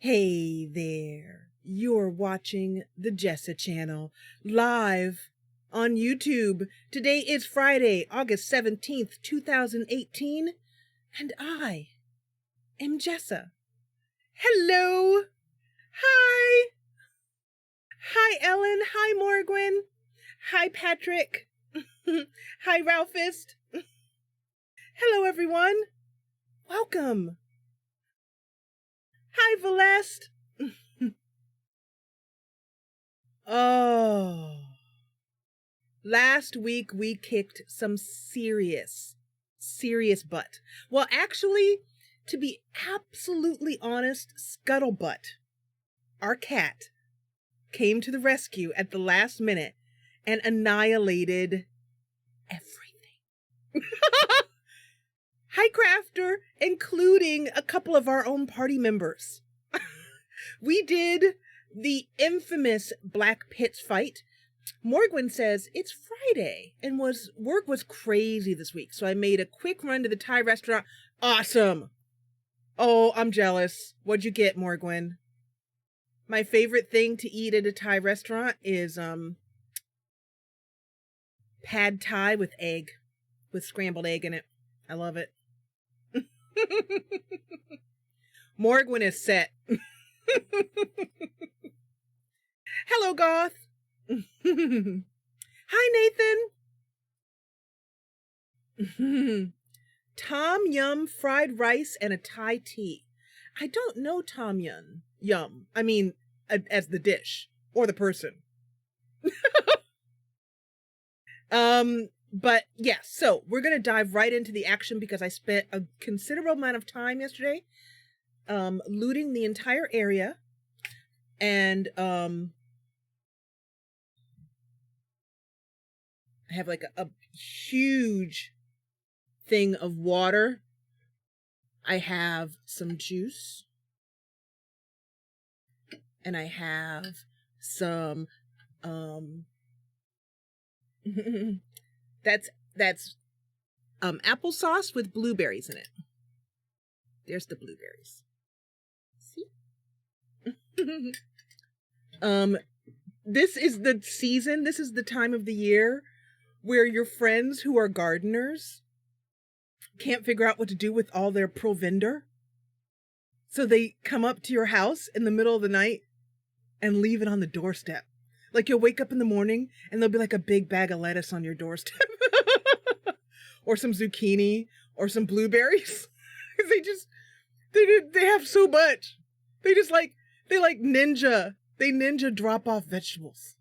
Hey there, you're watching the Jessa Channel live on YouTube. Today is Friday, August 17th, 2018, and I am Jessa. Hello! Hi! Hi, Ellen. Hi, Morgwin. Hi, Patrick. Hi, Ralphist. Hello, everyone. Welcome. Hi, Valest. Oh. Last week we kicked some serious butt. Well, actually, to be absolutely honest, Scuttlebutt, our cat, came to the rescue at the last minute and annihilated everything. Hi, Crafter, including a couple of our own party members. We did the infamous Black Pits fight. Morgwin says it's Friday and work was crazy this week, so I made a quick run to the Thai restaurant. Awesome. Oh, I'm jealous. What'd you get, Morgwin? My favorite thing to eat at a Thai restaurant is pad Thai with egg, with scrambled egg in it. I love it. Morgwin is set. Hello, Goth. Hi, Nathan. Tom Yum fried rice and a Thai tea. I don't know Tom Yum. I mean, as the dish or the person. But yeah, so we're going to dive right into the action because I spent a considerable amount of time yesterday looting the entire area, and I have like a huge thing of water. I have some juice, and I have some that's applesauce with blueberries in it. There's the blueberries. See? This is the season, this is the time of the year where your friends who are gardeners can't figure out what to do with all their provender. So they come up to your house in the middle of the night and leave it on the doorstep. Like you'll wake up in the morning and there'll be like a big bag of lettuce on your doorstep. Or some zucchini or some blueberries. They have so much. They ninja drop off vegetables.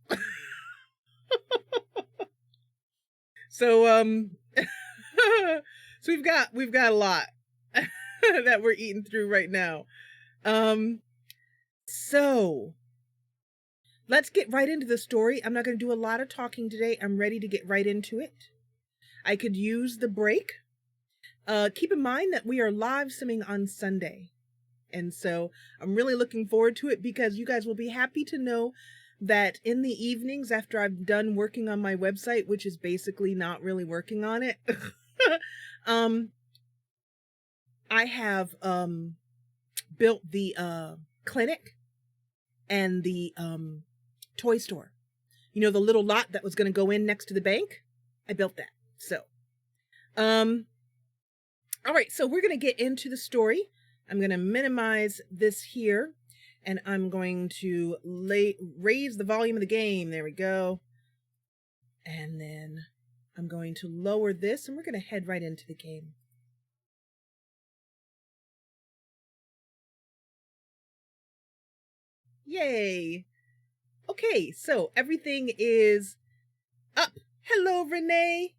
So so we've got a lot that we're eating through right now. So let's get right into the story. I'm not going to do a lot of talking today. I'm ready to get right into it. I could use the break. Keep in mind that we are live simming on Sunday. And so I'm really looking forward to it because you guys will be happy to know that in the evenings after I've done working on my website, which is basically not really working on it, I have built the clinic and the toy store. You know, the little lot that was going to go in next to the bank? I built that. So, all right, so we're going to get into the story. I'm going to minimize this here, and I'm going to raise the volume of the game. There we go. And then I'm going to lower this, and we're going to head right into the game. Yay. Okay, so everything is up. Hello, Renee.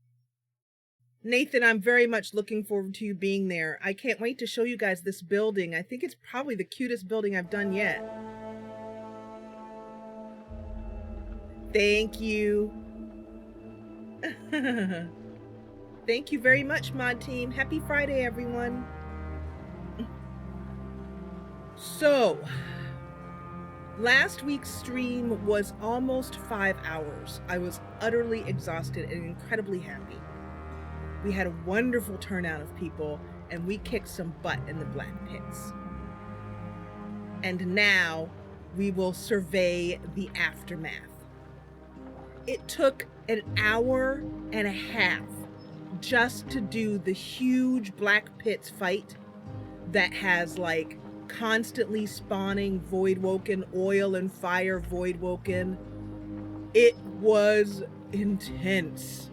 Nathan, I'm very much looking forward to you being there. I can't wait to show you guys this building. I think it's probably the cutest building I've done yet. Thank you. Thank you very much, mod team. Happy Friday, everyone. So, last week's stream was almost 5 hours. I was utterly exhausted and incredibly happy. We had a wonderful turnout of people, and we kicked some butt in the Black Pits. And now we will survey the aftermath. It took an hour and a half just to do the huge Black Pits fight that has like constantly spawning Voidwoken, oil and fire Voidwoken. It was intense.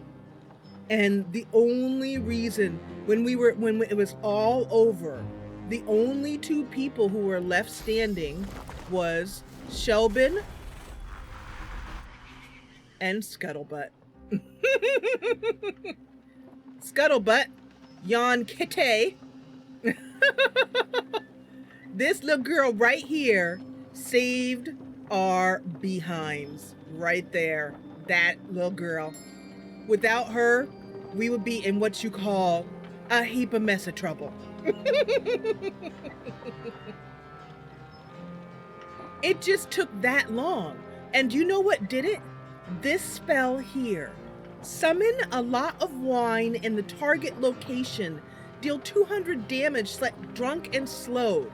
And the only reason when it was all over, the only two people who were left standing was Shelben and Scuttlebutt. Scuttlebutt, Yon Katte. This little girl right here saved our behinds. Right there. That little girl. Without her, we would be in what you call a heap of mess of trouble. It just took that long. And you know what did it? This spell here. Summon a lot of wine in the target location. Deal 200 damage, select drunk and slowed.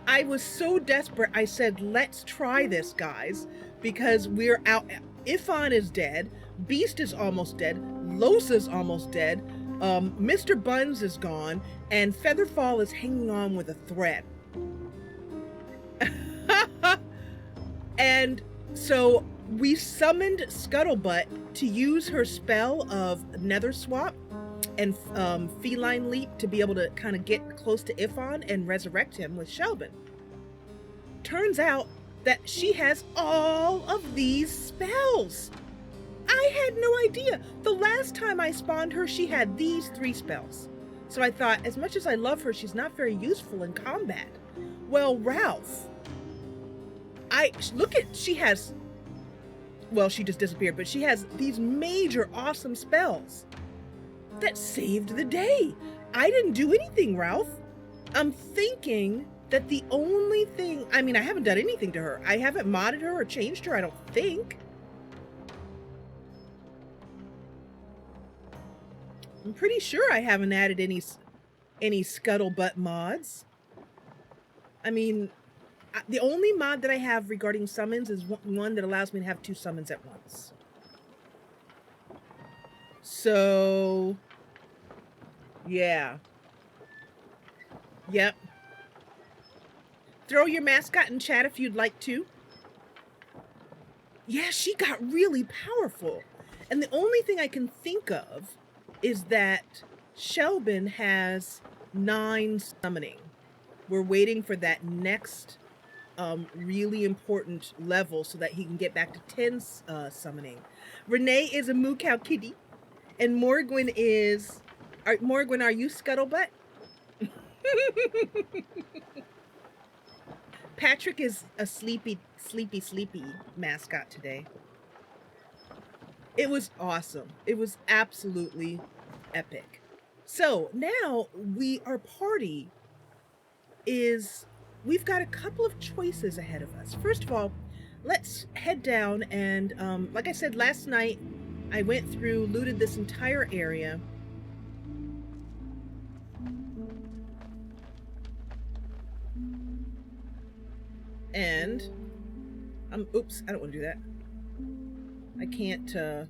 I was so desperate, I said, let's try this, guys, because we're out. Ifan is dead. Beast is almost dead. Losa's almost dead. Mr. Buns is gone. And Featherfall is hanging on with a thread. And so we summoned Scuttlebutt to use her spell of Nether Swap and Feline Leap to be able to kind of get close to Ifan and resurrect him with Shelben. Turns out that she has all of these spells. I had no idea. The last time I spawned her, she had these 3 spells. So I thought, as much as I love her, she's not very useful in combat. Well, Ralph, she has, well, she just disappeared, but she has these major awesome spells that saved the day. I didn't do anything, Ralph. I'm thinking that the only thing, I mean, I haven't done anything to her. I haven't modded her or changed her, I don't think. I'm pretty sure I haven't added any Scuttlebutt mods. I mean, the only mod that I have regarding summons is one that allows me to have 2 summons at once. So, yeah. Yep. Throw your mascot in chat if you'd like to. Yeah, she got really powerful. And the only thing I can think of is that Shelben has 9 summoning. We're waiting for that next really important level so that he can get back to 10 summoning. Renee is a moo cow kitty. And Morgwin is... Morgwin, are you Scuttlebutt? Patrick is a sleepy mascot today. It was awesome. It was absolutely epic. So now our party is, we've got a couple of choices ahead of us. First of all, let's head down and, like I said last night, I went through, looted this entire area. And, oops, I don't want to do that. I can't, I'm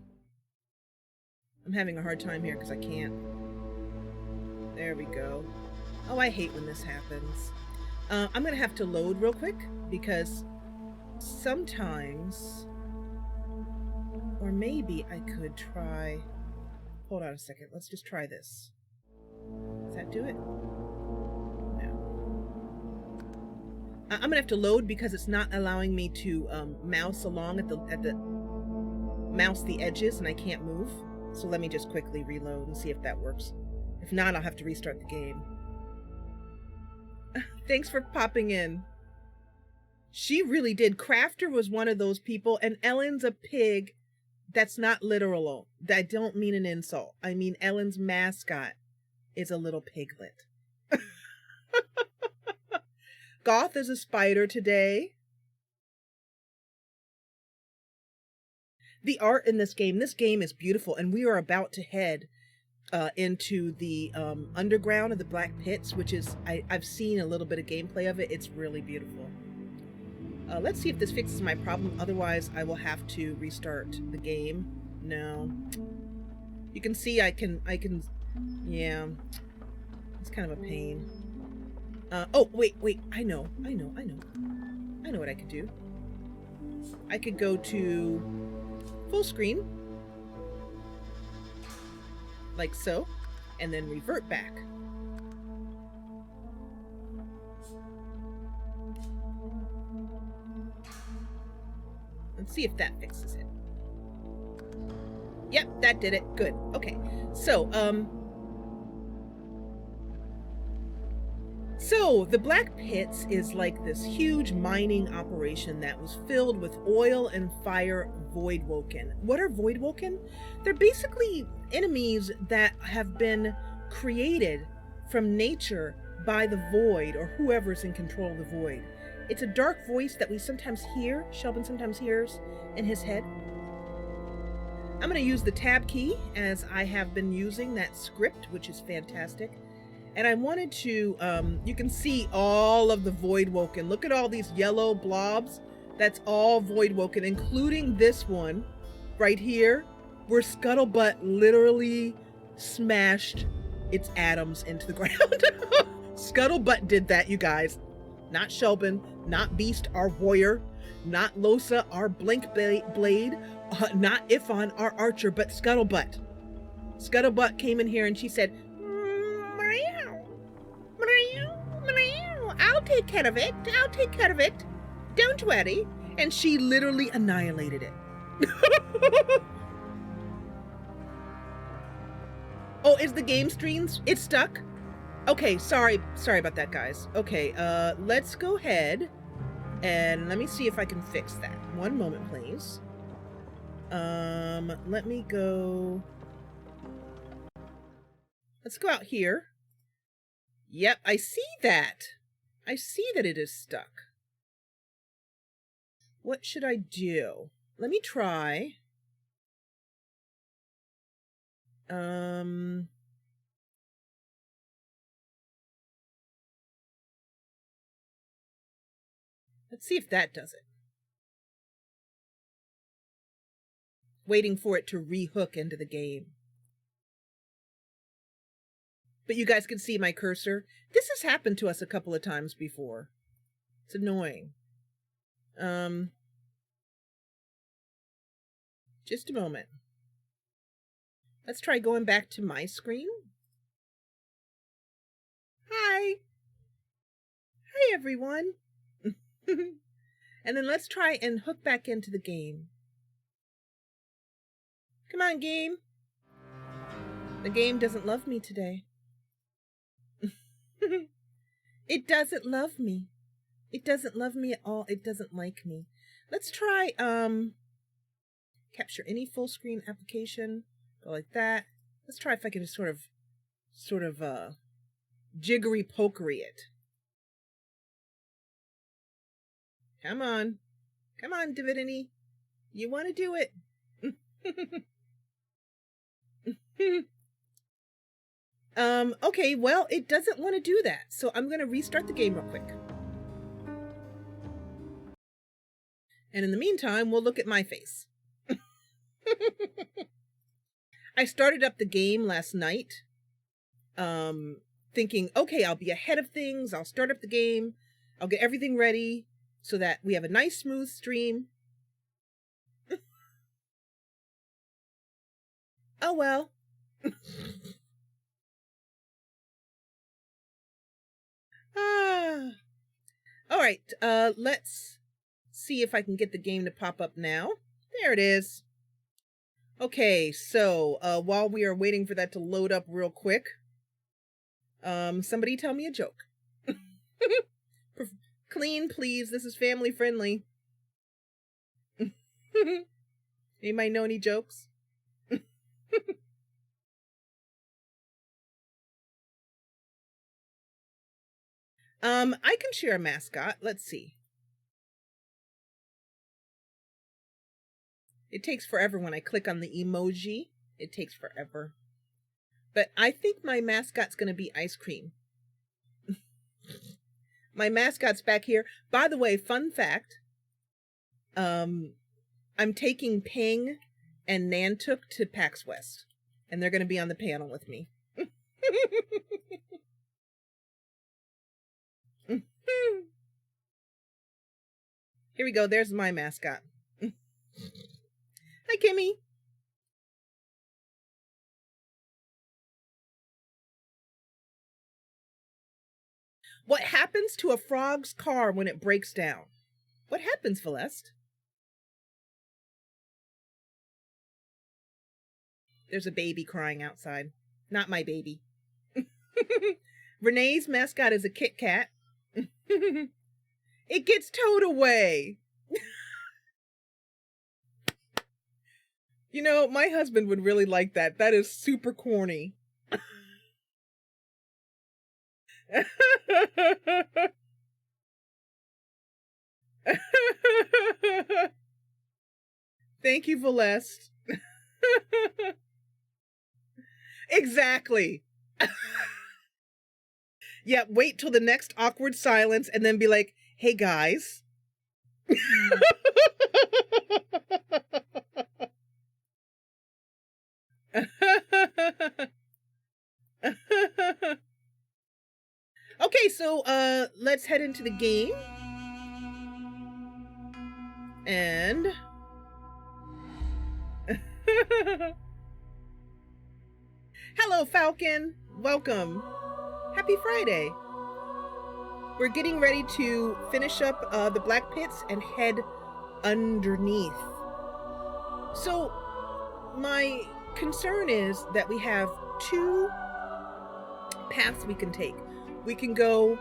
having a hard time here because I can't. There we go. Oh, I hate when this happens. I'm going to have to load real quick because sometimes, or maybe I could try, hold on a second. Let's just try this. Does that do it? I'm gonna have to load because it's not allowing me to mouse along at the mouse the edges, and I can't move. So let me just quickly reload and see if that works. If not, I'll have to restart the game. Thanks for popping in. She really did. Crafter was one of those people, and Ellen's a pig. That's not literal. I don't mean an insult. I mean Ellen's mascot is a little piglet. Goth is a spider today. The art in this game is beautiful, and we are about to head into the underground of the Black Pits, which is, I've seen a little bit of gameplay of it. It's really beautiful. Let's see if this fixes my problem. Otherwise, I will have to restart the game. No. You can see I can, yeah. It's kind of a pain. Oh, wait. I know what I could do. I could go to full screen. Like so. And then revert back. Let's see if that fixes it. Yep, that did it. Good. Okay. So, the Black Pits is like this huge mining operation that was filled with oil and fire Voidwoken. What are Voidwoken? They're basically enemies that have been created from nature by the Void, or whoever's in control of the Void. It's a dark voice that we sometimes hear, Shelben sometimes hears in his head. I'm going to use the tab key as I have been using that script, which is fantastic. And I wanted to, you can see all of the Voidwoken. Look at all these yellow blobs. That's all Voidwoken, including this one right here, where Scuttlebutt literally smashed its atoms into the ground. Scuttlebutt did that, you guys. Not Shelben, not Beast, our warrior, not Losa, our blink blade, not Ifon, our archer, but Scuttlebutt. Scuttlebutt came in here and she said, I'll take care of it. I'll take care of it. Don't worry. And she literally annihilated it. Oh, is the game streams? It's stuck? Okay, sorry about that, guys. Okay, let's go ahead and let me see if I can fix that. One moment, please. Let me go. Let's go out here. Yep, I see that. I see that it is stuck. What should I do? Let me try. Let's see if that does it. Waiting for it to rehook into the game. But you guys can see my cursor. This has happened to us a couple of times before. It's annoying. Just a moment. Let's try going back to my screen. Hi. Hi, everyone. And then let's try and hook back into the game. Come on, game. The game doesn't love me today. It doesn't love me. It doesn't love me at all. It doesn't like me. Let's try capture any full screen application. Go like that. Let's try if I can sort of jiggery pokery it. Come on. Come on, Divinity. You want to do it. Okay, well, it doesn't want to do that. So I'm going to restart the game real quick. And in the meantime, we'll look at my face. I started up the game last night, thinking, okay, I'll be ahead of things. I'll start up the game. I'll get everything ready so that we have a nice, smooth stream. Oh, well. All right, let's see if I can get the game to pop up now. There it is. Okay, so while we are waiting for that to load up real quick, somebody tell me a joke. Clean, please. This is family friendly. Anybody know any jokes? I can share a mascot. Let's see. It takes forever when I click on the emoji. It takes forever. But I think my mascot's going to be ice cream. My mascot's back here. By the way, fun fact, I'm taking Ping and Nantuk to PAX West, and they're going to be on the panel with me. Here we go. There's my mascot. Hi, Kimmy. What happens to a frog's car when it breaks down? What happens, Celeste? There's a baby crying outside. Not my baby. Renee's mascot is a Kit Kat. It gets towed away. You know, my husband would really like that. That is super corny. Thank you, Celeste. Exactly. Yeah, wait till the next awkward silence and then be like, hey guys. Okay, so let's head into the game. And hello, Falcon. Welcome. Happy Friday. We're getting ready to finish up the Black Pits and head underneath. So my concern is that we have two paths we can take. We can go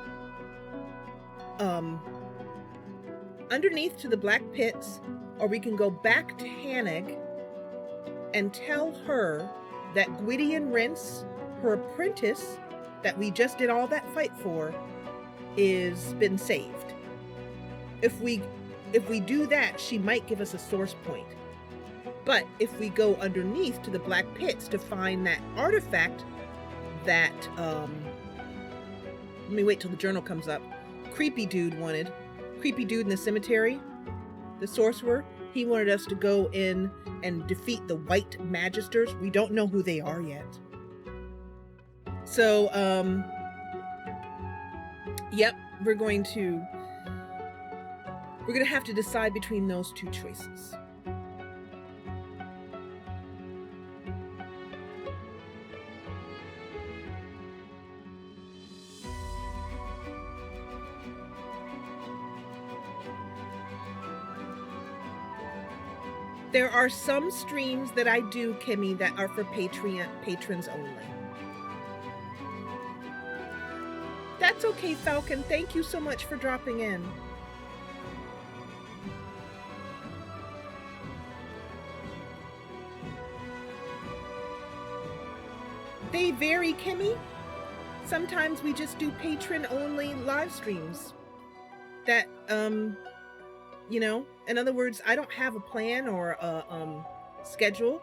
underneath to the Black Pits, or we can go back to Hannig and tell her that Gwydion Rince, her apprentice that we just did all that fight for, is been saved. If we do that, she might give us a source point. But if we go underneath to the Black Pits to find that artifact that let me wait till the journal comes up. Creepy dude in the cemetery, the sorcerer, he wanted us to go in and defeat the white Magisters. We don't know who they are yet. So, yep, we're going to have to decide between those two choices. There are some streams that I do, Kimmy, that are for patrons only. That's okay, Falcon. Thank you so much for dropping in. They vary, Kimmy. Sometimes we just do patron-only live streams. That, you know, in other words, I don't have a plan or a schedule.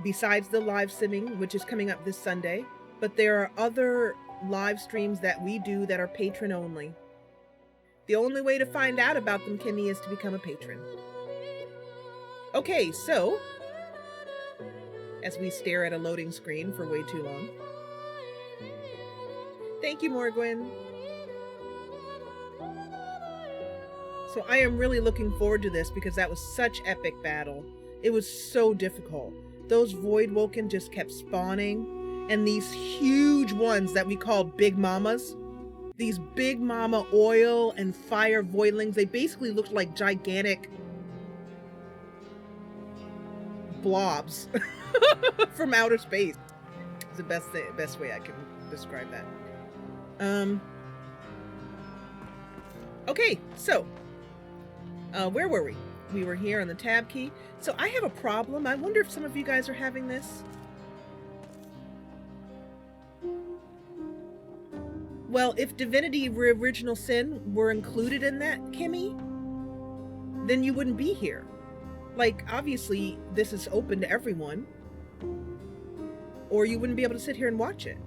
Besides the live simming, which is coming up this Sunday, but there are other live streams that we do that are patron only. The only way to find out about them, Kimmy, is to become a patron. Okay, so as we stare at a loading screen for way too long. Thank you, Morgwin. So I am really looking forward to this because that was such epic battle. It was so difficult. Those Voidwoken just kept spawning, and these huge ones that we called Big Mamas, these Big Mama oil and fire voidlings, they basically looked like gigantic blobs from outer space. It's the best way I can describe that. Okay, so where were we? We were here on the tab key. So I have a problem. I wonder if some of you guys are having this. Well, if Divinity Original Sin were included in that, Kimmy, then you wouldn't be here. Like, obviously, this is open to everyone. Or you wouldn't be able to sit here and watch it.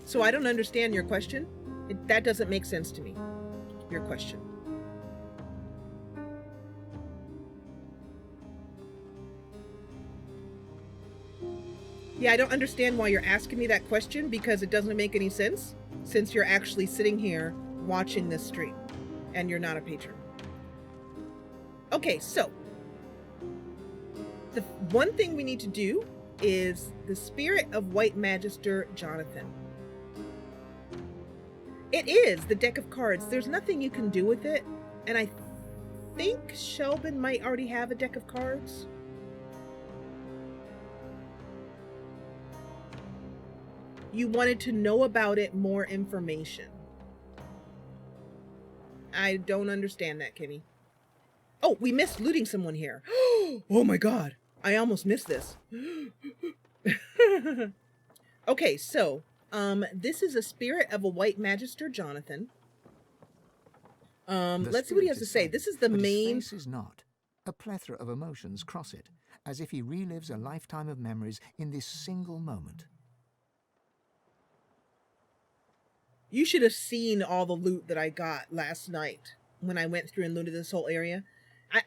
So I don't understand your question. That doesn't make sense to me. your question. Yeah, I don't understand why you're asking me that question, because it doesn't make any sense since you're actually sitting here watching this stream and you're not a patron. Okay, so the one thing we need to do is the spirit of White Magister Jonathan. It is the deck of cards. There's nothing you can do with it, and I think Shelben might already have a deck of cards. You wanted to know about it, more information. I don't understand that, Kimmy. Oh, we missed looting someone here. Oh my god, I almost missed this. Okay, so this is a spirit of a White Magister Jonathan. Let's see what he has to say. This is the main. His face is not. A plethora of emotions cross it, as if he relives a lifetime of memories in this single moment. You should have seen all the loot that I got last night when I went through and looted this whole area.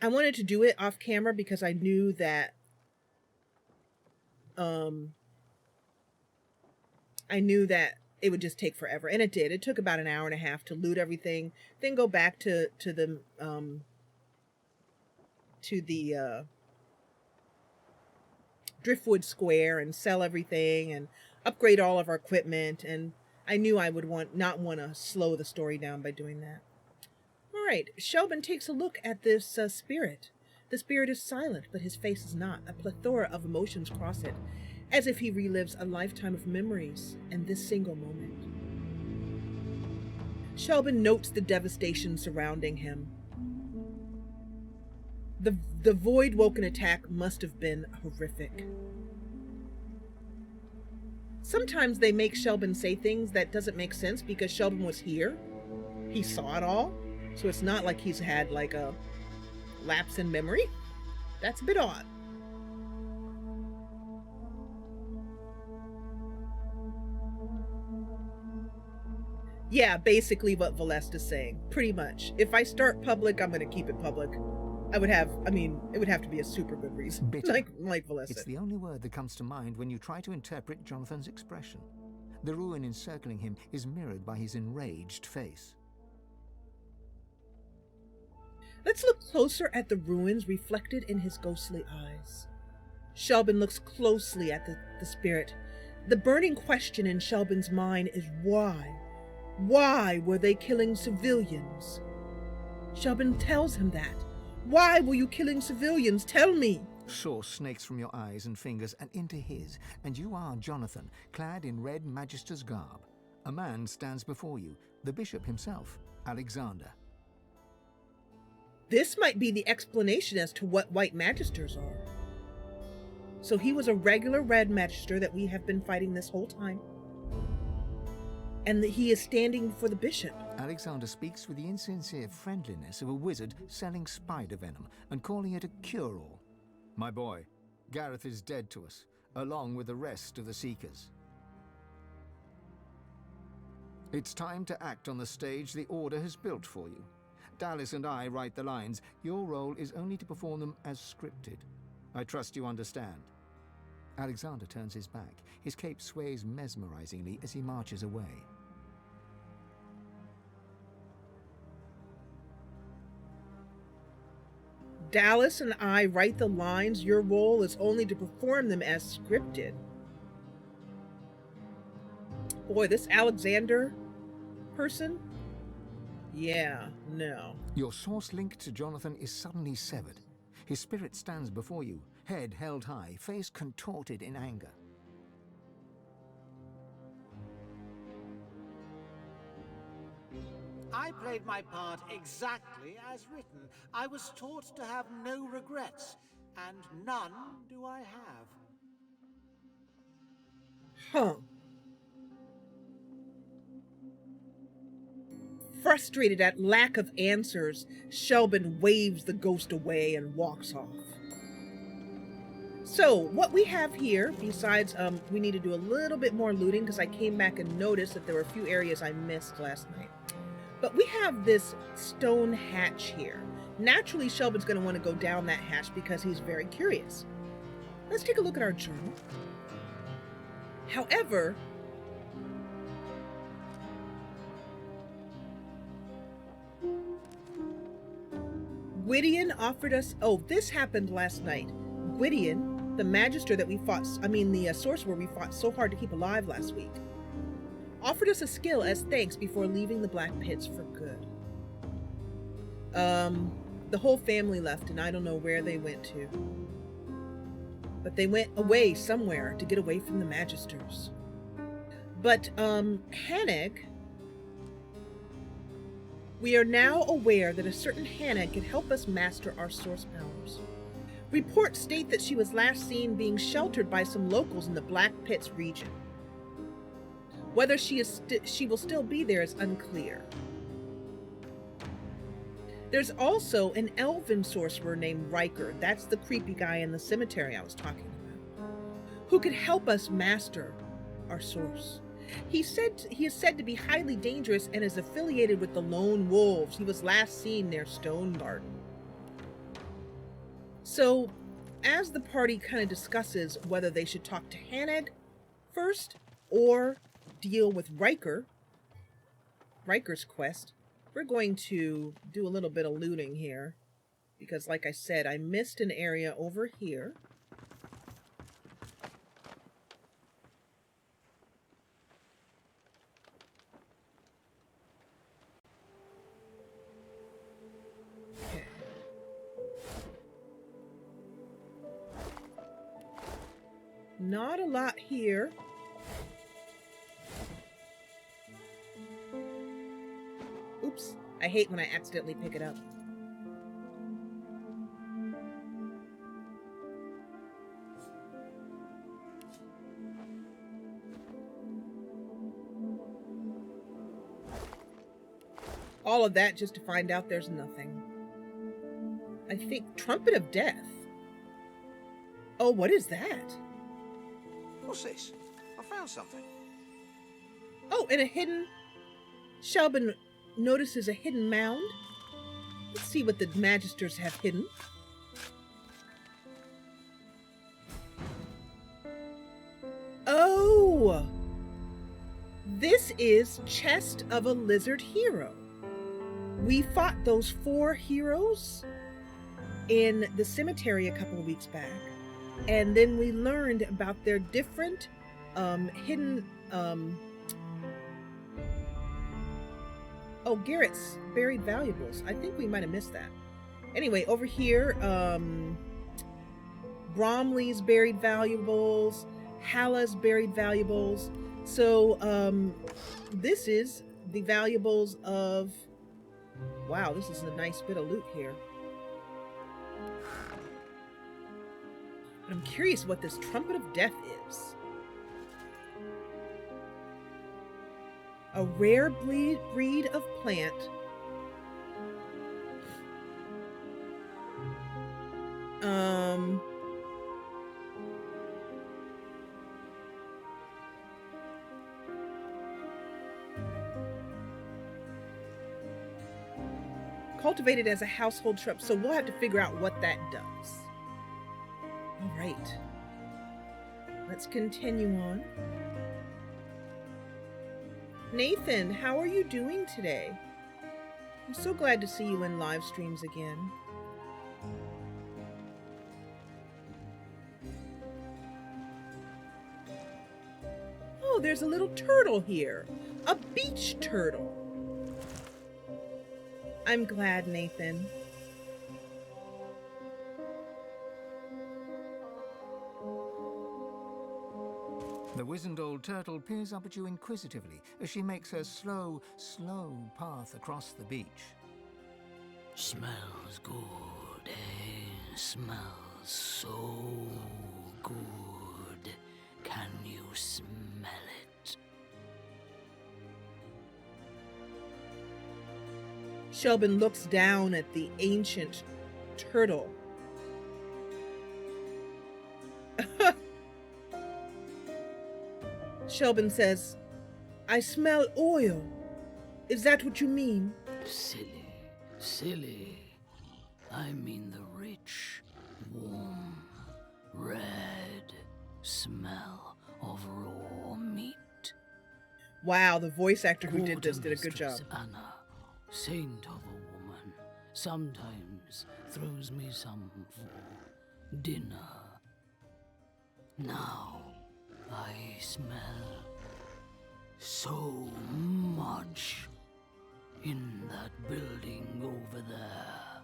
I wanted to do it off camera because I knew that it would just take forever, and it did. It took about an hour and a half to loot everything, then go back to the Driftwood Square and sell everything and upgrade all of our equipment, and I knew I would not want to slow the story down by doing that. All right, Shelben takes a look at this spirit. The spirit is silent, but his face is not. A plethora of emotions cross it, as if he relives a lifetime of memories in this single moment. Shelben notes the devastation surrounding him. The Voidwoken attack must have been horrific. Sometimes they make Shelben say things that doesn't make sense because Shelben was here. He saw it all. So it's not like he's had like a lapse in memory. That's a bit odd. Yeah, basically what Valesta's saying. Pretty much. If I start public, I'm going to keep it public. It would have to be a super good reason. Bitter. Like Valesta. It's the only word that comes to mind when you try to interpret Jonathan's expression. The ruin encircling him is mirrored by his enraged face. Let's look closer at the ruins reflected in his ghostly eyes. Shelben looks closely at the spirit. The burning question in Shelben's mind is why? Why were they killing civilians? Shelben tells him that. Why were you killing civilians? Tell me. Source snakes from your eyes and fingers and into his, and you are Jonathan, clad in red Magister's garb. A man stands before you, the bishop himself, Alexander. This might be the explanation as to what White Magisters are. So he was a regular red Magister that we have been fighting this whole time. And that he is standing for the bishop. Alexander speaks with the insincere friendliness of a wizard selling spider venom and calling it a cure-all. My boy, Gareth is dead to us, along with the rest of the Seekers. It's time to act on the stage the Order has built for you. Dallas and I write the lines. Your role is only to perform them as scripted. I trust you understand. Alexander turns his back. His cape sways mesmerizingly as he marches away. Dallas and I write the lines. Your role is only to perform them as scripted. Boy, this Alexander person? Yeah, no. Your source link to Jonathan is suddenly severed. His spirit stands before you, head held high, face contorted in anger. I played my part exactly as written. I was taught to have no regrets, and none do I have. Huh. Frustrated at lack of answers, Shelben waves the ghost away and walks off. So, what we have here, besides, we need to do a little bit more looting because I came back and noticed that there were a few areas I missed last night. But we have this stone hatch here. Naturally, Shelben's going to want to go down that hatch because he's very curious. Let's take a look at our journal. However, Gwydion offered us... Oh, this happened last night. Gwydion, the Magister that we fought... the Sorcerer we fought so hard to keep alive last week, offered us a skill as thanks before leaving the Black Pits for good. The whole family left, and I don't know where they went to. But they went away somewhere to get away from the Magisters. But, Haneg... We are now aware that a certain Hannah can help us master our source powers. Reports state that she was last seen being sheltered by some locals in the Black Pits region. Whether she will still be there is unclear. There's also an elven sorcerer named Riker, that's the creepy guy in the cemetery I was talking about, who could help us master our source. He is said to be highly dangerous and is affiliated with the Lone Wolves. He was last seen near Stone Garden. So, as the party kind of discusses whether they should talk to Haneg first or deal with Riker's quest, we're going to do a little bit of looting here. Because, like I said, I missed an area over here. Not a lot here. Oops, I hate when I accidentally pick it up. All of that just to find out there's nothing. I think Trumpet of Death. Oh, what is that? What's this? I found something. Oh, and a hidden... Shelben notices a hidden mound. Let's see what the Magisters have hidden. Oh! This is Chest of a Lizard Hero. We fought those 4 heroes in the cemetery a couple of weeks back. And then we learned about their different hidden... Oh, Garrett's buried valuables. I think we might have missed that. Anyway, over here, Bromley's buried valuables, Halla's buried valuables. So, this is the valuables of... Wow, this is a nice bit of loot here. But I'm curious what this Trumpet of Death is. A rare breed of plant. Cultivated as a household shrub, so we'll have to figure out what that does. All right. Let's continue on. Nathan, how are you doing today? I'm so glad to see you in live streams again. Oh, there's a little turtle here. A beach turtle. I'm glad, Nathan. The wizened old turtle peers up at you inquisitively as she makes her slow path across the beach. Smells good, eh? Smells so good. Can you smell it? Shelben looks down at the ancient turtle. Shelben says, I smell oil. Is that what you mean? Silly, silly. I mean the rich, warm, red smell of raw meat. Wow, the voice actor who did this did a good job. Quartermistress Anna, saint of a woman, sometimes throws me some for dinner. Now I smell so much in that building over there.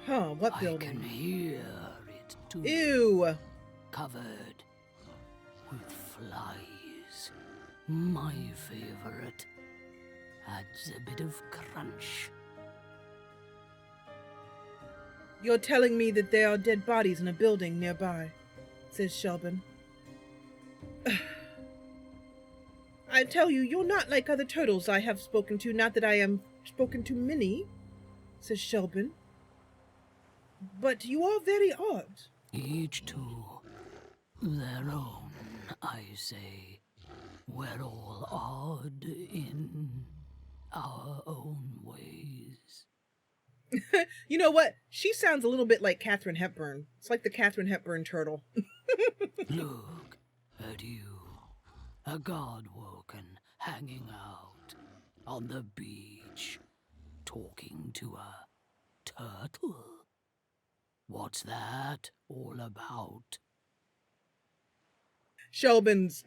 Huh, what I building? can hear it too. Ew! Covered with flies. My favorite. Adds a bit of crunch. You're telling me that there are dead bodies in a building nearby, says Shelben. I tell you, you're not like other turtles I have spoken to, not that I am spoken to many, says Shelben. But you are very odd. Each to their own, I say. We're all odd in our own ways. You know what? She sounds a little bit like Katharine Hepburn. It's like the Katharine Hepburn turtle. Look at you, a Godwoken hanging out on the beach, talking to a turtle. What's that all about?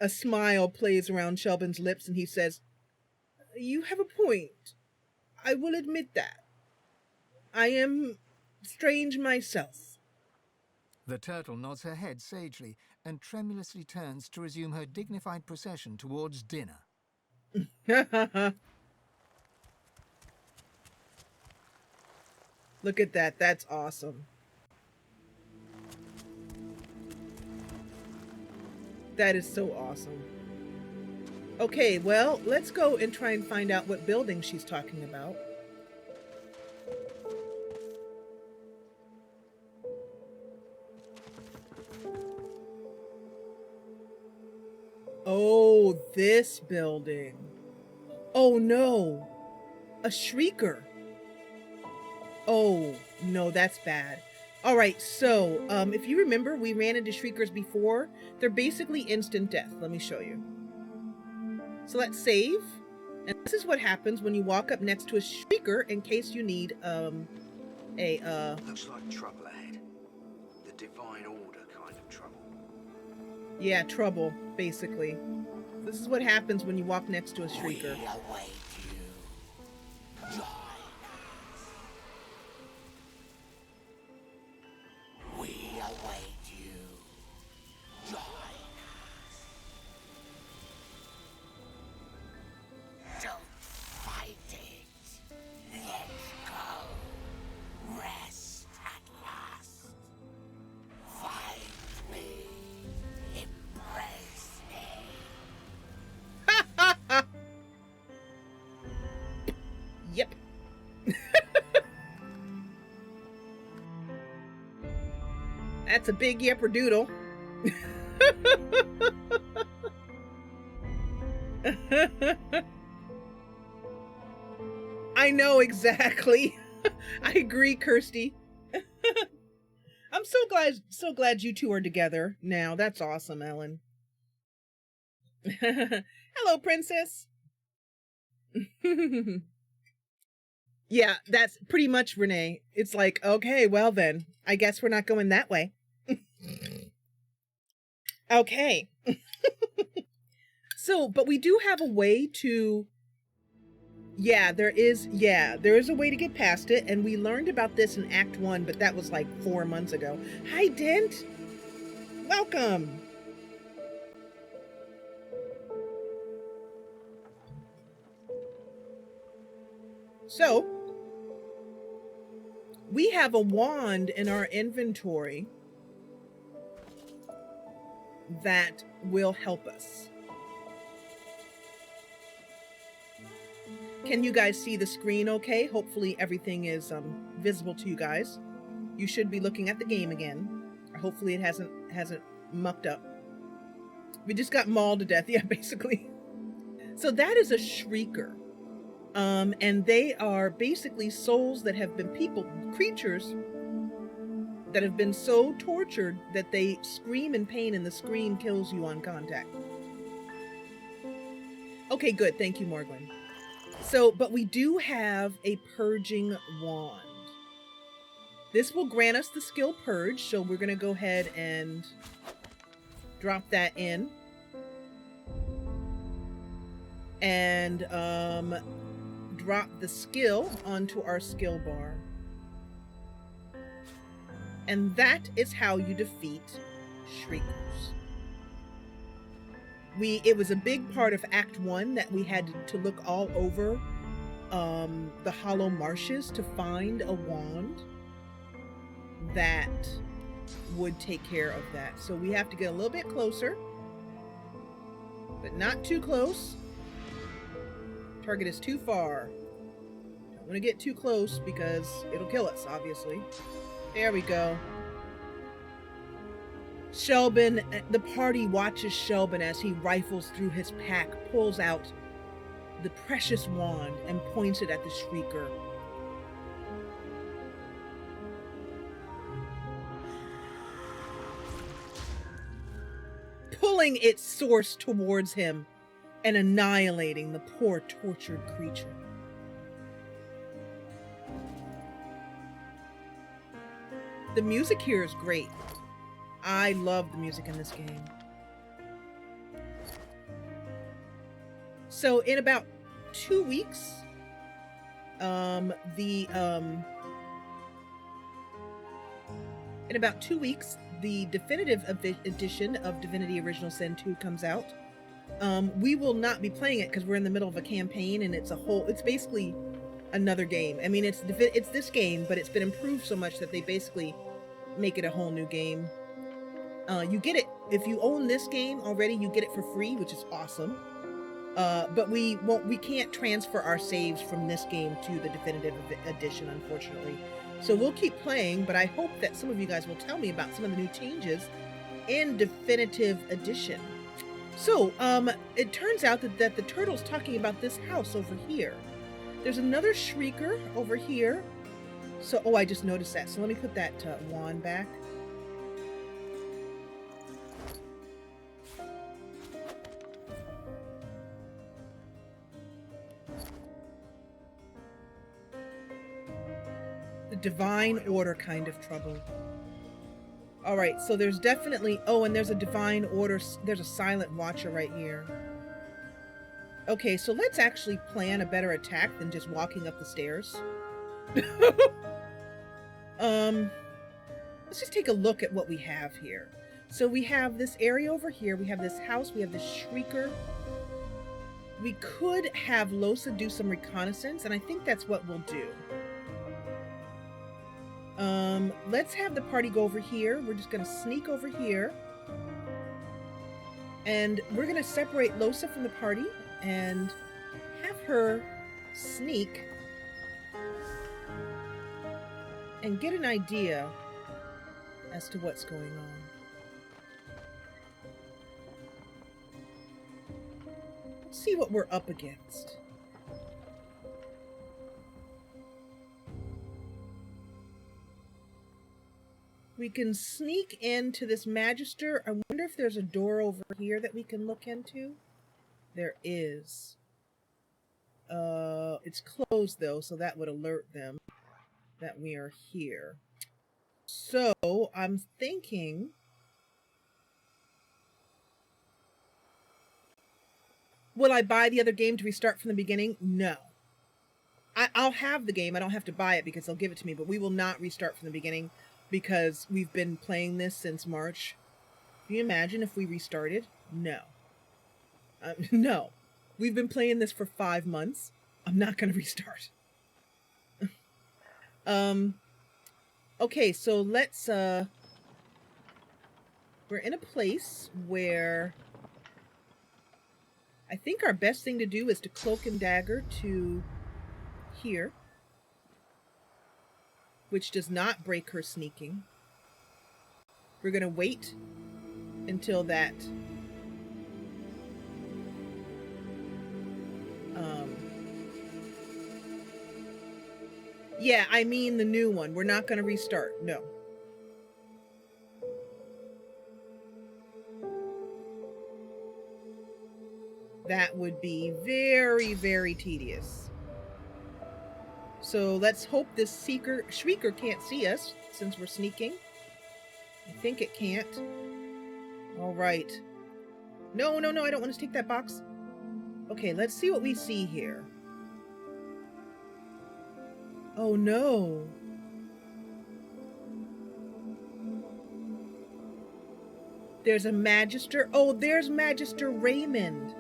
A smile plays around Shelben's lips and he says, You have a point. I will admit that. I am strange myself. The turtle nods her head sagely and tremulously turns to resume her dignified procession towards dinner. Look at that. That's awesome. That is so awesome. Okay, well, let's go and try and find out what building she's talking about. Oh, this building. Oh no, a shrieker. Oh no, that's bad. All right, so if you remember, we ran into shriekers before. They're basically instant death. Let me show you. So let's save. And this is what happens when you walk up next to a shrieker in case you need Looks like trouble ahead. The divine order kind of trouble. yeah, trouble, basically. This is what happens when you walk next to a shrieker. We await you. Join us. We await you. Join us. Don't fight it. Let go. Rest at last. Find me. Embrace me. Yep. That's a big yipperdoodle. I know exactly. I agree, Kirsty. I'm so glad you two are together now. That's awesome, Ellen. Hello, princess. Yeah, that's pretty much Renee. It's like, okay, well then, I guess we're not going that way. Okay. So, but we do have a way to, there is a way to get past it, and we learned about this in Act 1, but that was like 4 months ago. Hi, Dent. Welcome. So, we have a wand in our inventory that will help us. Can you guys see the screen okay? Hopefully everything is visible to you guys. You should be looking at the game again. Hopefully it hasn't mucked up. We just got mauled to death, yeah, basically. So that is a shrieker. And they are basically souls that have been creatures that have been so tortured that they scream in pain, and the scream kills you on contact. Okay, good. Thank you, Morgwin. So, but we do have a purging wand. This will grant us the skill purge, so we're going to go ahead and drop that in. And drop the skill onto our skill bar. And that is how you defeat Shriekers. It was a big part of Act 1 that we had to look all over the Hollow Marshes to find a wand that would take care of that. So we have to get a little bit closer, but not too close. Target is too far. Don't want to get too close because it'll kill us, obviously. There we go. Shelben, the party watches Shelben as he rifles through his pack, pulls out the precious wand, and points it at the Shrieker. Pulling its source towards him and annihilating the poor tortured creature. The music here is great. I love the music in this game. So in about 2 weeks, the definitive edition of Divinity Original Sin 2 comes out. We will not be playing it because we're in the middle of a campaign, and it's basically another game. I mean, it's this game, but it's been improved so much that they basically make it a whole new game. You get it, if you own this game already, you get it for free, which is awesome. But we can't transfer our saves from this game to the definitive edition, unfortunately. So we'll keep playing, but I hope that some of you guys will tell me about some of the new changes in definitive edition. So, it turns out that the turtle's talking about this house over here. There's another Shrieker over here. So, I just noticed that. So let me put that wand back. The Divine Order kind of trouble. Alright, so there's definitely... Oh, and there's a Divine Order... There's a Silent Watcher right here. Okay, so let's actually plan a better attack than just walking up the stairs. Let's just take a look at what we have here. So we have this area over here. We have this house. We have this Shrieker. We could have Losa do some reconnaissance, and I think that's what we'll do. Let's have the party go over here. We're just going to sneak over here. And we're going to separate Losa from the party and have her sneak and get an idea as to what's going on. Let's see what we're up against. We can sneak into this Magister. I wonder if there's a door over here that we can look into. There is. It's closed though, so that would alert them that we are here. So, I'm thinking... Will I buy the other game to restart from the beginning? No. I'll have the game. I don't have to buy it because they'll give it to me, but we will not restart from the beginning because we've been playing this since March. Can you imagine if we restarted? No. No. We've been playing this for 5 months. I'm not going to restart. Okay, so let's, we're in a place where I think our best thing to do is to cloak and dagger to here, which does not break her sneaking. We're going to wait until that Yeah, I mean the new one. We're not going to restart. No. That would be very, very tedious. So let's hope this shrieker can't see us since we're sneaking. I think it can't. All right. No, no, no, I don't want to take that box. Okay, let's see what we see here. Oh no. There's a Magister. Oh, there's Magister Raymond.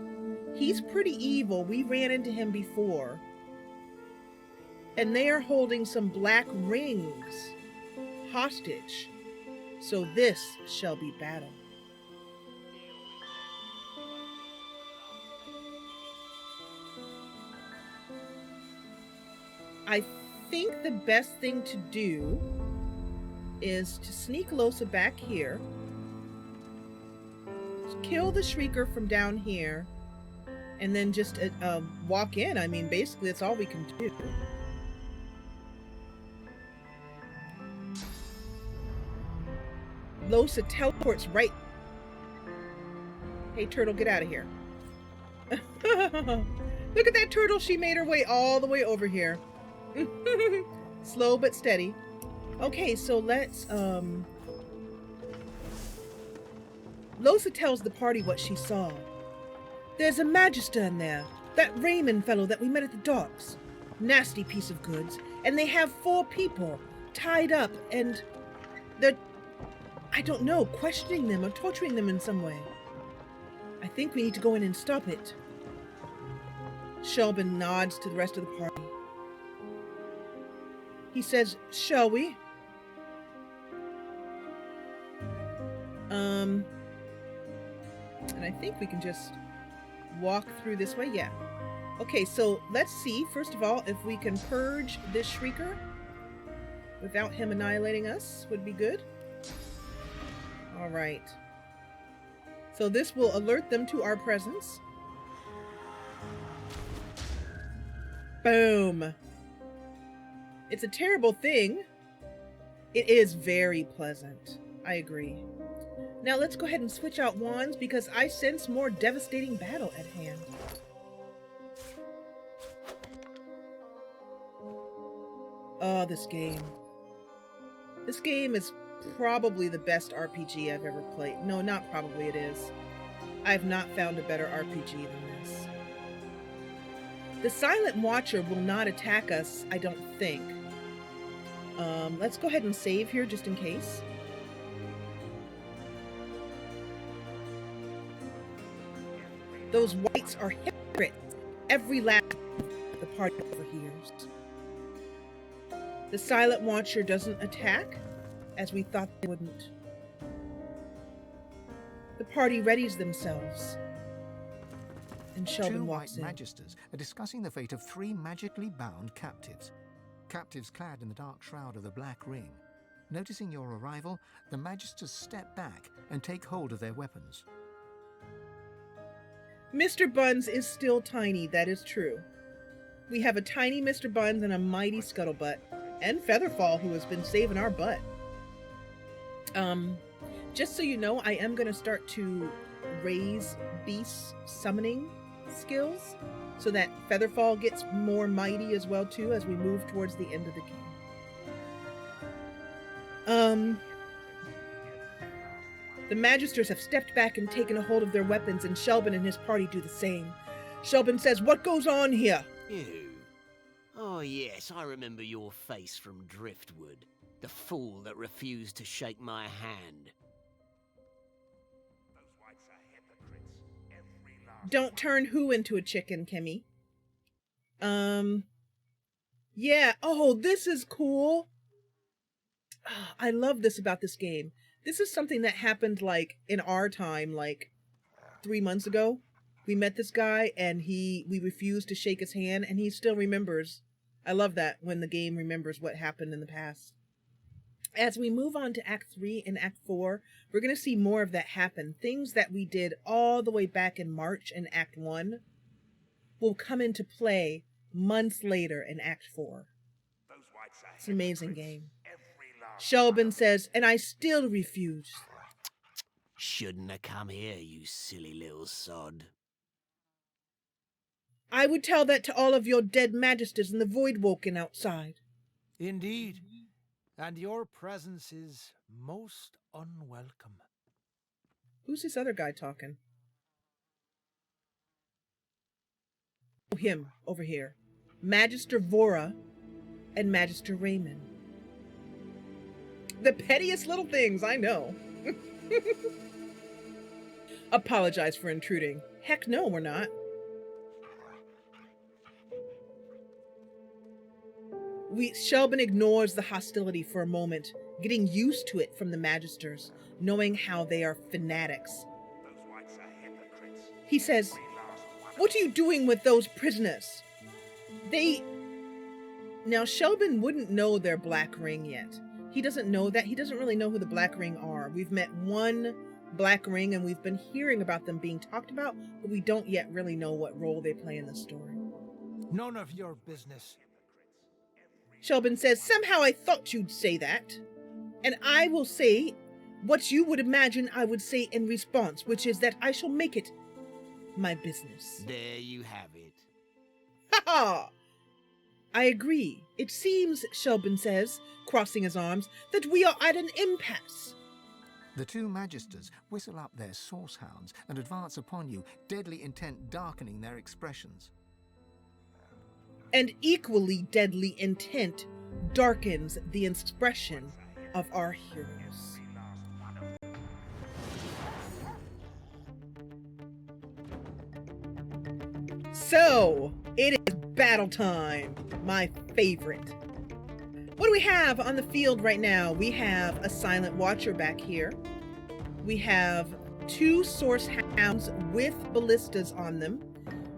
He's pretty evil. We ran into him before. And they are holding some black rings hostage. So this shall be battle. I think the best thing to do is to sneak Losa back here. Kill the Shrieker from down here. And then just walk in. I mean, basically, that's all we can do. Losa teleports right. Hey, turtle, get out of here. Look at that turtle. She made her way all the way over here. Slow but steady. Okay, so let's... Losa tells the party what she saw. There's a Magister in there. That Raymond fellow that we met at the docks. Nasty piece of goods. And they have 4 people tied up and they're, I don't know, questioning them or torturing them in some way. I think we need to go in and stop it. Shelben nods to the rest of the party. He says, shall we? And I think we can just walk through this way. Yeah. Okay, so let's see, first of all, if we can purge this Shrieker without him annihilating us would be good. All right. So this will alert them to our presence. Boom. It's a terrible thing. It is very pleasant. I agree. Now let's go ahead and switch out wands because I sense more devastating battle at hand. Oh, this game. This game is probably the best RPG I've ever played. No, not probably, it is. I've not found a better RPG than this. The Silent Watcher will not attack us, I don't think. Let's go ahead and save here just in case. Those whites are hypocrites. Every last the party overhears. The Silent Watcher doesn't attack, as we thought they wouldn't. The party readies themselves. And Shelben walks in. 2 white Magisters are discussing the fate of 3 magically bound captives. Captives clad in the dark shroud of the Black Ring. Noticing your arrival, the Magisters step back and take hold of their weapons. Mr. Buns is still tiny, that is true. We have a tiny Mr. Buns and a mighty Scuttlebutt. And Featherfall, who has been saving our butt. Just so you know, I am going to start to raise beast summoning skills so that Featherfall gets more mighty as well too as we move towards the end of the game. The Magisters have stepped back and taken a hold of their weapons, and Shelben and his party do the same. Shelben says, "What goes on here?" You? Oh yes, I remember your face from Driftwood. The fool that refused to shake my hand. Those whites are hypocrites. Every last Don't turn who into a chicken, Kimmy? Yeah. Oh, this is cool. Oh, I love this about this game. This is something that happened, like, in our time, like, 3 months ago. We met this guy, and we refused to shake his hand, and he still remembers. I love that, when the game remembers what happened in the past. As we move on to Act 3 and Act 4, we're going to see more of that happen. Things that we did all the way back in March in Act 1 will come into play months later in Act 4. those whites It's an amazing game. Shelben says, and I still refuse. Shouldn't have come here, you silly little sod. I would tell that to all of your dead Magisters in the Voidwoken outside. Indeed. And your presence is most unwelcome. Who's this other guy talking? Oh, him, over here. Magister Vora and Magister Raymond. The pettiest little things, I know. Apologize for intruding. Heck no, we're not. Shelben ignores the hostility for a moment, getting used to it from the Magisters, knowing how they are fanatics. He says, "What are you doing with those prisoners?" Now Shelben wouldn't know their Black Ring yet. He doesn't know that. He doesn't really know who the Black Ring are. We've met one Black Ring and we've been hearing about them being talked about, but we don't yet really know what role they play in the story. None of your business. Shelben says, "Somehow I thought you'd say that. And I will say what you would imagine I would say in response, which is that I shall make it my business." There you have it. Ha ha! I agree. It seems, Shelben says, crossing his arms, that we are at an impasse. The two Magisters whistle up their source hounds and advance upon you, deadly intent darkening their expressions. And equally deadly intent darkens the expression of our heroes. So, it is battle time, my favorite. What do we have on the field right now? We have a Silent Watcher back here. We have two Source Hounds with ballistas on them.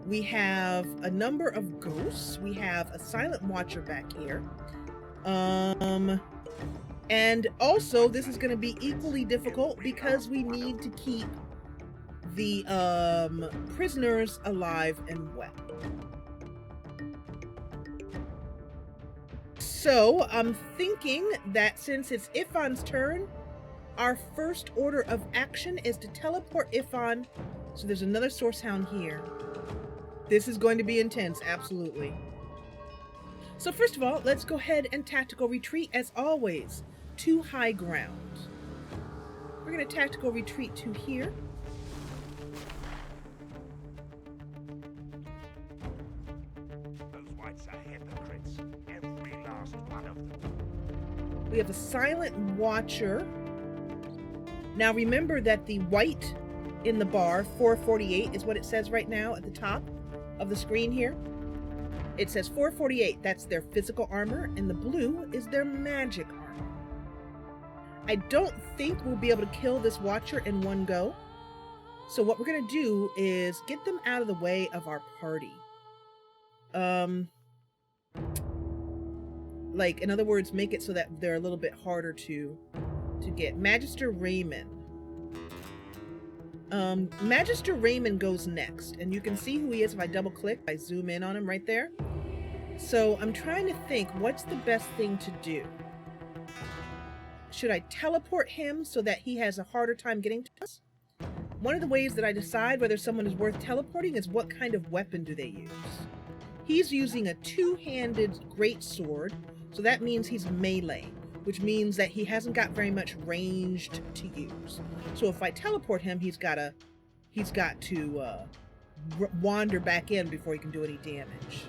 We have a number of ghosts. We have a Silent Watcher back here. And also this is going to be equally difficult because we need to keep the prisoners alive and well. So I'm thinking that since it's Ifan's turn, our first order of action is to teleport Ifan. So there's another Source Hound here. This is going to be intense, absolutely. So first of all, let's go ahead and tactical retreat as always to high ground. We're going to tactical retreat to here. Those whites are hypocrites, every last one of them. We have a Silent Watcher. Now remember that the white in the bar, 448, is what it says right now at the top of the screen here. It says 448, that's their physical armor, and the blue is their magic armor. I don't think we'll be able to kill this Watcher in one go. So what we're going to do is get them out of the way of our party. Like, in other words, make it so that they're a little bit harder to get. Magister Raymond. Magister Raymond goes next, and you can see who he is if I double click. I zoom in on him right there. So I'm trying to think, what's the best thing to do? Should I teleport him so that he has a harder time getting to us? One of the ways that I decide whether someone is worth teleporting is what kind of weapon do they use. He's using a two-handed greatsword, so that means he's melee, which means that he hasn't got very much ranged to use. So if I teleport him, he's got to wander back in before he can do any damage.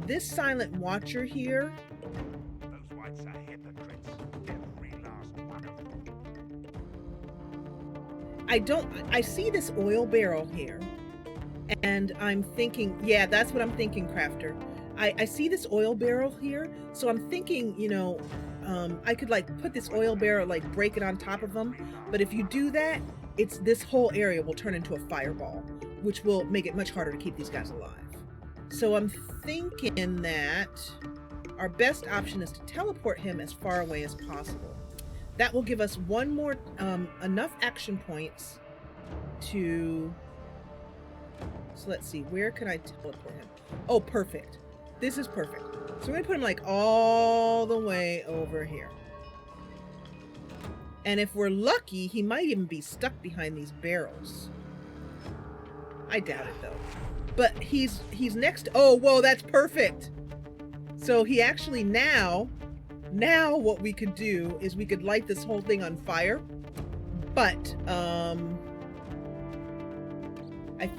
This Silent Watcher here. Those whites are hypocrites, every last one of them. I see this oil barrel here, and I'm thinking, yeah, that's what I'm thinking, Crafter. I see this oil barrel here, so I'm thinking, you know, I could like put this oil barrel, like break it on top of them, but if you do that, this whole area will turn into a fireball, which will make it much harder to keep these guys alive. So I'm thinking that our best option is to teleport him as far away as possible. That will give us one more, enough action points to, so let's see, where can I teleport him? Oh, perfect. This is perfect. So we're gonna put him like all the way over here. And if we're lucky, he might even be stuck behind these barrels. I doubt it though. But he's next. Oh, whoa, that's perfect. So he actually now what we could do is we could light this whole thing on fire. But I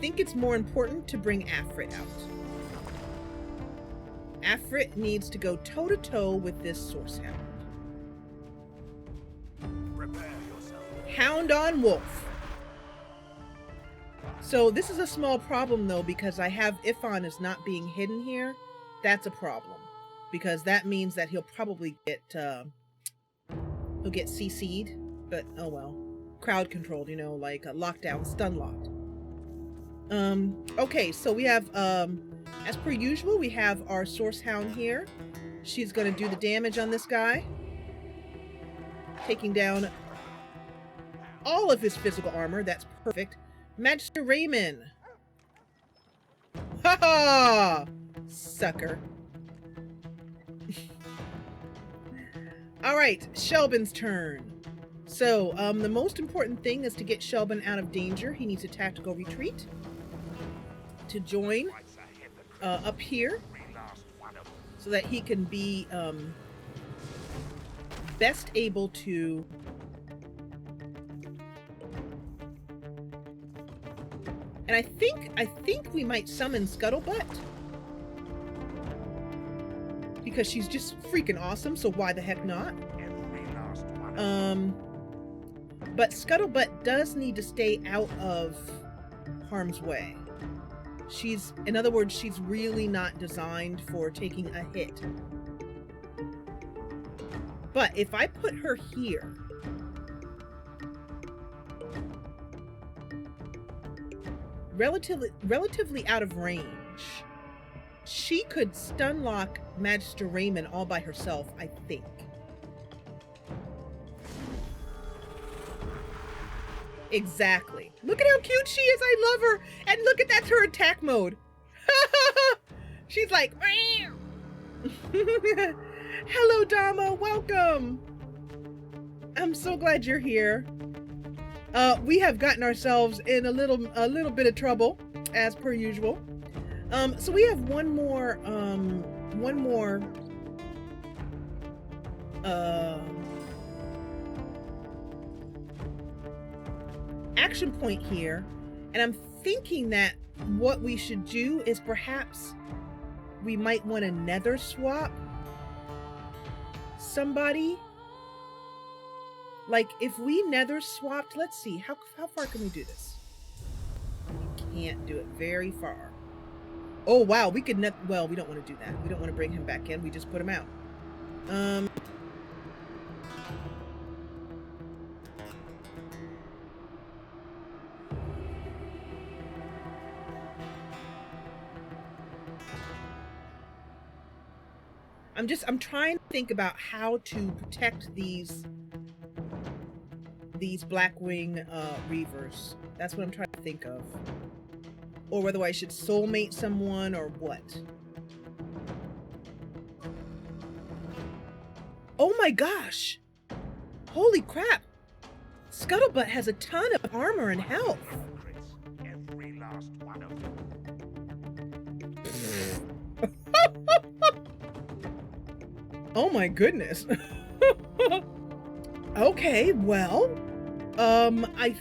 think it's more important to bring Afrit out. Afrit needs to go toe to toe with this source hound. Prepare yourself. Hound on wolf. So this is a small problem though, because I have Ifon is not being hidden here. That's a problem, because that means that he'll probably get he'll get CC'd. But oh well, crowd controlled, you know, like a lockdown, stun locked. Okay, so we have as per usual, we have our source hound here. She's gonna do the damage on this guy, taking down all of his physical armor. That's perfect. Magister Raymond. Ha ha! Sucker. Alright, Shelben's turn. So, the most important thing is to get Shelben out of danger. He needs a tactical retreat to join up here so that he can be best able to and I think we might summon Scuttlebutt because she's just freaking awesome, so why the heck not? But Scuttlebutt does need to stay out of harm's way. In other words, she's really not designed for taking a hit. But if I put her here, relatively out of range, she could stun lock Magister Raymond all by herself, I think. Exactly. Look at how cute she is. I love her. And look at that's her attack mode. She's like, hello, Dama. Welcome. I'm so glad you're here. We have gotten ourselves in a little bit of trouble, as per usual. So we have one more action point here, and I'm thinking that what we should do is perhaps we might want to nether swap somebody. Like if we nether swapped, let's see, how far can we do this? We can't do it very far. Oh wow, we could well, we don't want to do that. We don't want to bring him back in. We just put him out. I'm trying to think about how to protect these Blackwing Reavers. That's what I'm trying to think of. Or whether I should soulmate someone or what. Oh my gosh! Holy crap! Scuttlebutt has a ton of armor and health. Every last one of them. Oh my goodness. Okay, well, I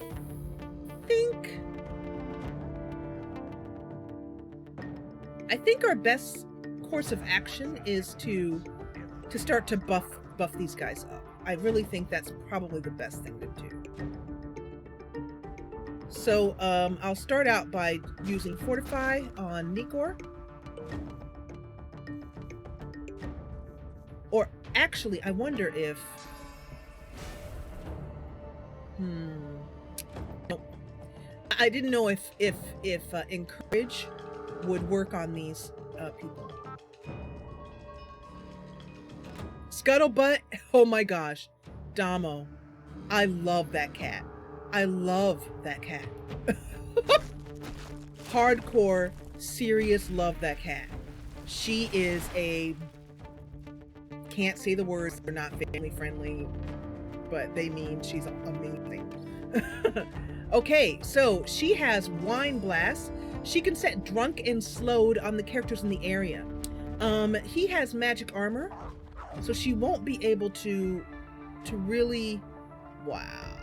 think our best course of action is to start to buff these guys up. I really think that's probably the best thing to do. So, I'll start out by using Fortify on Nikor. Or actually, I wonder if... Nope. I didn't know if Encourage would work on these people. Scuttlebutt, oh my gosh. Damo, I love that cat. I love that cat. Hardcore, serious love that cat. She is a, can't say the words, they're not family friendly, but they mean she's amazing. Okay, so she has Wine Blast. She can set drunk and slowed on the characters in the area. He has magic armor, so she won't be able to really, wow.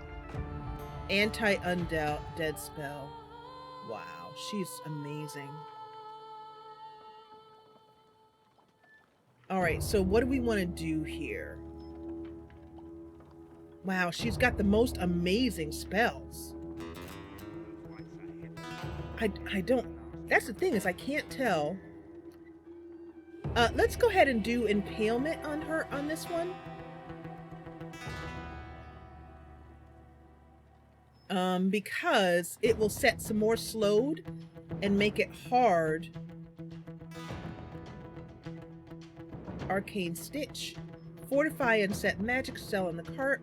Anti-undead spell. Wow, she's amazing. All right, so what do we want to do here? Wow, she's got the most amazing spells. I don't, that's the thing, is I can't tell. Let's go ahead and do impalement on her on this one. Because it will set some more slowed and make it hard. Arcane Stitch. Fortify and set magic spell in the cart.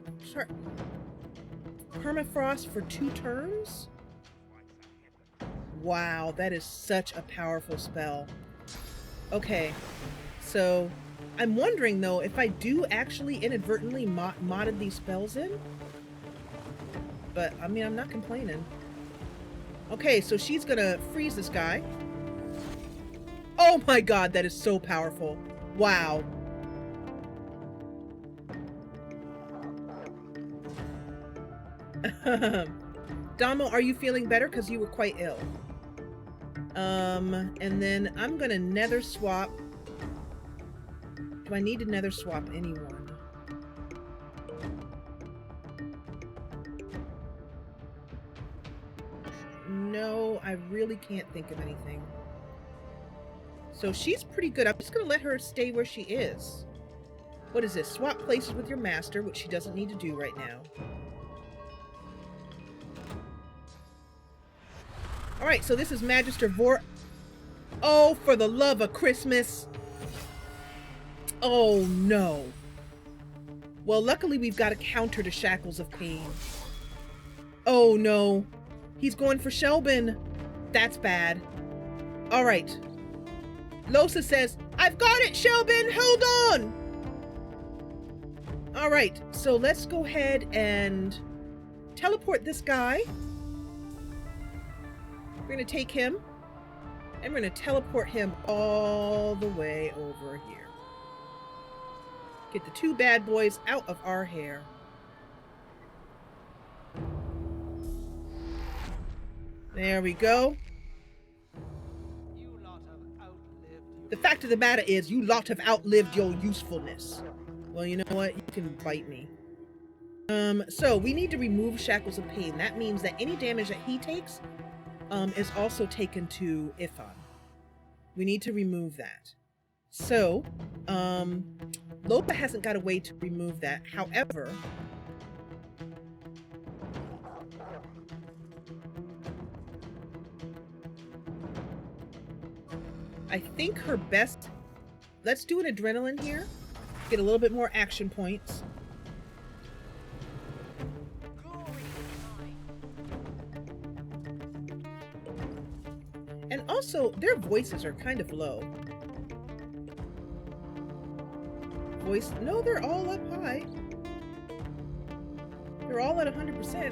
Permafrost for 2 turns? Wow, that is such a powerful spell. Okay, so I'm wondering though if I do actually inadvertently modded these spells in. But I mean, I'm not complaining. Okay, so she's gonna freeze this guy. Oh my god, that is so powerful. Wow. Damo, are you feeling better? Because you were quite ill. And then I'm gonna nether swap. Do I need to nether swap anyone? No, I really can't think of anything. So she's pretty good. I'm just gonna let her stay where she is. What is this? Swap places with your master, which she doesn't need to do right now. Alright, so this is Magister Vor... Oh, for the love of Christmas! Oh, no. Well, luckily we've got a counter to Shackles of Pain. Oh, no. He's going for Shelben. That's bad. Alright. Losa says, I've got it, Shelben! Hold on! Alright, so let's go ahead and teleport this guy. We're going to take him, and we're going to teleport him all the way over here. Get the 2 bad boys out of our hair. There we go. The fact of the matter is, you lot have outlived your usefulness. Well, you know what? You can bite me. So we need to remove Shackles of Pain. That means that any damage that he takes is also taken to Ifan. We need to remove that. So, Lopa hasn't got a way to remove that. However, I think her best... Let's do an adrenaline here. Get a little bit more action points. And also, their voices are kind of low. No, they're all up high. They're all at 100%.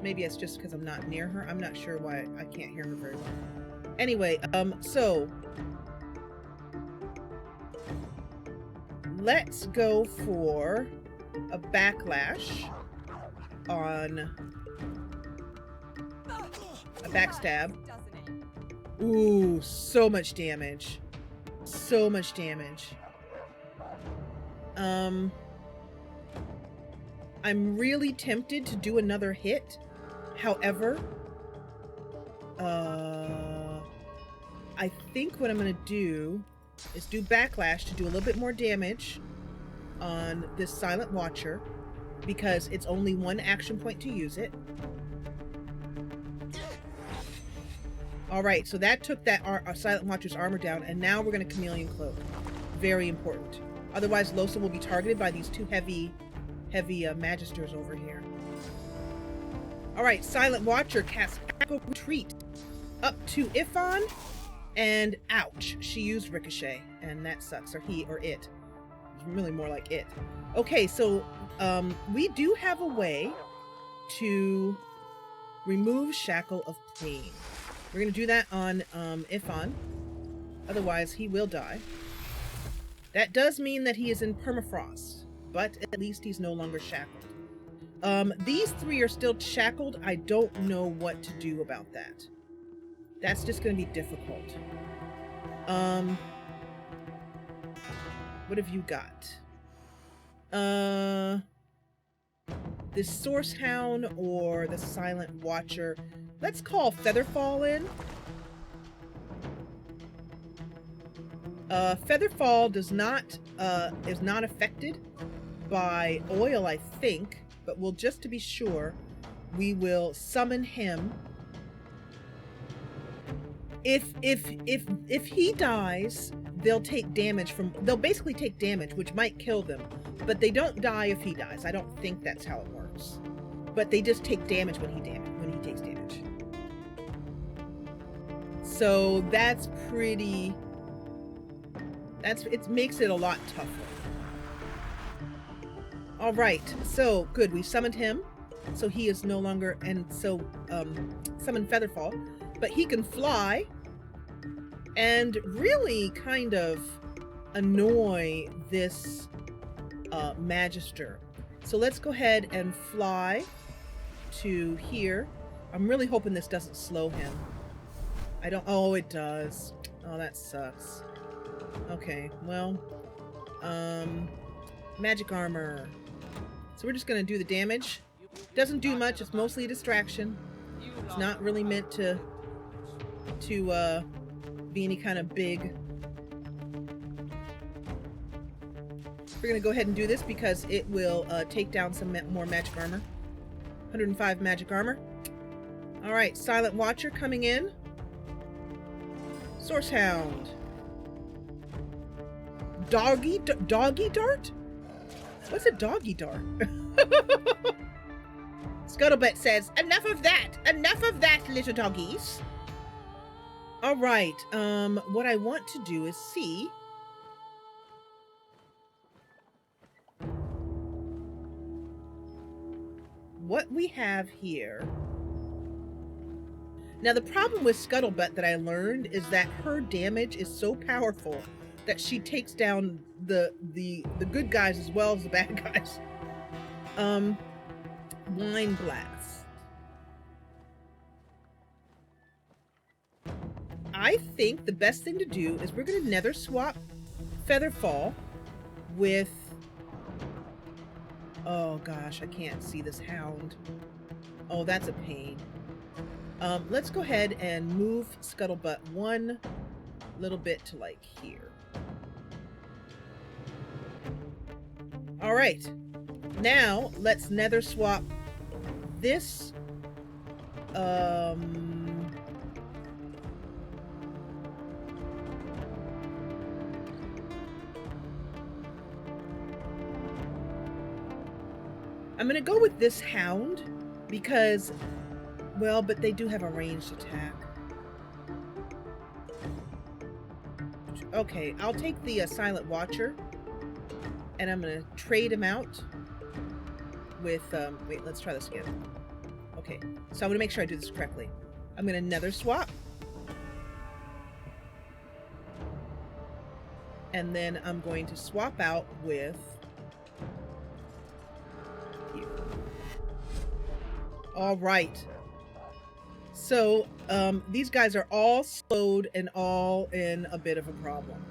Maybe it's just because I'm not near her. I'm not sure why I can't hear her very well. Anyway, so let's go for a backlash on a backstab. Ooh, so much damage. So much damage. I'm really tempted to do another hit. However, I think what I'm going to do is do backlash to do a little bit more damage on this Silent Watcher, because it's only 1 action point to use it. Alright, so that took that Silent Watcher's armor down, and now we're going to Chameleon Cloak. Very important. Otherwise, Losa will be targeted by these 2 heavy Magisters over here. Alright, Silent Watcher casts Echo Retreat up to Ifan. And ouch, she used ricochet, and that sucks, or he or it. It's really more like it. Okay, so we do have a way to remove Shackle of Pain. We're gonna do that on Ifan. Otherwise, he will die. That does mean that he is in permafrost, but at least he's no longer shackled. These three are still shackled. I don't know what to do about that. That's just going to be difficult. What have you got? The Source Hound or the Silent Watcher. Let's call Featherfall in. Featherfall is not affected by oil, I think, but we'll just to be sure, we will summon him. If he dies, they'll basically take damage, which might kill them, but they don't die if he dies. I don't think that's how it works. But they just take damage when he takes damage. So that's pretty. It makes it a lot tougher. All right, so good. We summoned him, so he is no longer, and so summon Featherfall, but he can fly and really kind of annoy this Magister. So let's go ahead and fly to here. I'm really hoping this doesn't slow him. Oh, it does. Oh, that sucks. Okay, well, magic armor. So we're just gonna do the damage. Doesn't do much, it's mostly a distraction. It's not really meant to be any kind of big. We're gonna go ahead and do this because it will take down some more magic armor. 105 magic armor. All right, Silent Watcher coming in. Source Hound. Doggy dart? What's a doggy dart? Scuttlebutt says, enough of that, little doggies. All right, what I want to do is see what we have here. Now, the problem with Scuttlebutt that I learned is that her damage is so powerful that she takes down the good guys as well as the bad guys. Wine Blast. I think the best thing to do is we're going to nether swap Featherfall with... Oh gosh, I can't see this hound. Oh, that's a pain. Let's go ahead and move Scuttlebutt one little bit to like here. All right, now let's nether swap this. I'm gonna go with this hound because, well, but they do have a ranged attack. Okay, I'll take the Silent Watcher. And I'm going to trade him out with, wait, let's try this again. Okay, so I'm going to make sure I do this correctly. I'm going to nether swap. And then I'm going to swap out with you. All right. So, these guys are all slowed and all in a bit of a problem.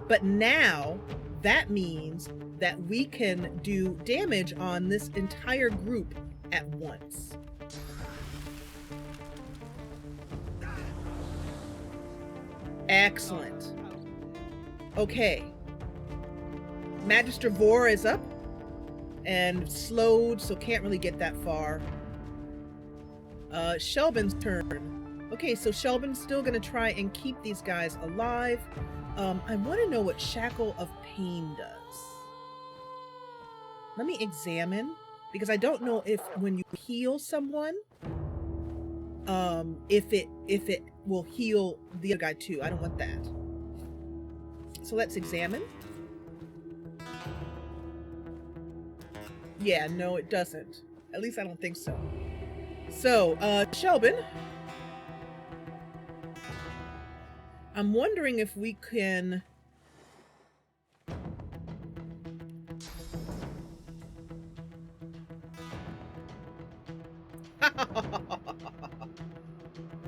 But now... that means that we can do damage on this entire group at once. Excellent. Okay. Magister Vor is up and slowed, so can't really get that far. Shelben's turn. Okay, so Shelben's still gonna try and keep these guys alive. I want to know what Shackle of Pain does. Let me examine, because I don't know if when you heal someone, if it will heal the other guy too. I don't want that. So let's examine. Yeah, no, it doesn't. At least I don't think so. So, Shelben, I'm wondering if we can...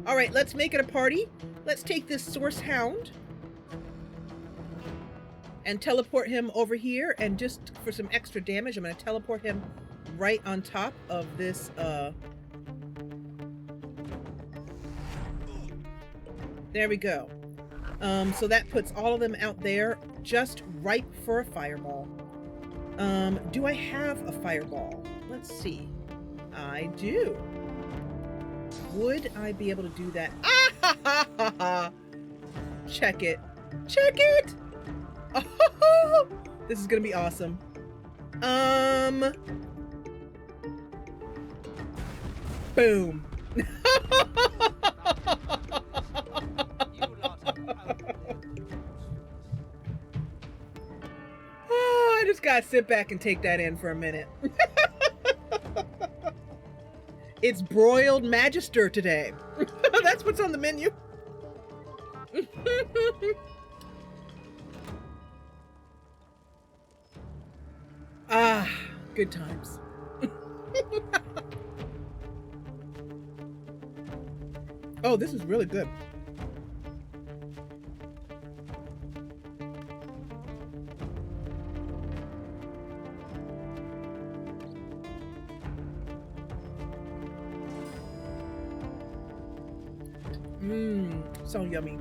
All right, let's make it a party. Let's take this Source Hound and teleport him over here, and just for some extra damage, I'm going to teleport him right on top of this, there we go. So that puts all of them out there, just ripe for a fireball. Do I have a fireball? Let's see. I do. Would I be able to do that? Ah, ha, ha, ha, ha. Check it. Check it! Oh, this is gonna be awesome. Boom. Oh, I just gotta sit back and take that in for a minute. It's broiled Magister today. That's what's on the menu. Ah, good times. Oh, this is really good. So yummy.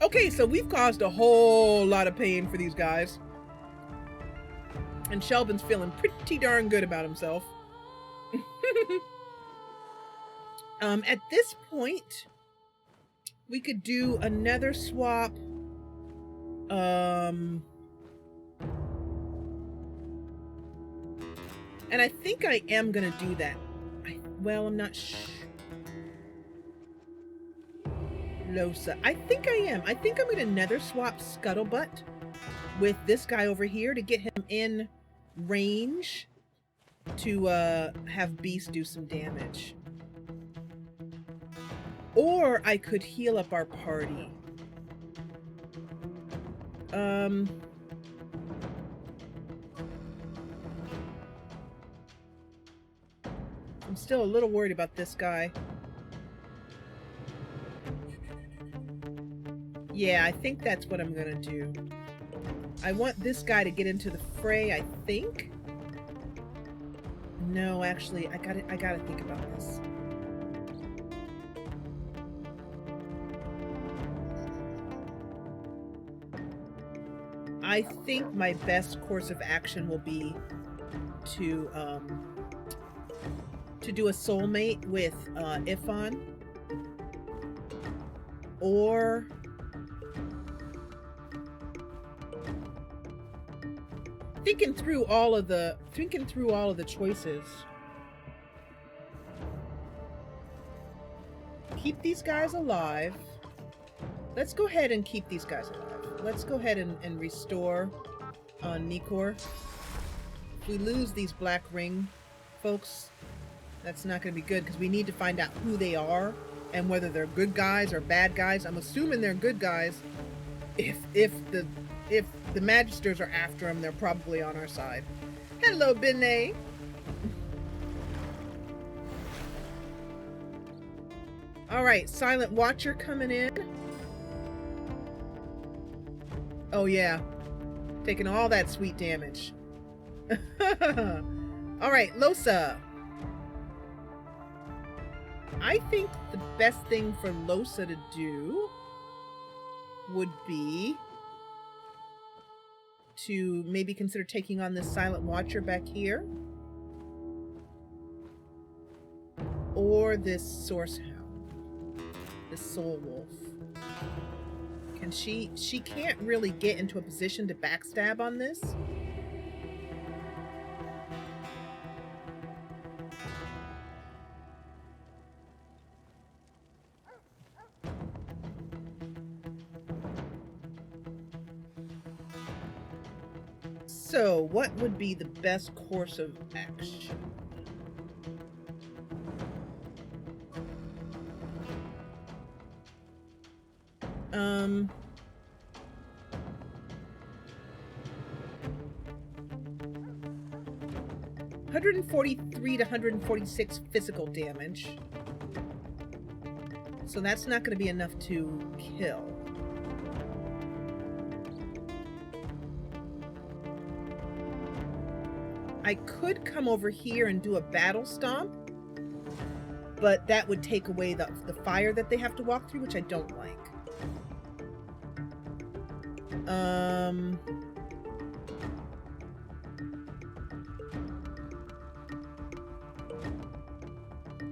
Okay, so we've caused a whole lot of pain for these guys. And Shelben's feeling pretty darn good about himself. At this point, we could do another swap. And I think I am gonna do that. Well, I'm not sure. Losa. I think I am. I think I'm going to nether swap Scuttlebutt with this guy over here to get him in range to have Beast do some damage. Or I could heal up our party. I'm still a little worried about this guy. Yeah, I think that's what I'm gonna do. I want this guy to get into the fray, I think. No, actually, I gotta think about this. I think my best course of action will be to do a soulmate with Ifan, or thinking through all of the choices. Keep these guys alive. Let's go ahead and keep these guys alive. Let's go ahead and restore Nikor. If we lose these black ring folks, that's not going to be good, because we need to find out who they are and whether they're good guys or bad guys. I'm assuming they're good guys. If the Magisters are after them, they're probably on our side. Hello, Benet. All right, Silent Watcher coming in. Oh yeah, taking all that sweet damage. All right, Losa. I think the best thing for Losa to do would be to maybe consider taking on this Silent Watcher back here, or this Source Hound, this Soul Wolf. Can she can't really get into a position to backstab on this. So, what would be the best course of action? Um... 143 to 146 physical damage. So that's not going to be enough to kill. I could come over here and do a battle stomp, but that would take away the fire that they have to walk through, which I don't like.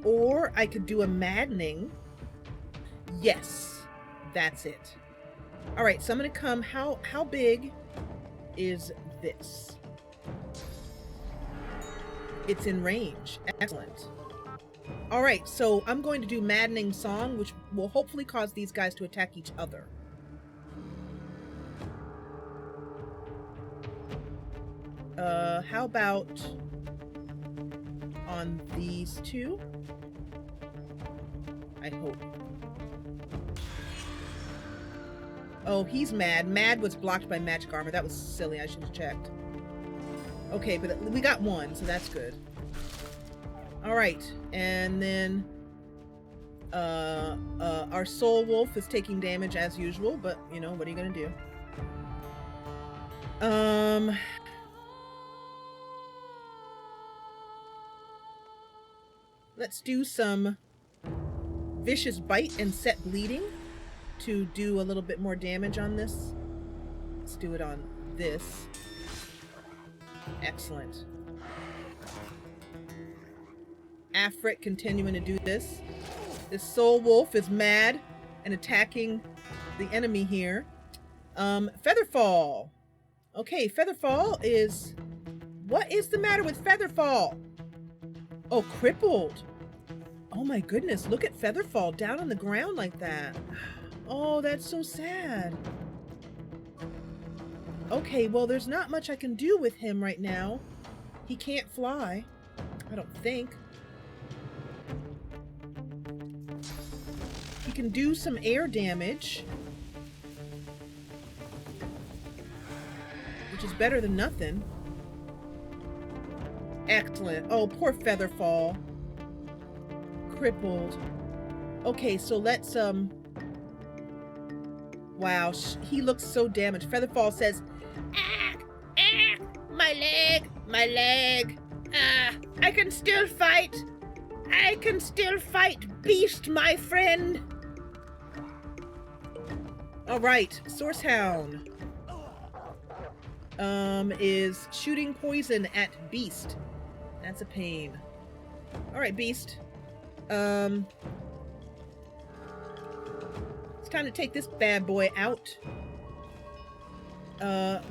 Or I could do a maddening. Yes, that's it. All right, so I'm gonna come. How big is this? It's in range. Excellent. All right, so I'm going to do maddening song, which will hopefully cause these guys to attack each other. How about on these two? I hope. Oh, he's mad. Mad was blocked by magic armor. That was silly. I should have checked. Okay, but we got one, so that's good. All right, and then our soul wolf is taking damage as usual, but you know, what are you gonna do? Let's do some vicious bite and set bleeding to do a little bit more damage on this. Let's do it on this. Excellent. Afrit continuing to do this. This soul wolf is mad and attacking the enemy here. Featherfall. Okay, Featherfall is... What is the matter with Featherfall? Oh, crippled. Oh my goodness, look at Featherfall down on the ground like that. Oh, that's so sad. Okay, well, there's not much I can do with him right now. He can't fly, I don't think. He can do some air damage, which is better than nothing. Excellent. Oh, poor Featherfall. Crippled. Okay, so let's, wow, he looks so damaged. Featherfall says, my leg, my leg. I can still fight. I can still fight, beast, my friend. All right, Sourcehound is shooting poison at Beast. That's a pain. All right, Beast. It's time to take this bad boy out.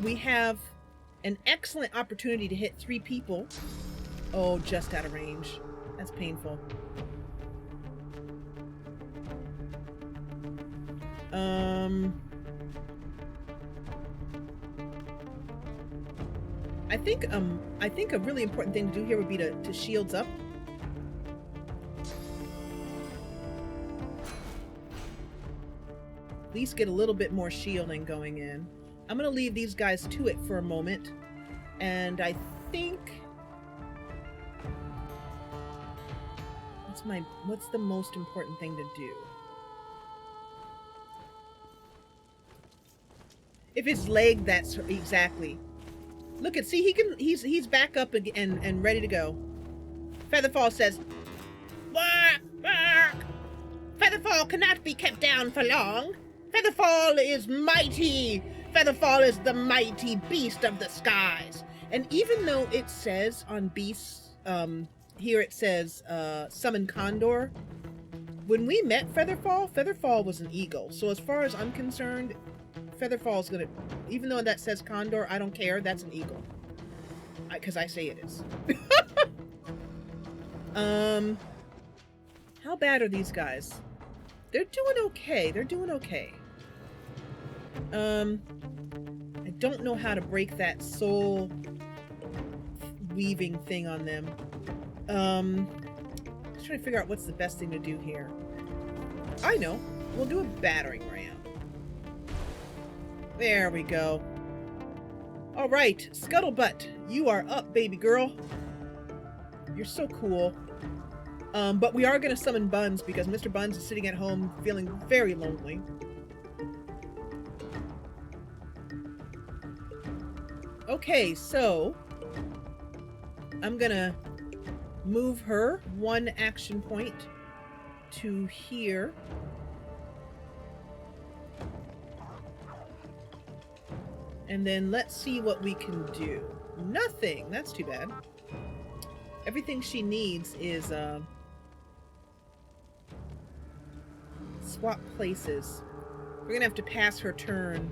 We have an excellent opportunity to hit 3 people. Oh, just out of range. That's painful. I think a really important thing to do here would be to shields up. At least get a little bit more shielding going in. I'm gonna leave these guys to it for a moment, and I think what's the most important thing to do? If it's leg, that's exactly. Look at, see, he's back up again and ready to go. Featherfall says, bark, bark. Featherfall cannot be kept down for long. Featherfall is mighty. Featherfall is the mighty beast of the skies. And even though it says on beasts, here it says summon condor. When we met Featherfall was an eagle. So as far as I'm concerned, Featherfall's gonna, even though that says condor, I don't care, that's an eagle. Because I say it is. How bad are these guys? They're doing okay. They're doing okay. I don't know how to break that soul weaving thing on them. Just trying to figure out what's the best thing to do here. I know. We'll do a battering ram. There we go. All right, Scuttlebutt, you are up, baby girl. You're so cool. But we are going to summon Buns because Mr. Buns is sitting at home feeling very lonely. Okay, so I'm going to move her 1 action point to here. And then let's see what we can do. Nothing. That's too bad. Everything she needs is swap places. We're gonna have to pass her turn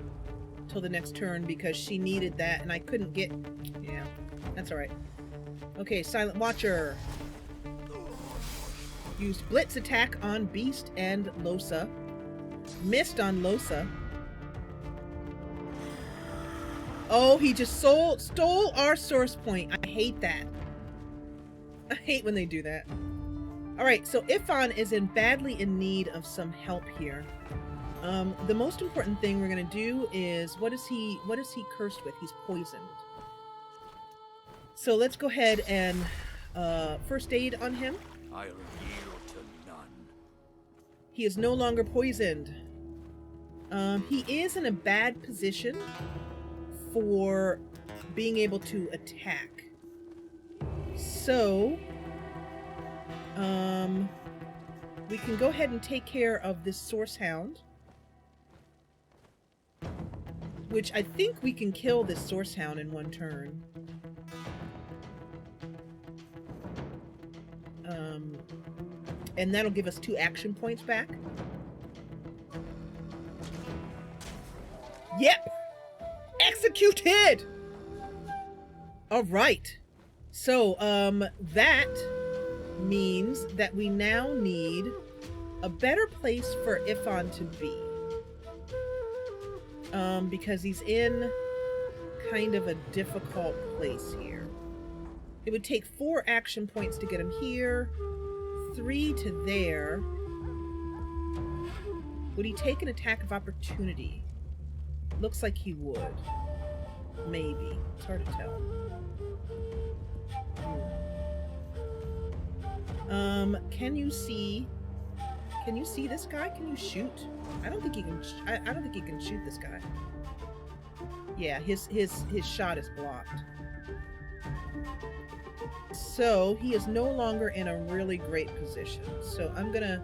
till the next turn because she needed that and I couldn't get... Yeah, that's alright. Okay, Silent Watcher. Used Blitz attack on Beast and Losa. Missed on Losa. Oh, he just stole our source point. I hate that. I hate when they do that. Alright, so Ifan is badly in need of some help here. The most important thing we're going to do is, what is he cursed with? He's poisoned. So let's go ahead and first aid on him. I'll yield to none. He is no longer poisoned. He is in a bad position for being able to attack. So, we can go ahead and take care of this Source Hound. Which I think we can kill this Source Hound in 1 turn. And that'll give us 2 action points back. Yep! Executed! Alright. So, that means that we now need a better place for Ifan to be. Because he's in kind of a difficult place here. It would take 4 action points to get him here, 3 to there. Would he take an attack of opportunity? Looks like he would. Maybe. It's hard to tell. Can you see this guy? Can you shoot? I don't think he can. I don't think he can shoot this guy. Yeah, his shot is blocked. So he is no longer in a really great position. So I'm gonna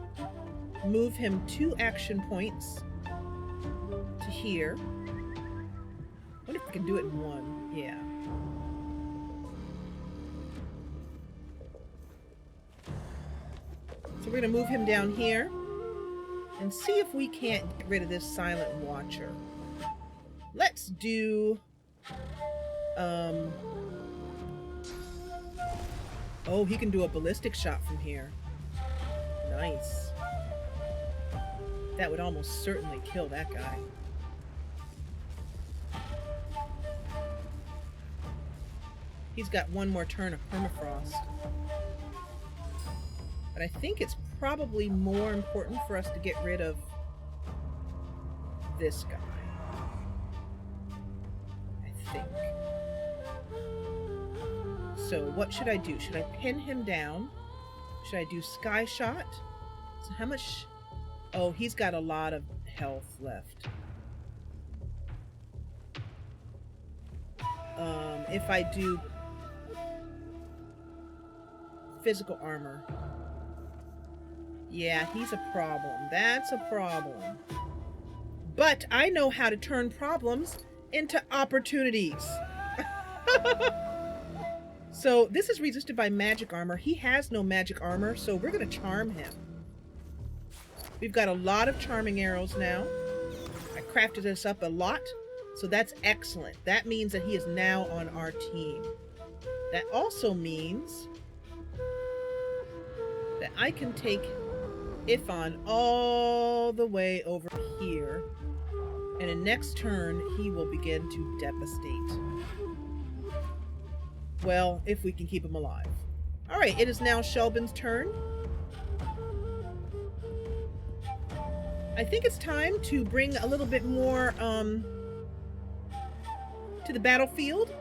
move him 2 action points to here. I wonder if we can do it in 1. Yeah. So we're gonna move him down here and see if we can't get rid of this Silent Watcher. Let's do oh, he can do a ballistic shot from here. Nice. That would almost certainly kill that guy. He's got 1 more turn of permafrost. But I think it's probably more important for us to get rid of this guy. I think. So what should I do? Should I pin him down? Should I do Sky Shot? So how much... Oh, he's got a lot of health left. If I do physical armor. Yeah, he's a problem. That's a problem. But I know how to turn problems into opportunities. So this is resisted by magic armor. He has no magic armor, so we're going to charm him. We've got a lot of charming arrows now. I crafted this up a lot, so that's excellent. That means that he is now on our team. That also means that I can take Ifan all the way over here And in next turn, he will begin to devastate. Well, if we can keep him alive. Alright, it is now Shelben's turn. I think it's time to bring a little bit more to the battlefield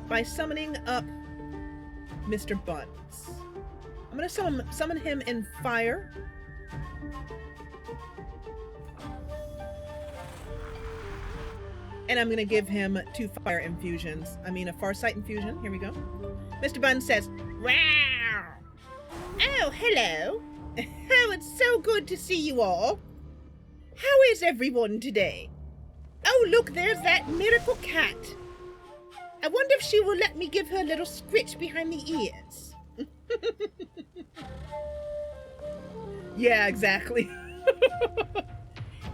by summoning up Mr. Buns. I'm going to summon him in fire. And I'm going to give him 2 fire infusions. I mean, a farsight infusion. Here we go. Mr. Bun says, "Wow! Oh, hello. Oh, it's so good to see you all. How is everyone today? Oh, look, there's that miracle cat. I wonder if she will let me give her a little scritch behind the ears." Yeah, exactly.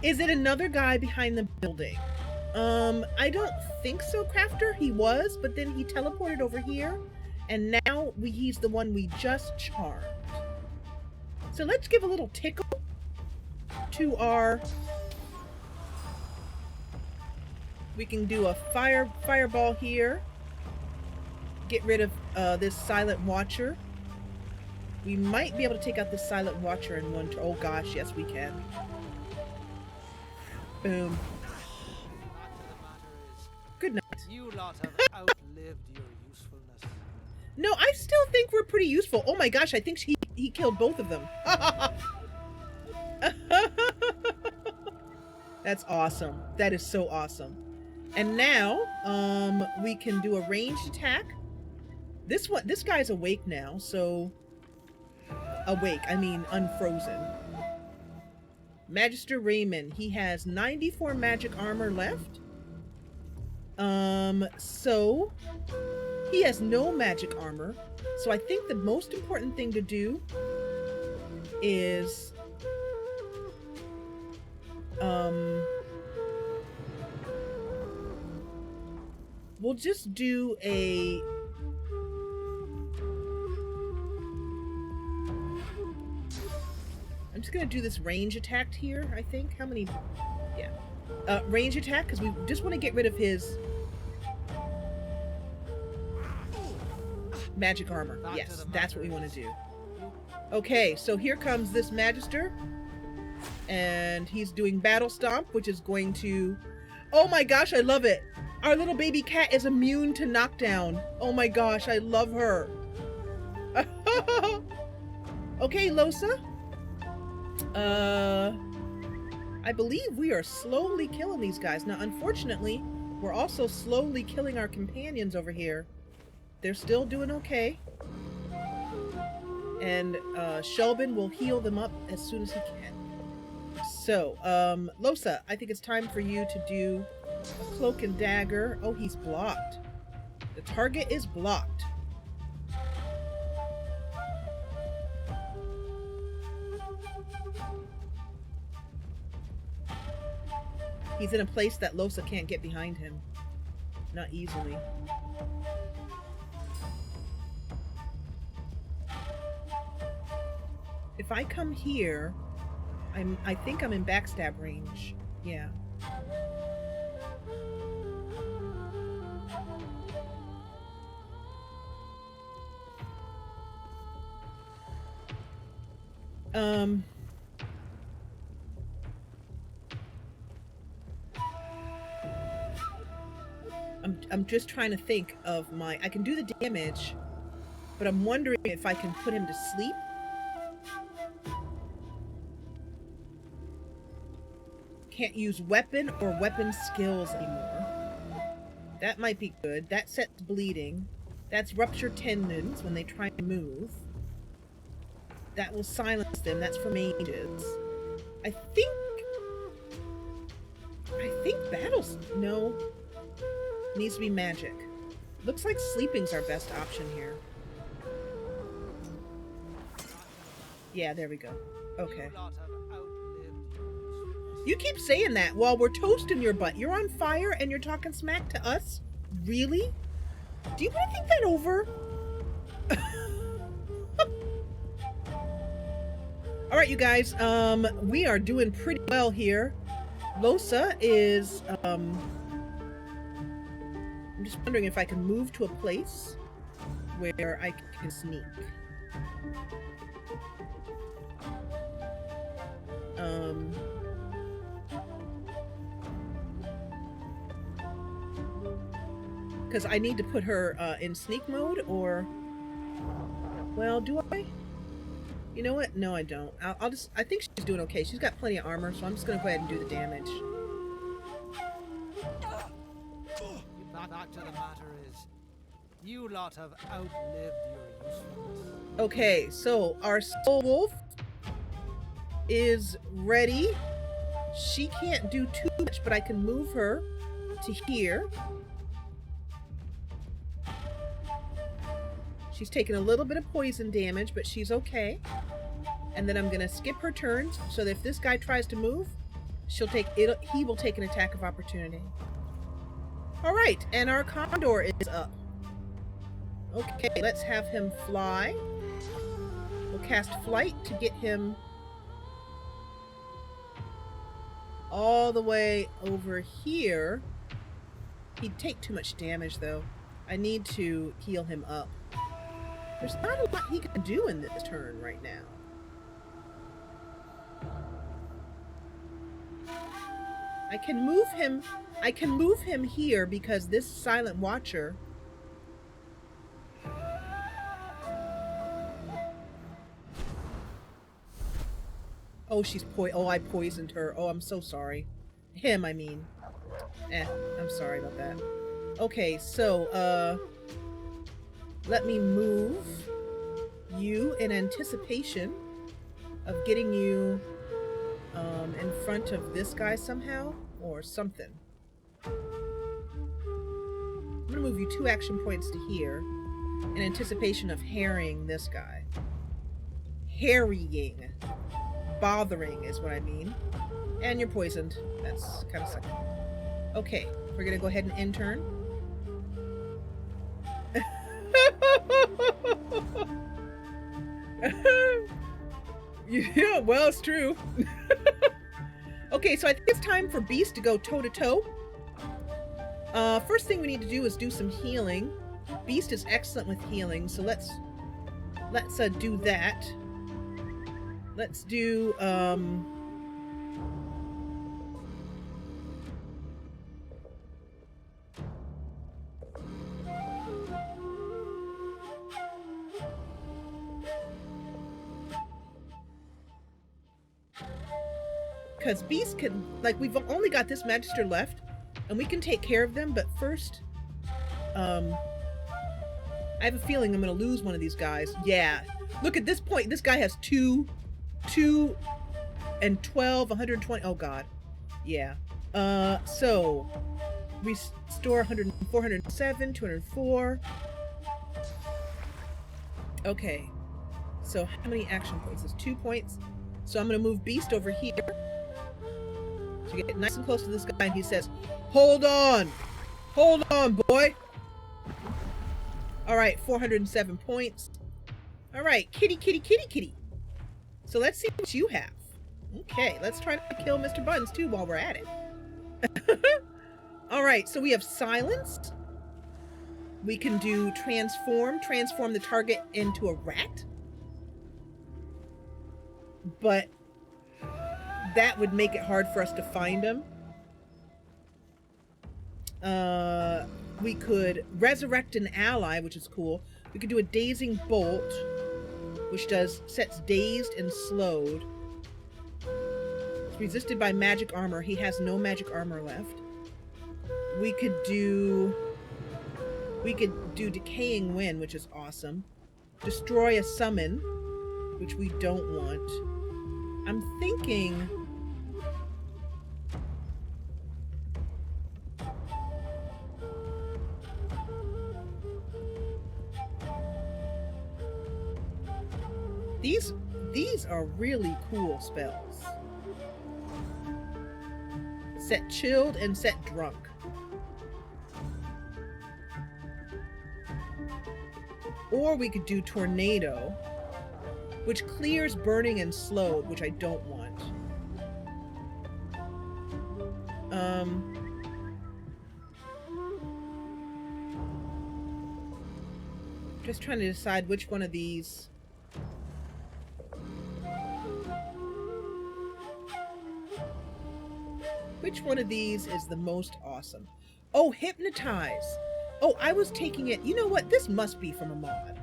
Is it another guy behind the building? I don't think so, Crafter. He was, but then he teleported over here, and now he's the one we just charmed. So let's give a little tickle to our... We can do a fireball here. Get rid of this Silent Watcher. We might be able to take out this Silent Watcher in one turn. Oh gosh, yes we can. Boom. Good night. You lot have outlived your usefulness. No, I still think we're pretty useful. Oh my gosh, I think he killed both of them. That's awesome. That is so awesome. And now, we can do a ranged attack. This guy's awake now, so... Awake, I mean unfrozen. Magister Raymond, he has 94 magic armor left. So he has no magic armor. So I think the most important thing to do is we'll just do a I'm just gonna do this range attack here, I think. How many? Yeah. Range attack, because we just want to get rid of his magic armor. Yes, that's what we want to do. Okay, so here comes this Magister. And he's doing Battle Stomp, which is going to... Oh my gosh, I love it! Our little baby cat is immune to knockdown. Oh my gosh, I love her. Okay, Losa. I believe we are slowly killing these guys. Now, unfortunately, we're also slowly killing our companions over here. They're still doing okay. And Shelben will heal them up as soon as he can. So, Losa, I think it's time for you to do a cloak and dagger. Oh, he's blocked. The target is blocked. He's in a place that Losa can't get behind him. Not easily. If I come here, I think I'm in backstab range. Yeah. I'm just trying to think of my... I can do the damage, but I'm wondering if I can put him to sleep. Can't use weapon or weapon skills anymore. That might be good. That sets bleeding. That's ruptured tendons when they try to move. That will silence them. That's for mages. I think battles... No. Needs to be magic. Looks like sleeping's our best option here. Yeah, there we go. Okay. You keep saying that while we're toasting your butt. You're on fire and you're talking smack to us? Really? Do you want to think that over? Alright, you guys. We are doing pretty well here. Losa is, I'm just wondering if I can move to a place where I can sneak. Because I need to put her in sneak mode, or, well, do I? You know what? No, I don't. I'll just, I think she's doing okay. She's got plenty of armor, so I'm just going to go ahead and do the damage. Back to the matter is, you lot have outlived your usefulness. Okay, so our soul wolf is ready. She can't do too much, but I can move her to here. She's taking a little bit of poison damage, but she's okay. And then I'm gonna skip her turns so that if this guy tries to move, he will take an attack of opportunity. All right, and our condor is up. Okay, let's have him fly. We'll cast flight to get him all the way over here. He'd take too much damage though. I need to heal him up. There's not a lot he can do in this turn right now. I can move him here because this silent watcher oh, I poisoned her. Oh, I'm so sorry. Him, I mean. I'm sorry about that. Okay, so, let me move you in anticipation of getting you, in front of this guy somehow, or something. I'm gonna move you 2 action points to here, in anticipation of harrying this guy. Harrying. Bothering is what I mean. And you're poisoned. That's kind of sucky. Okay, we're gonna go ahead and end turn. Yeah, well, it's true. Okay, so I think it's time for Beast to go toe-to-toe. First thing we need to do is do some healing. Beast is excellent with healing, so let's do that. Let's do, because Beast can, like, we've only got this Magister left, and we can take care of them, but first, I have a feeling I'm going to lose one of these guys. Yeah. Look at this point. This guy has 2 and 12, 120. Oh, God. Yeah. So, restore 100, 407, 204. Okay. So, how many action points? There's 2 points. So, I'm going to move Beast over here. To get nice and close to this guy, and he says, "Hold on! Hold on, boy!" Alright, 407 points. Alright, kitty, kitty, kitty, kitty. So let's see what you have. Okay, let's try to kill Mr. Buns too while we're at it. Alright, so we have silence. We can do transform the target into a rat. But that would make it hard for us to find him. We could resurrect an ally, which is cool. We could do a dazing bolt, which sets dazed and slowed. It's resisted by magic armor. He has no magic armor left. We could do decaying wind, which is awesome. Destroy a summon, which we don't want. I'm thinking these are really cool spells. Set chilled and set drunk. Or we could do tornado, which clears burning and slowed, which I don't want. Just trying to decide which one of these. Which one of these is the most awesome? Oh, hypnotize. Oh, I was taking it. You know what? This must be from a mod.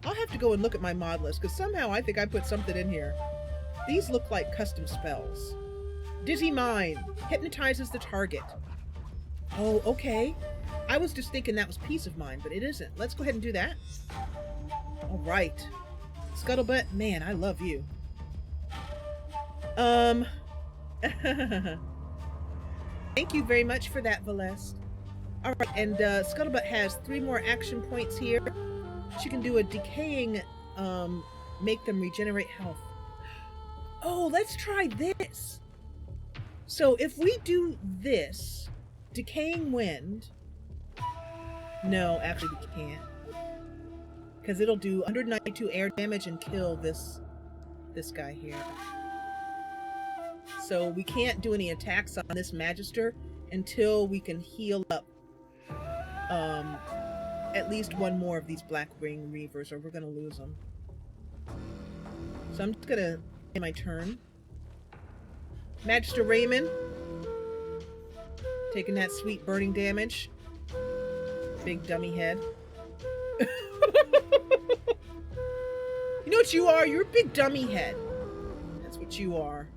I'll have to go and look at my mod list because somehow I think I put something in here. These look like custom spells. Dizzy Mind hypnotizes the target. Oh, okay. I was just thinking that was peace of mind, but it isn't. Let's go ahead and do that. All right. Scuttlebutt, man, I love you. Thank you very much for that, Valest. All right, and Scuttlebutt has 3 more action points here. She can do a decaying, make them regenerate health. Oh, let's try this. So if we do this, decaying wind. No, actually we can't. Because it'll do 192 air damage and kill this guy here. So we can't do any attacks on this Magister until we can heal up at least 1 more of these Black Ring Reavers, or we're going to lose them. So I'm just going to end my turn. Magister Raymond, taking that sweet burning damage. Big dummy head. You know what you are? You're a big dummy head. That's what you are.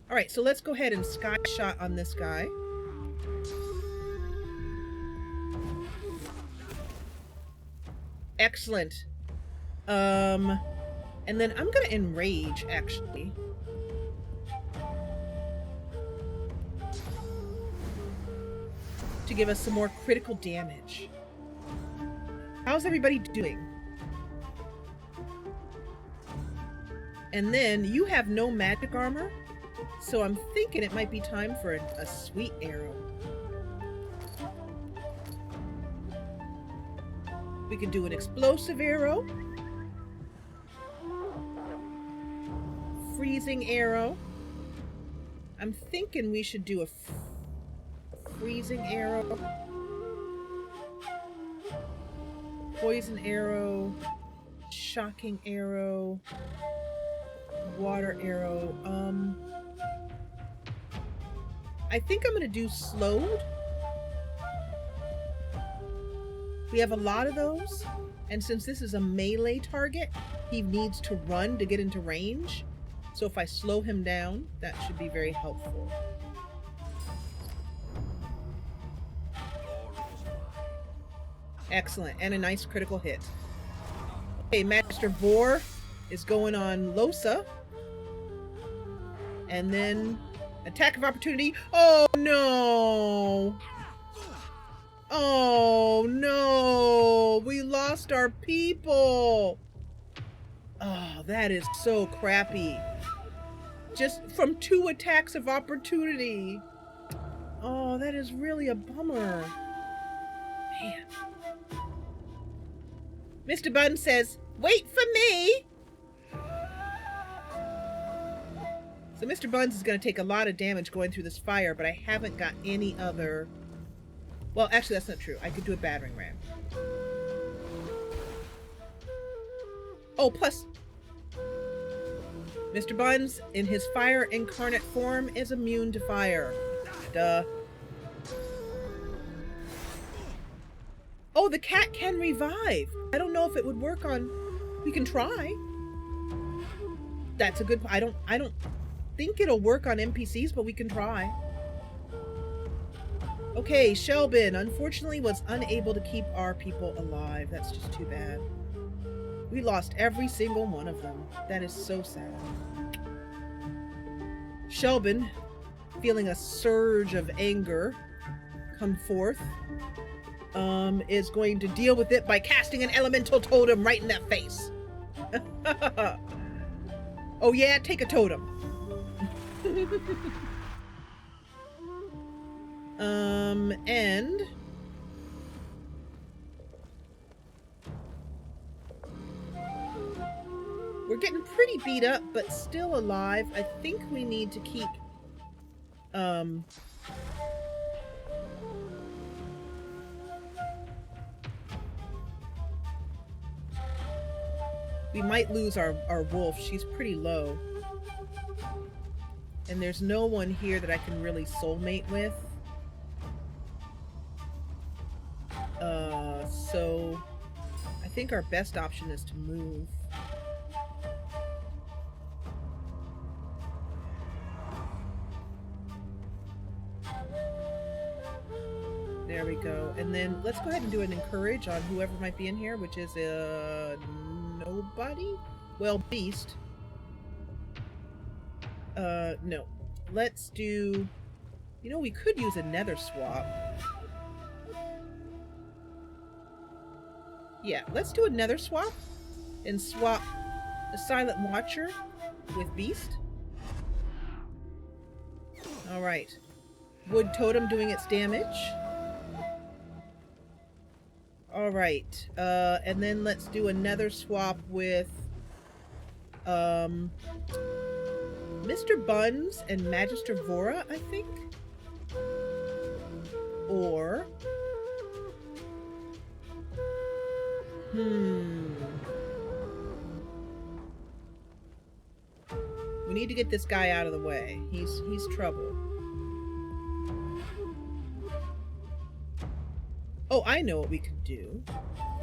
Alright, so let's go ahead and sky shot on this guy. Excellent. And then I'm gonna enrage, actually. To give us some more critical damage. How's everybody doing? And then you have no magic armor, so I'm thinking it might be time for a sweet arrow. We could do an explosive arrow. Freezing arrow. I'm thinking we should do a freezing arrow. Poison arrow. Shocking arrow. Water arrow. I think I'm gonna do slowed. We have a lot of those, and since this is a melee target, he needs to run to get into range. So if I slow him down, that should be very helpful. Excellent, and a nice critical hit. Okay, Magister Vor is going on Losa. And then attack of opportunity. Oh no! Oh no! We lost our people! Oh, that is so crappy. Just from 2 attacks of opportunity. Oh, that is really a bummer. Man. Mr. Bun says, wait for me! So Mr. Buns is going to take a lot of damage going through this fire, but I haven't got any other... Well, actually, that's not true. I could do a battering ram. Oh, plus... Mr. Buns, in his fire incarnate form, is immune to fire. Duh. Oh, the cat can revive. I don't know if it would work on... We can try. That's a good... I don't think it'll work on NPCs, but we can try. Okay, Shelben unfortunately was unable to keep our people alive. That's just too bad. We lost every single one of them. That is so sad. Shelben, feeling a surge of anger come forth, is going to deal with it by casting an elemental totem right in that face. Oh yeah, take a totem. And we're getting pretty beat up, but still alive. I think we need to keep We might lose our wolf. She's pretty low. And there's no one here that I can really soulmate with. So I think our best option is to move. There we go. And then let's go ahead and do an encourage on whoever might be in here, which is nobody? Well, beast. No. Let's do... You know, we could use a nether swap. Yeah, let's do a nether swap and swap the Silent Watcher with Beast. Alright. Wood Totem doing its damage. Alright. And then let's do a nether swap with Mr. Buns and Magister Vora, I think? Or... We need to get this guy out of the way. He's trouble. Oh, I know what we can do.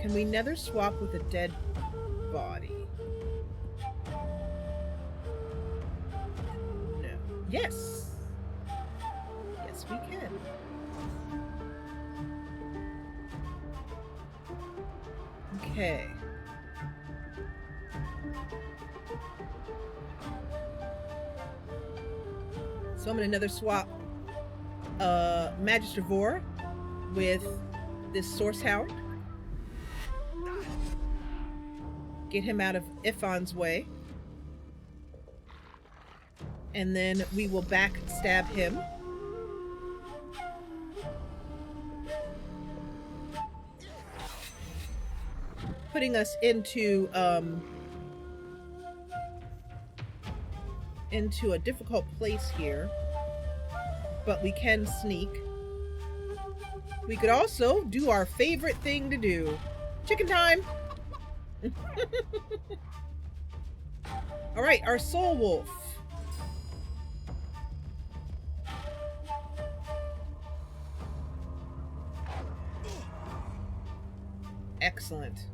Can we nether swap with a dead body? No. Yes! Yes, we can. Okay. So I'm gonna nether swap Magister Vor with this Source Hound. Get him out of Ifan's way. And then we will backstab him. Putting us into a difficult place here. But we can sneak. We could also do our favorite thing to do. Chicken time! Alright, our Soul Wolf. Excellent.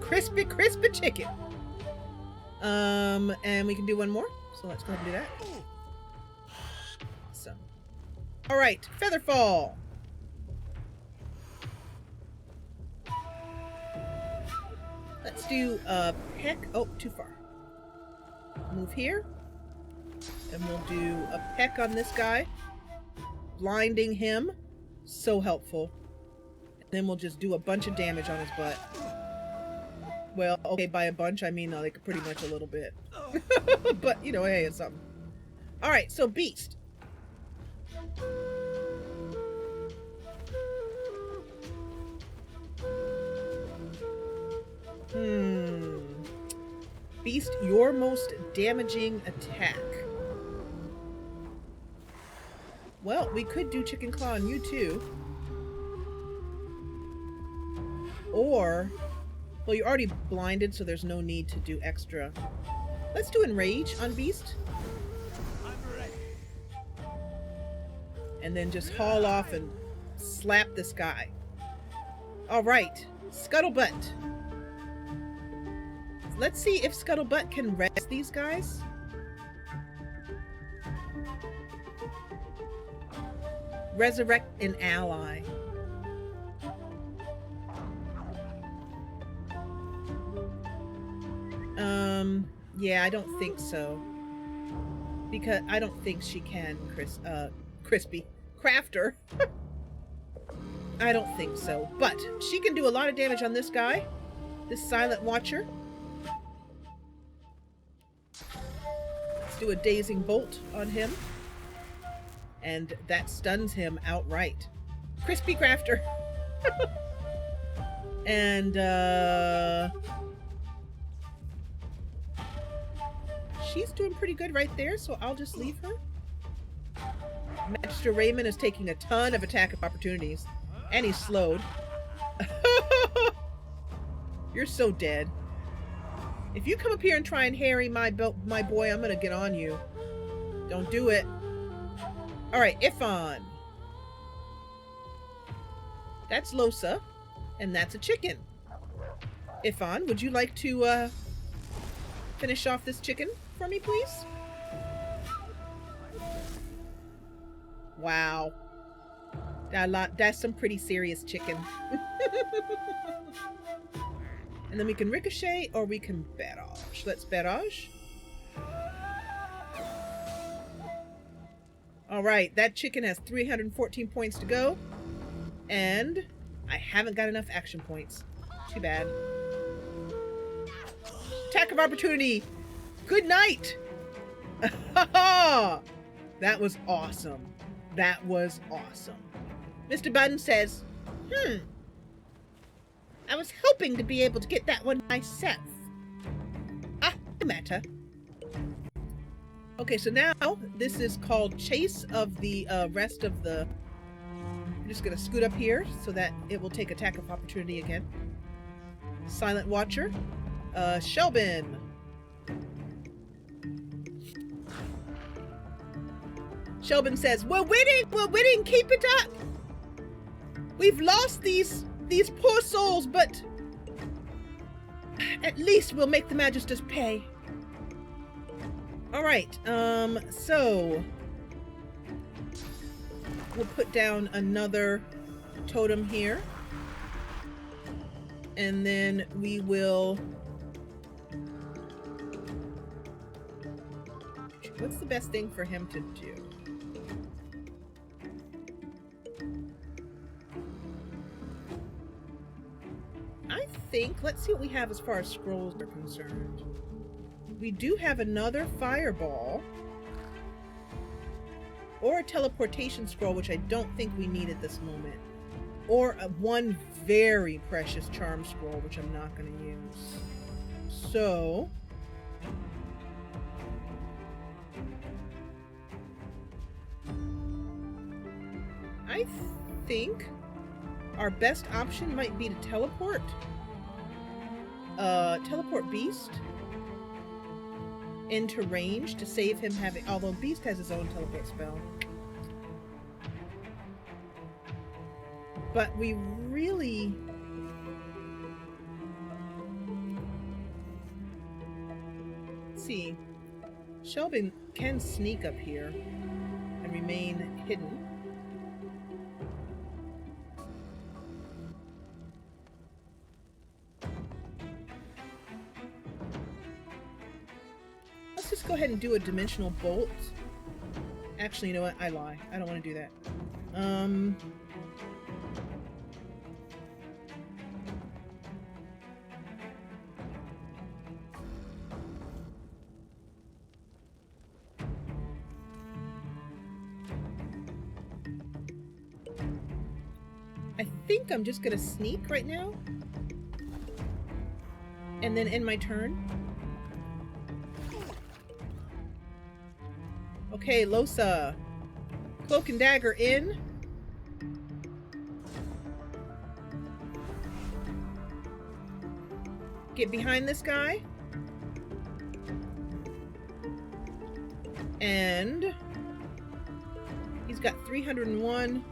Crispy, crispy chicken. And we can do one more. So let's go ahead and do that. So. Alright, Featherfall. Let's do a peck. Oh, too far. Move here. And we'll do a peck on this guy. Blinding him. So helpful. Then we'll just do a bunch of damage on his butt. Well, okay, by a bunch, I mean like pretty much a little bit. But, you know, hey, it's something. Alright, so Beast. Beast, your most damaging attack. Well, we could do Chicken Claw on you too. Or, well, you're already blinded, so there's no need to do extra. Let's do Enrage on Beast. I'm ready. And then just haul off and slap this guy. Alright, Scuttlebutt. Let's see if Scuttlebutt can rest these guys. Resurrect an ally. Yeah, I don't think so. Because I don't think she can, Crispy. Crafter. I don't think so. But she can do a lot of damage on this guy. This Silent Watcher. Let's do a Dazing Bolt on him. And that stuns him outright. Crispy Crafter. And, she's doing pretty good right there, so I'll just leave her. Magister Raymond is taking a ton of attack opportunities. And he's slowed. You're so dead. If you come up here and try and harry my boy, I'm gonna get on you. Don't do it. Alright, Ifan. That's Losa. And that's a chicken. Ifan, would you like to finish off this chicken for me, please? Wow. That's some pretty serious chicken. And then we can ricochet or we can barrage. Let's barrage. Alright, that chicken has 314 points to go. And I haven't got enough action points. Too bad. Attack of opportunity! Good night! That was awesome. That was awesome. Mr. Bun says, I was hoping to be able to get that one myself. Ah, no matter. Okay, so now this is called Chase of the rest of the... I'm just going to scoot up here so that it will take attack of opportunity again. Silent Watcher. Shelben. Shelben says, we're winning, keep it up. We've lost these poor souls, but at least we'll make the Magisters pay. Alright, so we'll put down another totem here. And then we will... What's the best thing for him to do? I think, let's see what we have as far as scrolls are concerned. We do have another fireball. Or a teleportation scroll, which I don't think we need at this moment. Or one very precious charm scroll, which I'm not going to use. So... I think our best option might be to teleport. Teleport Beast into range to save him having... Although Beast has his own teleport spell. But we really... Let's see. Shelby can sneak up here and remain hidden. Let's just go ahead and do a dimensional bolt. Actually, you know what? I lie. I don't want to do that. I think I'm just gonna sneak right now. And then end my turn. Okay, Losa. Cloak and dagger in. Get behind this guy. And he's got 301.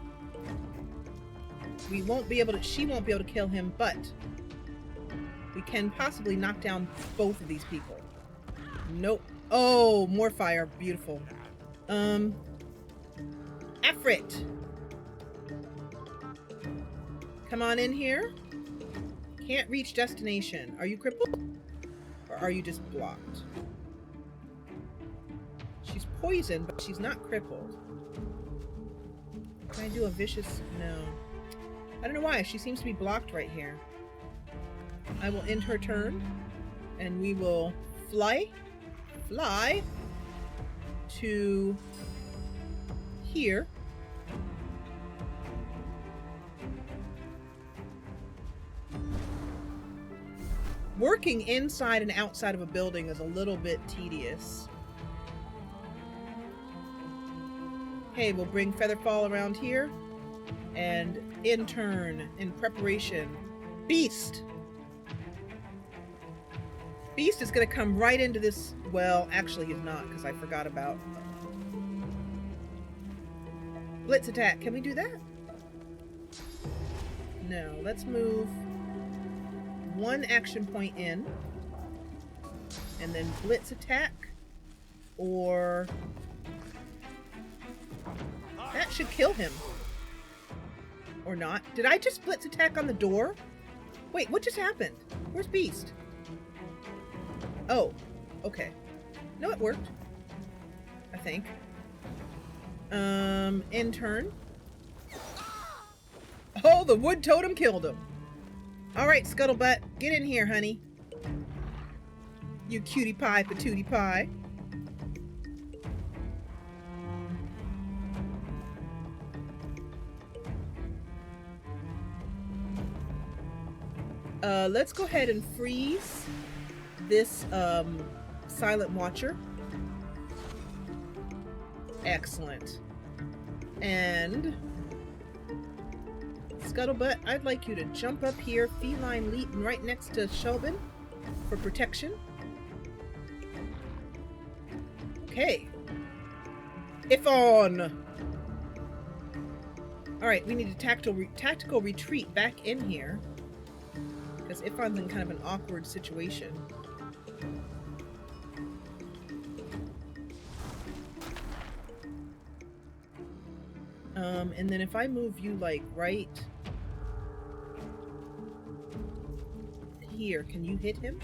We won't be able to, she won't be able to kill him, but we can possibly knock down both of these people. Nope. Oh, more fire. Beautiful. Afrit. Come on in here. Can't reach destination. Are you crippled? Or are you just blocked? She's poisoned, but she's not crippled. Can I do a vicious... No. I don't know why. She seems to be blocked right here. I will end her turn. And we will fly to here. Working inside and outside of a building is a little bit tedious. Okay, we'll bring Featherfall around here. And in turn, in preparation, Beast! Beast is going to come right into this. Well, actually he's not, because I forgot about blitz attack. Can we do that? No. Let's move 1 action point in, and then blitz attack, or that should kill him. Or not. Did I just blitz attack on the door? Wait, what just happened? Where's Beast? Oh, okay. No, it worked. I think. In turn. Oh, the wood totem killed him. Alright, Scuttlebutt, get in here, honey. You cutie pie patootie pie. Let's go ahead and freeze this silent watcher. Excellent. And Scuttlebutt, I'd like you to jump up here, feline leap, and right next to Shelben for protection. Okay. If on. Alright, we need a tactical retreat back in here. Because Ifon's in kind of an awkward situation. And then if I move you, like, right here, can you hit him?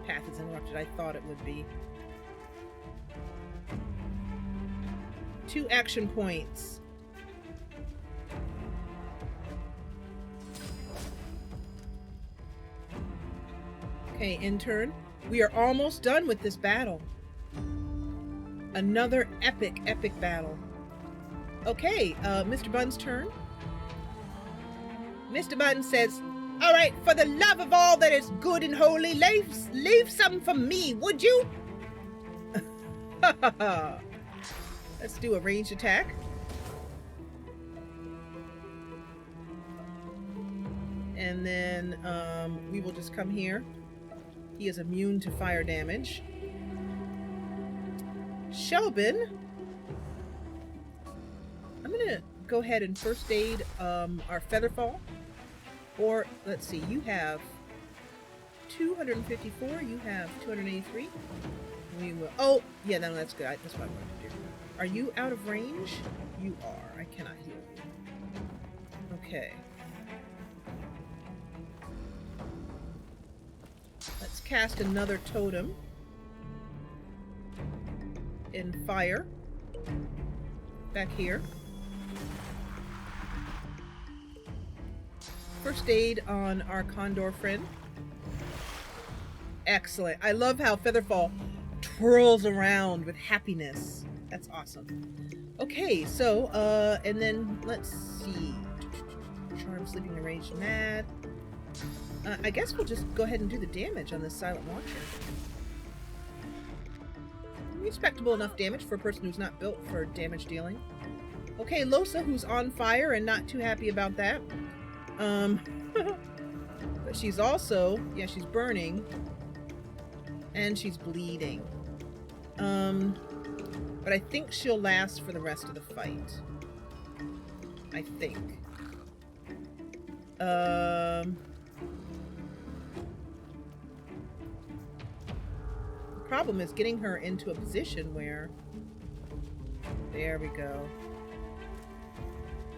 Path is interrupted. I thought it would be. 2 action points. Okay, intern. We are almost done with this battle. Another epic, epic battle. Okay, Mr. Bun's turn. Mr. Bun says, "Alright, for the love of all that is good and holy, leave some for me, would you?" Let's do a ranged attack. And then we will just come here. He is immune to fire damage. Shelben, I'm gonna go ahead and first aid our Featherfall. Or let's see, you have 254. You have 283. We will. Oh, yeah, no, that's good. That's what I wanted to do. Are you out of range? You are. I cannot heal you. Okay. Let's cast another totem in fire back here. First aid on our Condor friend. Excellent. I love how Featherfall twirls around with happiness. That's awesome. Okay, so and then let's see. Charm, sleeping, enraged, mad. I guess we'll just go ahead and do the damage on this silent watcher. Respectable enough damage for a person who's not built for damage dealing. Okay, Losa, who's on fire and not too happy about that. But she's also, yeah, she's burning. And she's bleeding. But I think she'll last for the rest of the fight. I think. The problem is getting her into a position where... There we go.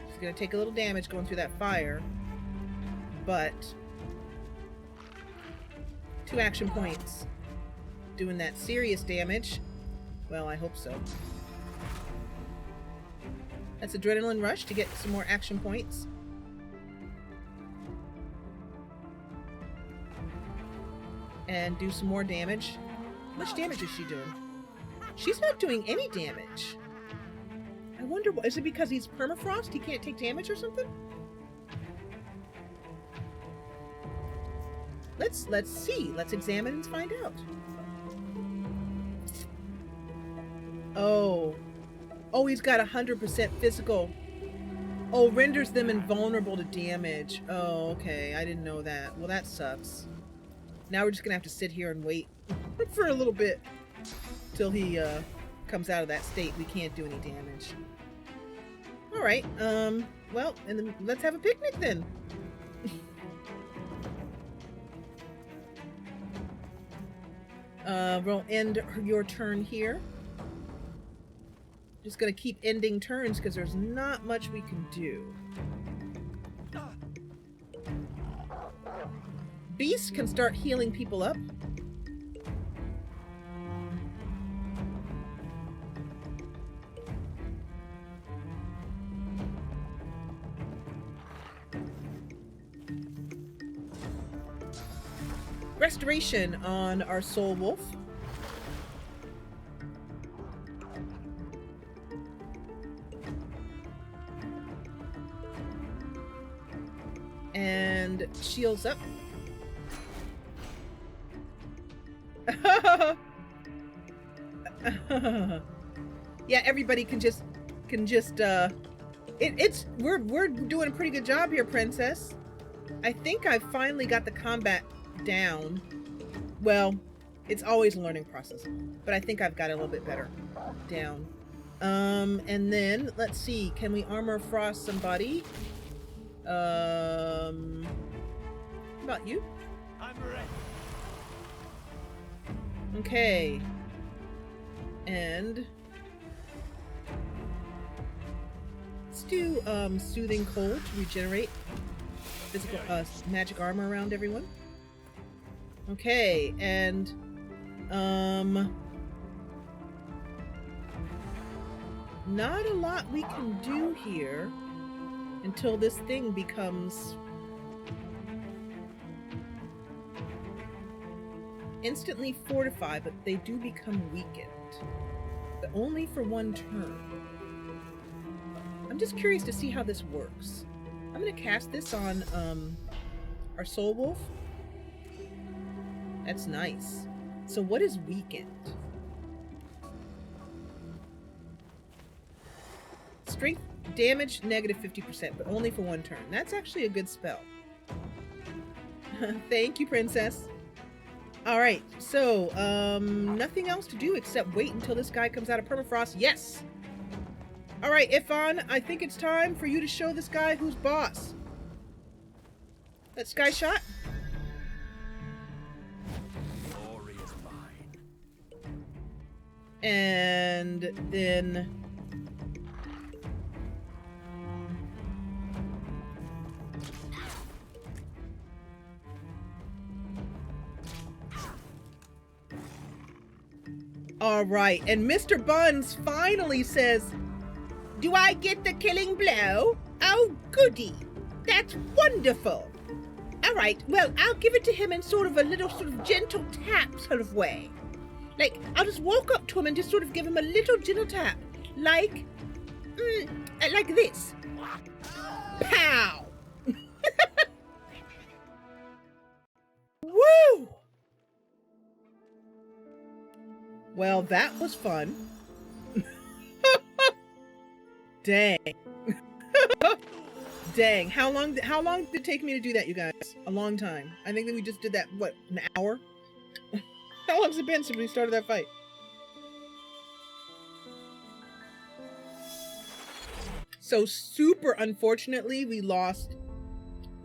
She's gonna take a little damage going through that fire. But 2 action points. Doing that serious damage. Well, I hope so. That's adrenaline rush to get some more action points. And do some more damage. How much damage is she doing? She's not doing any damage. I wonder, is it because he's permafrost? He can't take damage or something? Let's see. Let's examine and find out. Oh, he's got 100% physical. Oh, renders them invulnerable to damage. Oh, okay. I didn't know that. Well, that sucks. Now we're just gonna have to sit here and wait for a little bit till he comes out of that state. We can't do any damage. All right. Well, and then let's have a picnic then. We'll end your turn here. Just gonna keep ending turns because there's not much we can do. Beast can start healing people up. Restoration on our soul wolf. And shields up. Yeah, everybody can just we're doing a pretty good job here, Princess. I think I've finally got the combat down. Well, it's always a learning process, but I think I've got it a little bit better down. And then let's see, can we armor frost somebody? How about you? I'm ready. Okay. And let's do soothing cold to regenerate physical magic armor around everyone. Okay, and not a lot we can do here until this thing becomes instantly fortified, but they do become weakened, but only for one turn. I'm just curious to see how this works. I'm gonna cast this on our soul wolf. That's nice. So what is weakened? Strength damage negative 50%, but only for one turn. That's actually a good spell. Thank you, Princess. All right, so nothing else to do except wait until this guy comes out of permafrost. Yes. All right, Ifan, I think it's time for you to show this guy who's boss. That sky shot. Glory is mine. And then all right, and Mr. Buns finally says, "Do I get the killing blow? Oh, goody. That's wonderful. All right, well, I'll give it to him in sort of a little sort of gentle tap sort of way. Like, I'll just walk up to him and just sort of give him a little gentle tap. Like this. Pow! Woo! Well, that was fun. Dang. Dang. How long did it take me to do that, you guys? A long time. I think that we just did that, what, an hour? How long's it been since we started that fight? So super unfortunately, we lost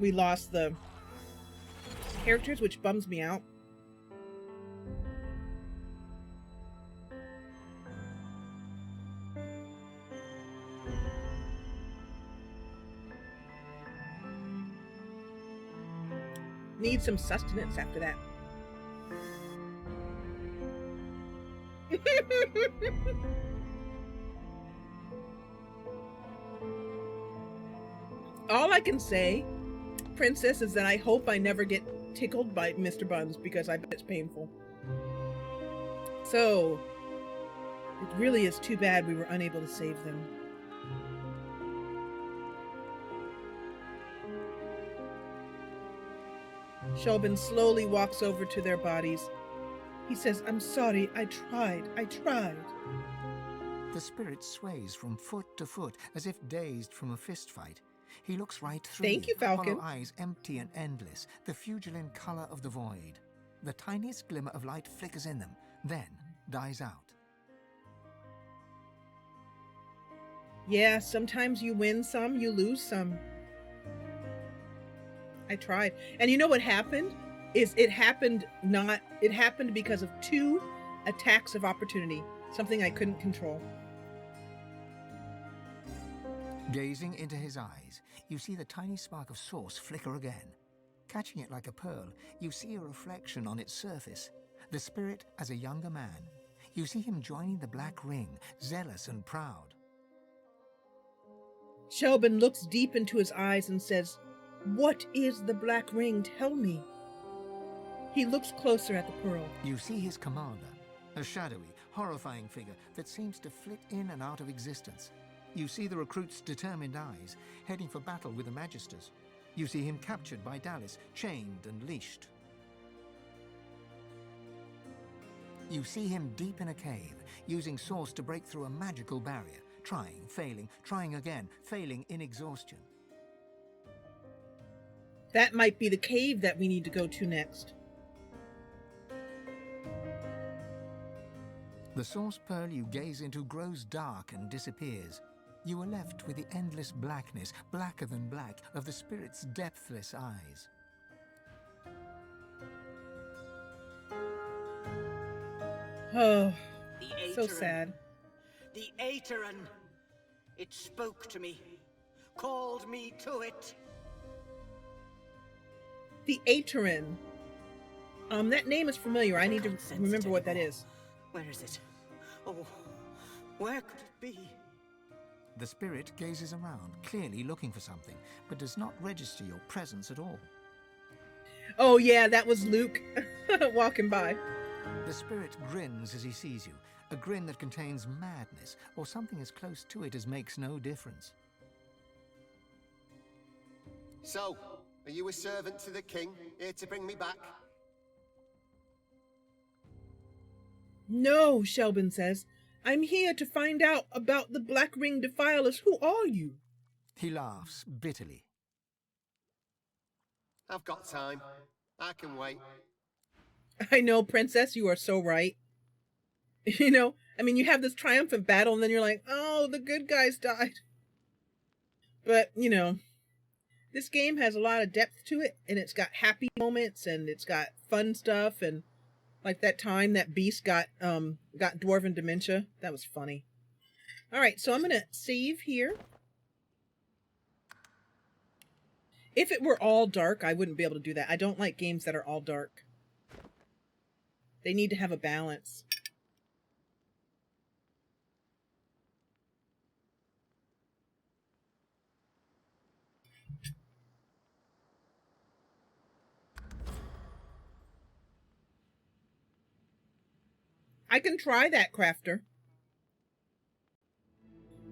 the characters, which bums me out. Need some sustenance after that. All I can say, Princess, is that I hope I never get tickled by Mr. Buns, because I bet it's painful. So, it really is too bad we were unable to save them. Shelben slowly walks over to their bodies. He says, "I'm sorry, I tried. The spirit sways from foot to foot, as if dazed from a fistfight. He looks right through Thank you, Falcon. hollow eyes empty and endless, the fugilin color of the void. The tiniest glimmer of light flickers in them, then dies out. Yeah, sometimes you win some, you lose some. I tried. And you know what happened? It happened because of 2 attacks of opportunity. Something I couldn't control. Gazing into his eyes, you see the tiny spark of source flicker again. Catching it like a pearl, you see a reflection on its surface. The spirit as a younger man. You see him joining the black ring, zealous and proud. Shelben looks deep into his eyes and says, "What is the black ring? Tell me." He looks closer at the pearl. You see his commander, a shadowy, horrifying figure that seems to flit in and out of existence. You see the recruit's determined eyes, heading for battle with the Magisters. You see him captured by Dallas, chained and leashed. You see him deep in a cave, using source to break through a magical barrier, trying, failing, trying again, failing in exhaustion. That might be the cave that we need to go to next. The source pearl you gaze into grows dark and disappears. You are left with the endless blackness, blacker than black, of the spirit's depthless eyes. Oh, The so Aetherin. sad. The Aetherin. It spoke to me, called me to it. The Aetherin. That name is familiar. I need to remember what that is. Where is it? Oh, where could it be? The spirit gazes around, clearly looking for something, but does not register your presence at all. Oh yeah, that was Luke walking by. The spirit grins as he sees you, a grin that contains madness, or something as close to it as makes no difference. So, are you a servant to the king, here to bring me back? No, Shelben says. I'm here to find out about the Black Ring Defilers. Who are you? He laughs bitterly. I've got time. I can wait. I know, Princess, you are so right. You know, I mean, you have this triumphant battle, and then you're like, oh, the good guys died. But, you know, this game has a lot of depth to it, and it's got happy moments, and it's got fun stuff, and like that time that Beast got dwarven dementia. That was funny. All right, so I'm going to save here. If it were all dark, I wouldn't be able to do that. I don't like games that are all dark. They need to have a balance. I can try that, Crafter.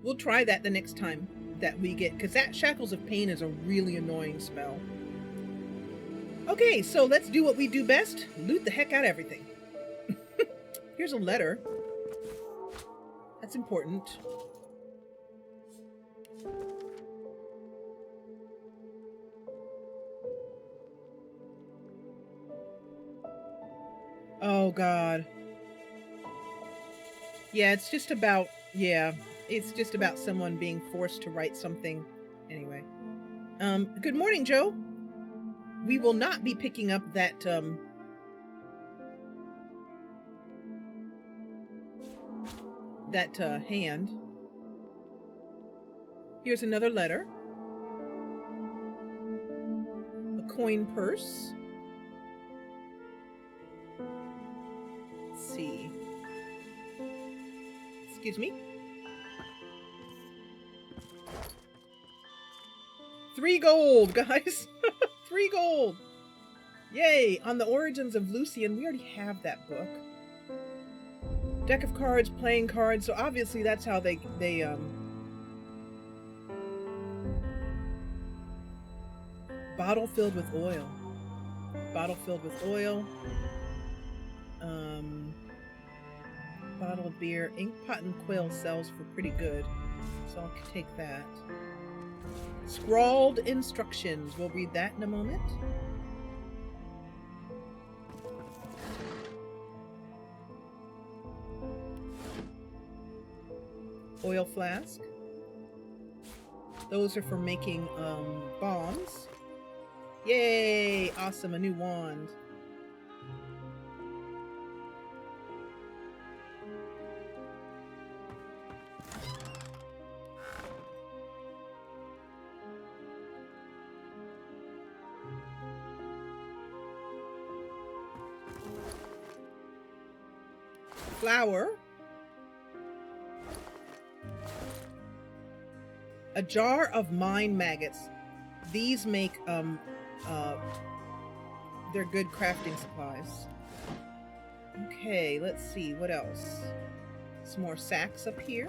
We'll try that the next time that we get, because that Shackles of Pain is a really annoying spell. Okay, so let's do what we do best. Loot the heck out of everything. Here's a letter. That's important. Oh, God. Yeah, it's just about, it's just about someone being forced to write something. Anyway. Good morning, Joe. We will not be picking up that, hand. Here's another letter. A coin purse. Let's see. Excuse me. 3 gold, guys. 3 gold. Yay. On the origins of Lucian, we already have that book. Deck of cards, playing cards. So obviously that's how they bottle filled with oil. Bottle filled with oil. Bottle of beer. Ink pot and quill sells for pretty good, so I'll take that. Scrawled instructions. We'll read that in a moment. oil flask. Those are for making bombs. Yay! Awesome, a new wand. Flour. A jar of mine maggots. These make they're good crafting supplies. Okay, let's see what else. Some more sacks up here.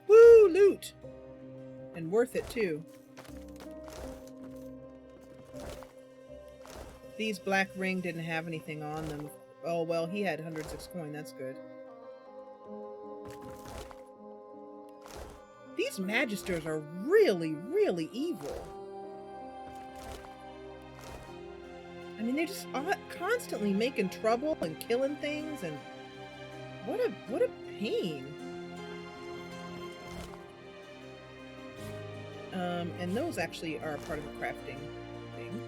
Woo, loot! And worth it too. These black ring didn't have anything on them. Oh, well, he had 106 coin. That's good. These Magisters are really, really evil. I mean, they're just constantly making trouble and killing things, and what a pain. And those actually are part of the crafting thing.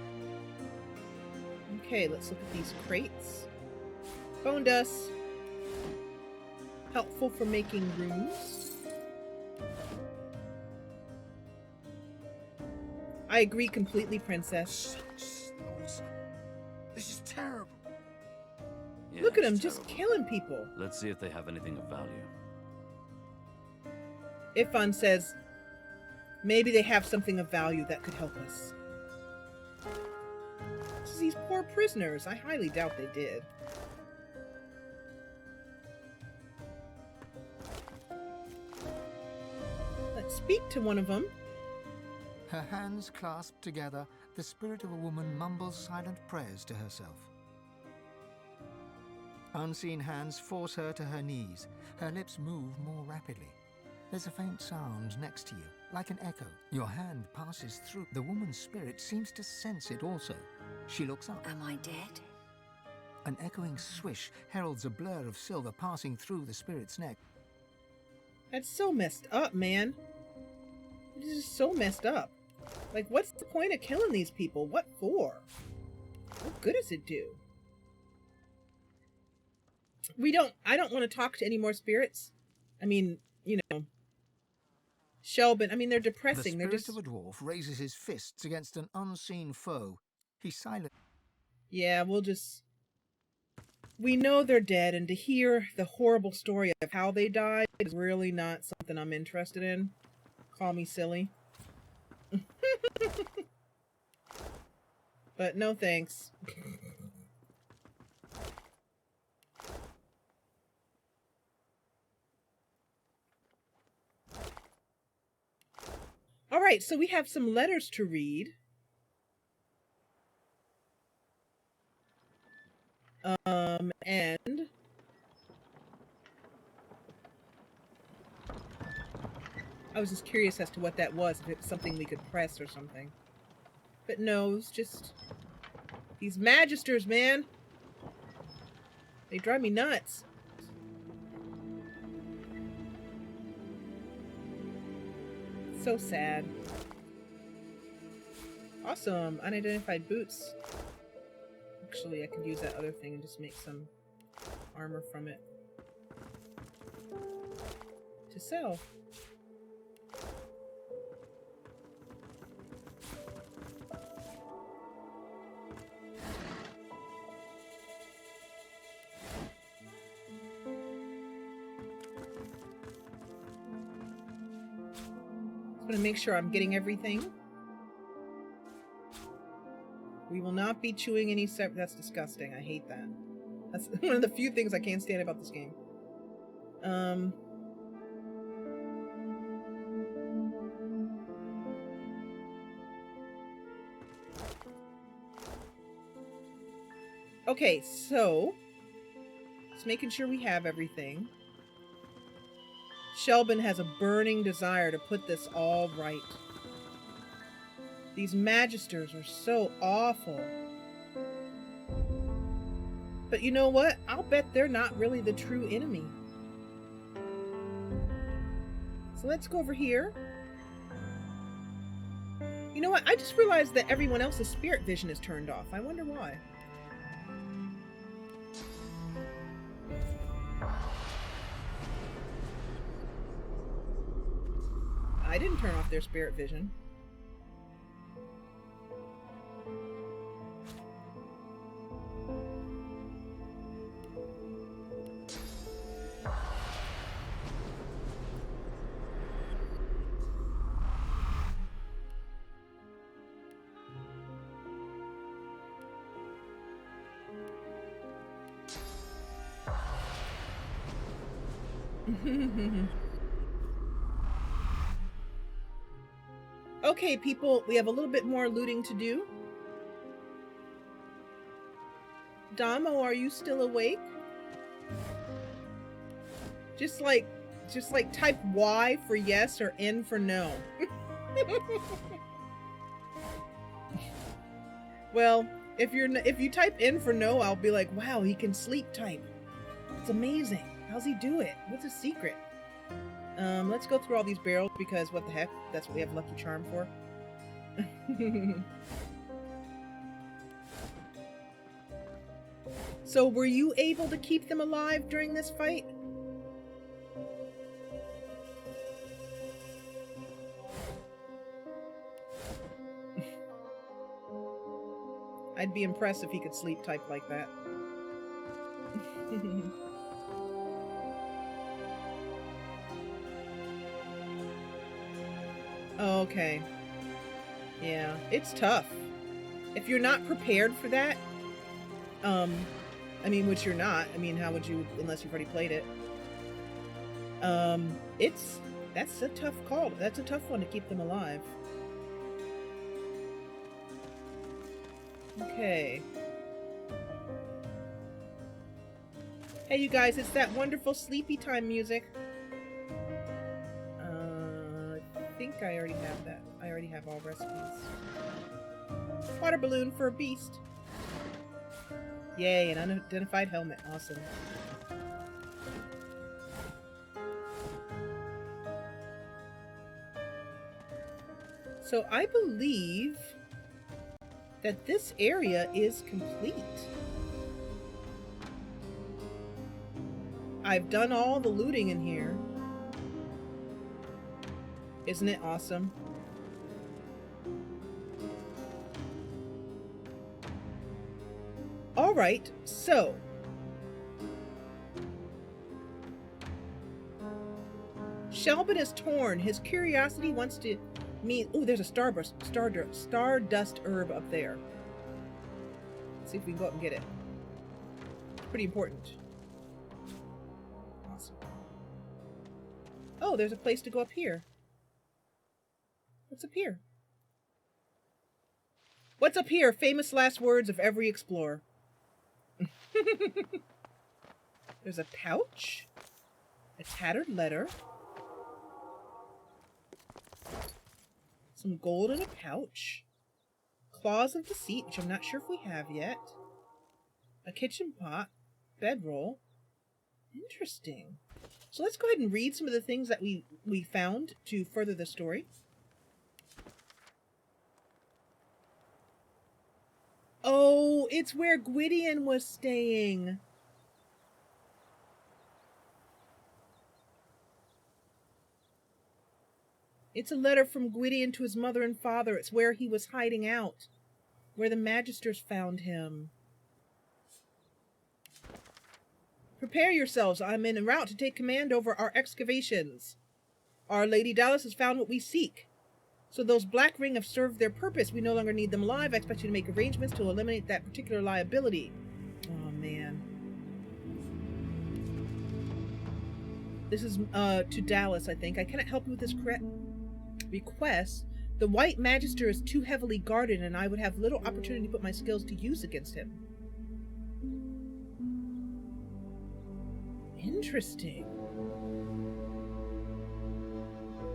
Okay, let's look at these crates. Bone dust. Helpful for making runes. I agree completely, Princess. This is terrible. Yeah, look at him, it's just terrible. killing people. Let's see if they have anything of value. Ifan says, maybe they have something of value that could help us. These poor prisoners. I highly doubt they did. Let's speak to one of them. Her hands clasped together, the spirit of a woman mumbles silent prayers to herself. Unseen hands force her to her knees. Her lips move more rapidly. There's a faint sound next to you, like an echo. Your hand passes through. The woman's spirit seems to sense it also. She looks up. Am I dead? An echoing swish heralds a blur of silver passing through the spirit's neck. That's so messed up, man. It is just so messed up. Like, what's the point of killing these people? What for? What good does it do? I don't want to talk to any more spirits. I mean, you know, Shelben, I mean, they're depressing. The They're spirit just... of a dwarf raises his fists against an unseen foe. He's silent. Yeah, we know they're dead, and to hear the horrible story of how they died is really not something I'm interested in. Call me silly. But no thanks. All right, so we have some letters to read. And I was just curious as to what that was, if it was something we could press or something. But no, it's just these Magisters, man. They drive me nuts. So sad. Awesome. Unidentified boots. Actually, I could use that other thing and just make some armor from it. To sell. Just want to make sure I'm getting everything. We will not be chewing any that's disgusting. I hate that. That's one of the few things I can't stand about this game. Okay, so just making sure we have everything. Shelben has a burning desire to put this all right. These Magisters are so awful. But you know what? I'll bet they're not really the true enemy. So let's go over here. You know what? I just realized that everyone else's spirit vision is turned off. I wonder why. I didn't turn off their spirit vision. Okay, people, we have a little bit more looting to do. Damo, are you still awake? Just like type Y for yes or N for no. Well, if you type N for no, I'll be like, wow, he can sleep type. It's amazing. How's he do it? What's his secret? Let's go through all these barrels because what the heck? That's what we have Lucky Charm for. So were you able to keep them alive during this fight? I'd be impressed if he could sleep type like that. Okay. Yeah, it's tough. If you're not prepared for that, I mean, which you're not. I mean, how would you, unless you've already played it? That's a tough call. That's a tough one to keep them alive. Okay. Hey, you guys, it's that wonderful sleepy time music. I think I already have that. I already have all recipes. Water balloon for a beast. Yay, an unidentified helmet. Awesome. So I believe that this area is complete. I've done all the looting in here. Isn't it awesome? All right, so Shelben is torn. His curiosity wants to meet. Oh, there's a stardust herb up there. Let's see if we can go up and get it. It's pretty important. Awesome. Oh, there's a place to go up here. What's up here? What's up here? Famous last words of every explorer. There's a pouch. A tattered letter. Some gold in a pouch. Claws of deceit, which I'm not sure if we have yet. A kitchen pot. Bedroll. Interesting. So let's go ahead and read some of the things that we found to further the story. Oh, it's where Gwydion was staying. It's a letter from Gwydion to his mother and father. It's where he was hiding out. Where the Magisters found him. Prepare yourselves. I'm en route to take command over our excavations. Our Lady Dallas has found what we seek. So those black ring have served their purpose. We no longer need them alive. I expect you to make arrangements to eliminate that particular liability. Oh, man. This is to Dallas, I think. I cannot help you with this request. The White Magister is too heavily guarded, and I would have little opportunity to put my skills to use against him. Interesting.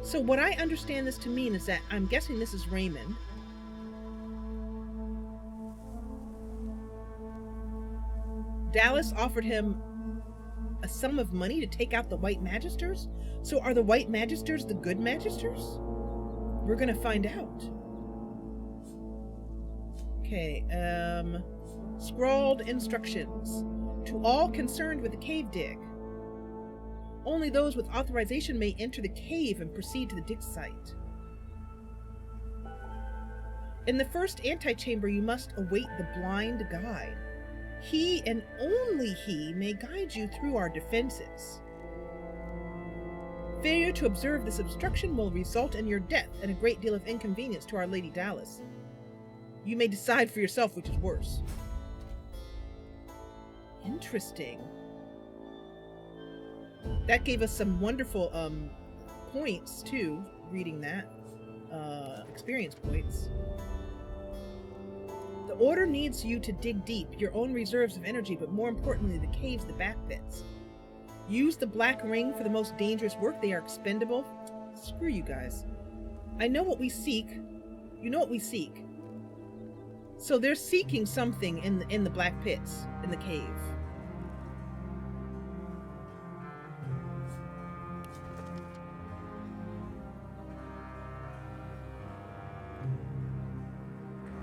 So what I understand this to mean is that I'm guessing this is Raymond. Dallas offered him a sum of money to take out the White Magisters? So are the White Magisters the good Magisters? We're gonna find out. Okay, scrawled instructions. To all concerned with the cave dig. Only those with authorization may enter the cave and proceed to the dig site. In the first antechamber, you must await the blind guide. He and only he may guide you through our defenses. Failure to observe this obstruction will result in your death and a great deal of inconvenience to Our Lady Dallas. You may decide for yourself which is worse. Interesting. That gave us some wonderful points too, reading that. Experience points. The order needs you to dig deep, your own reserves of energy, but more importantly, the caves, the back pits. Use the black ring for the most dangerous work. They are expendable. Screw you guys. I know what we seek. You know what we seek. So they're seeking something in the black pits, in the cave.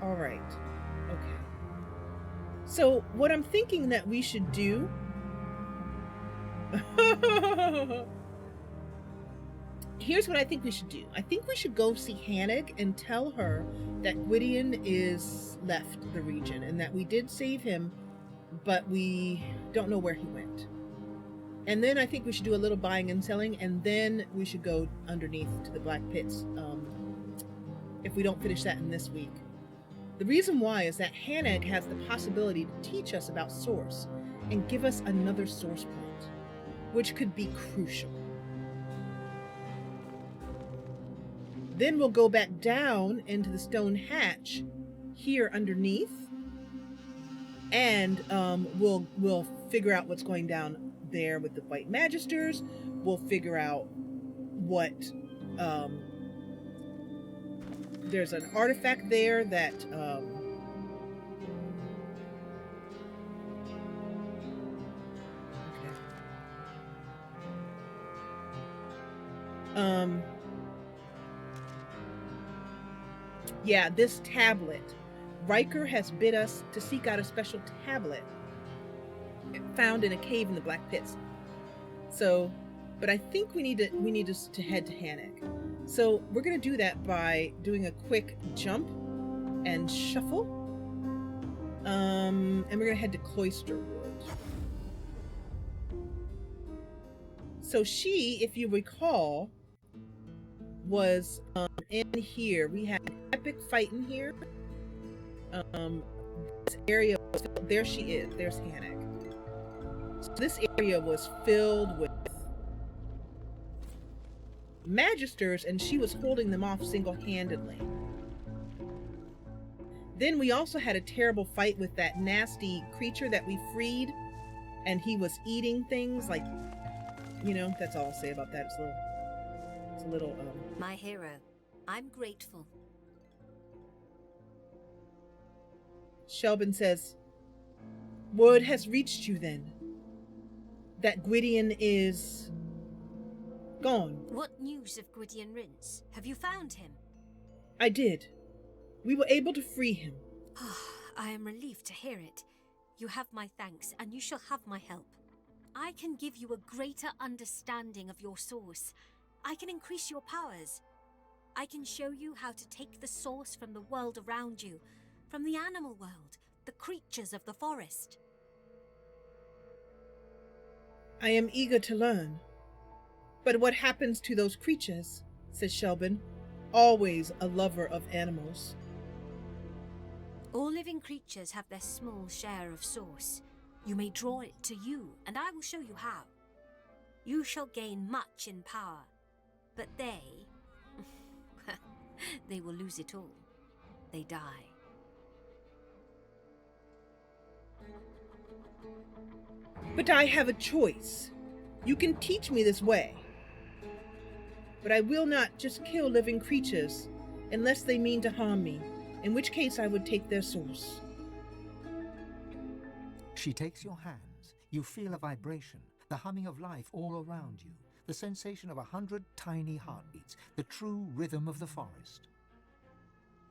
All right. Okay. So what I'm thinking that we should do here's what I think we should do. I think we should go see Hannig and tell her that Gwydion is left the region and that we did save him, but we don't know where he went. And then I think we should do a little buying and selling, and then we should go underneath to the Black Pits if we don't finish that in this week. The reason why is that Hannig has the possibility to teach us about Source and give us another source point, which could be crucial. Then we'll go back down into the stone hatch here underneath, and we'll figure out what's going down there with the White Magisters. We'll figure out what there's an artifact there that yeah, this tablet. Riker has bid us to seek out a special tablet found in a cave in the Black Pits. So, but I think we need to head to Hannig. So we're going to do that by doing a quick jump and shuffle. And we're going to head to Cloisterwood. So she, if you recall, was in here. We had an epic fight in here. This area was filled, there she is. There's Hannig. So this area was filled with Magisters, and she was holding them off single-handedly. Then we also had a terrible fight with that nasty creature that we freed, and he was eating things like, you know, that's all I'll say about that. It's a little My hero, I'm grateful. Shelben says, word has reached you then that Gwydion is gone. What news of Gwydion Rince? Have you found him? I did. We were able to free him. I am relieved to hear it. You have my thanks, and you shall have my help. I can give you a greater understanding of your source. I can increase your powers. I can show you how to take the source from the world around you, from the animal world, the creatures of the forest. I am eager to learn. But what happens to those creatures, says Shelben, always a lover of animals. All living creatures have their small share of source. You may draw it to you, and I will show you how. You shall gain much in power, but they will lose it all. They die. But I have a choice. You can teach me this way. But I will not just kill living creatures unless they mean to harm me, in which case I would take their source. She takes your hands. You feel a vibration, the humming of life all around you, the sensation of 100 tiny heartbeats, the true rhythm of the forest.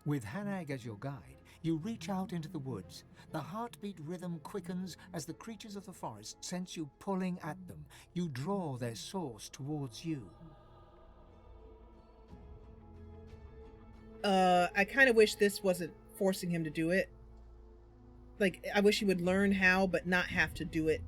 With Hanag as your guide, you reach out into the woods. The heartbeat rhythm quickens as the creatures of the forest sense you pulling at them. You draw their source towards you. I kind of wish this wasn't forcing him to do it. Like, I wish he would learn how, but not have to do it.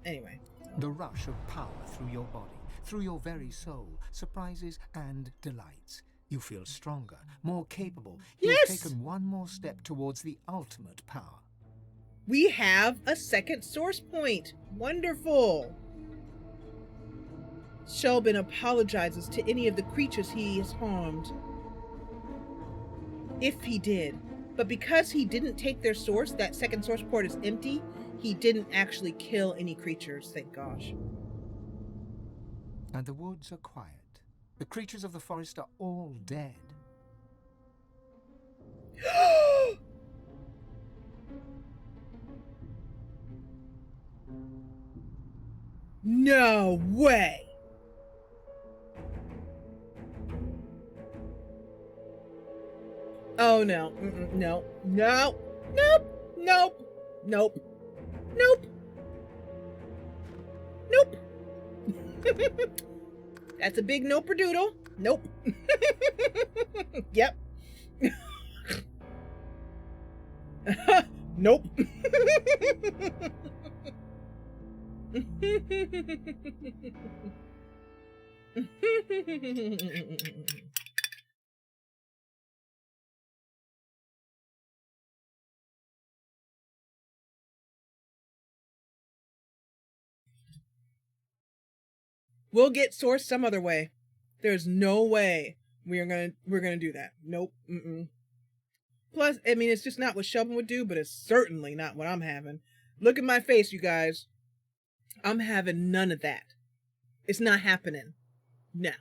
Anyway. The rush of power through your body, through your very soul, surprises and delights. You feel stronger, more capable. Yes! You've taken one more step towards the ultimate power. We have a second source point. Wonderful. Shelben apologizes to any of the creatures he has harmed. If he did. But because he didn't take their source, that second source port is empty. He didn't actually kill any creatures, thank gosh. And the woods are quiet. The creatures of the forest are all dead. No way! Oh no. No. No. Nope. Nope. Nope. Nope. Nope. That's a big nope-a-doodle. Nope. Yep. Nope. We'll get sourced some other way. There's no way we're gonna do that. Nope. Plus, I mean, it's just not what Shelben would do, but it's certainly not what I'm having. Look at my face, you guys. I'm having none of that. It's not happening. No.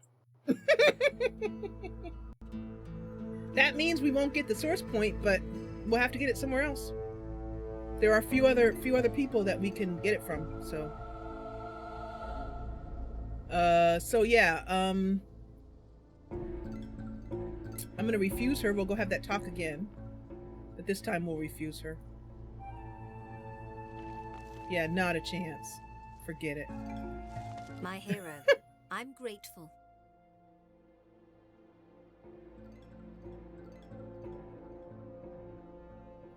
That means we won't get the source point, but we'll have to get it somewhere else. There are a few other people that we can get it from, so. Yeah, I'm gonna refuse her. We'll go have that talk again. But this time we'll refuse her. Yeah, not a chance. Forget it. My hero, I'm grateful.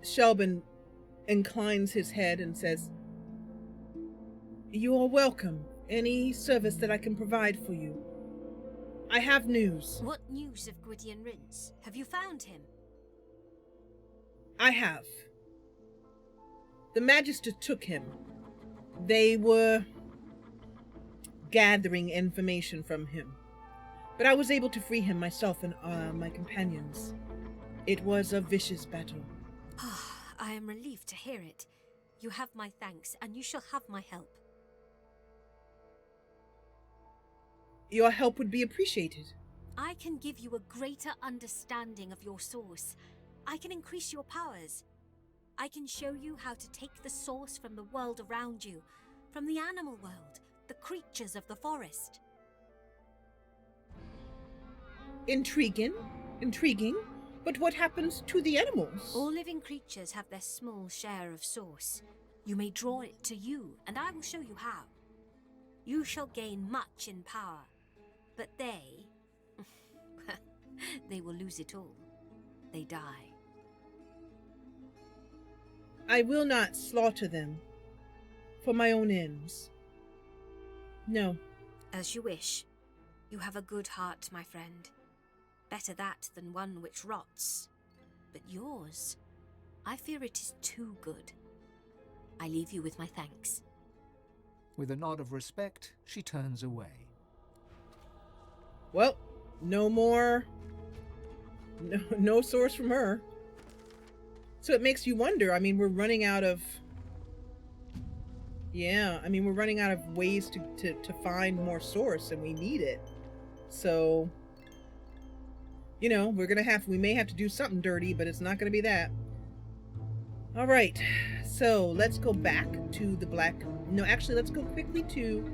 Shelben inclines his head and says, "You are welcome. Any service that I can provide for you. I have news." What news of Gwydion Rince? Have you found him? I have. The Magisters took him. They were gathering information from him. But I was able to free him myself and my companions. It was a vicious battle. I am relieved to hear it. You have my thanks, and you shall have my help. Your help would be appreciated. I can give you a greater understanding of your source. I can increase your powers. I can show you how to take the source from the world around you, from the animal world, the creatures of the forest. Intriguing. But what happens to the animals? All living creatures have their small share of source. You may draw it to you, and I will show you how. You shall gain much in power, but they will lose it all. They die. I will not slaughter them for my own ends. No. As you wish. You have a good heart, my friend. Better that than one which rots. But yours, I fear it is too good. I leave you with my thanks. With a nod of respect, she turns away. Well, no more. No source from her. So it makes you wonder. I mean, we're running out of... Yeah, I mean, we're running out of ways to find more source, and we need it. So, you know, we may have to do something dirty, but it's not going to be that. All right, so let's go back to the black. No, actually, let's go quickly to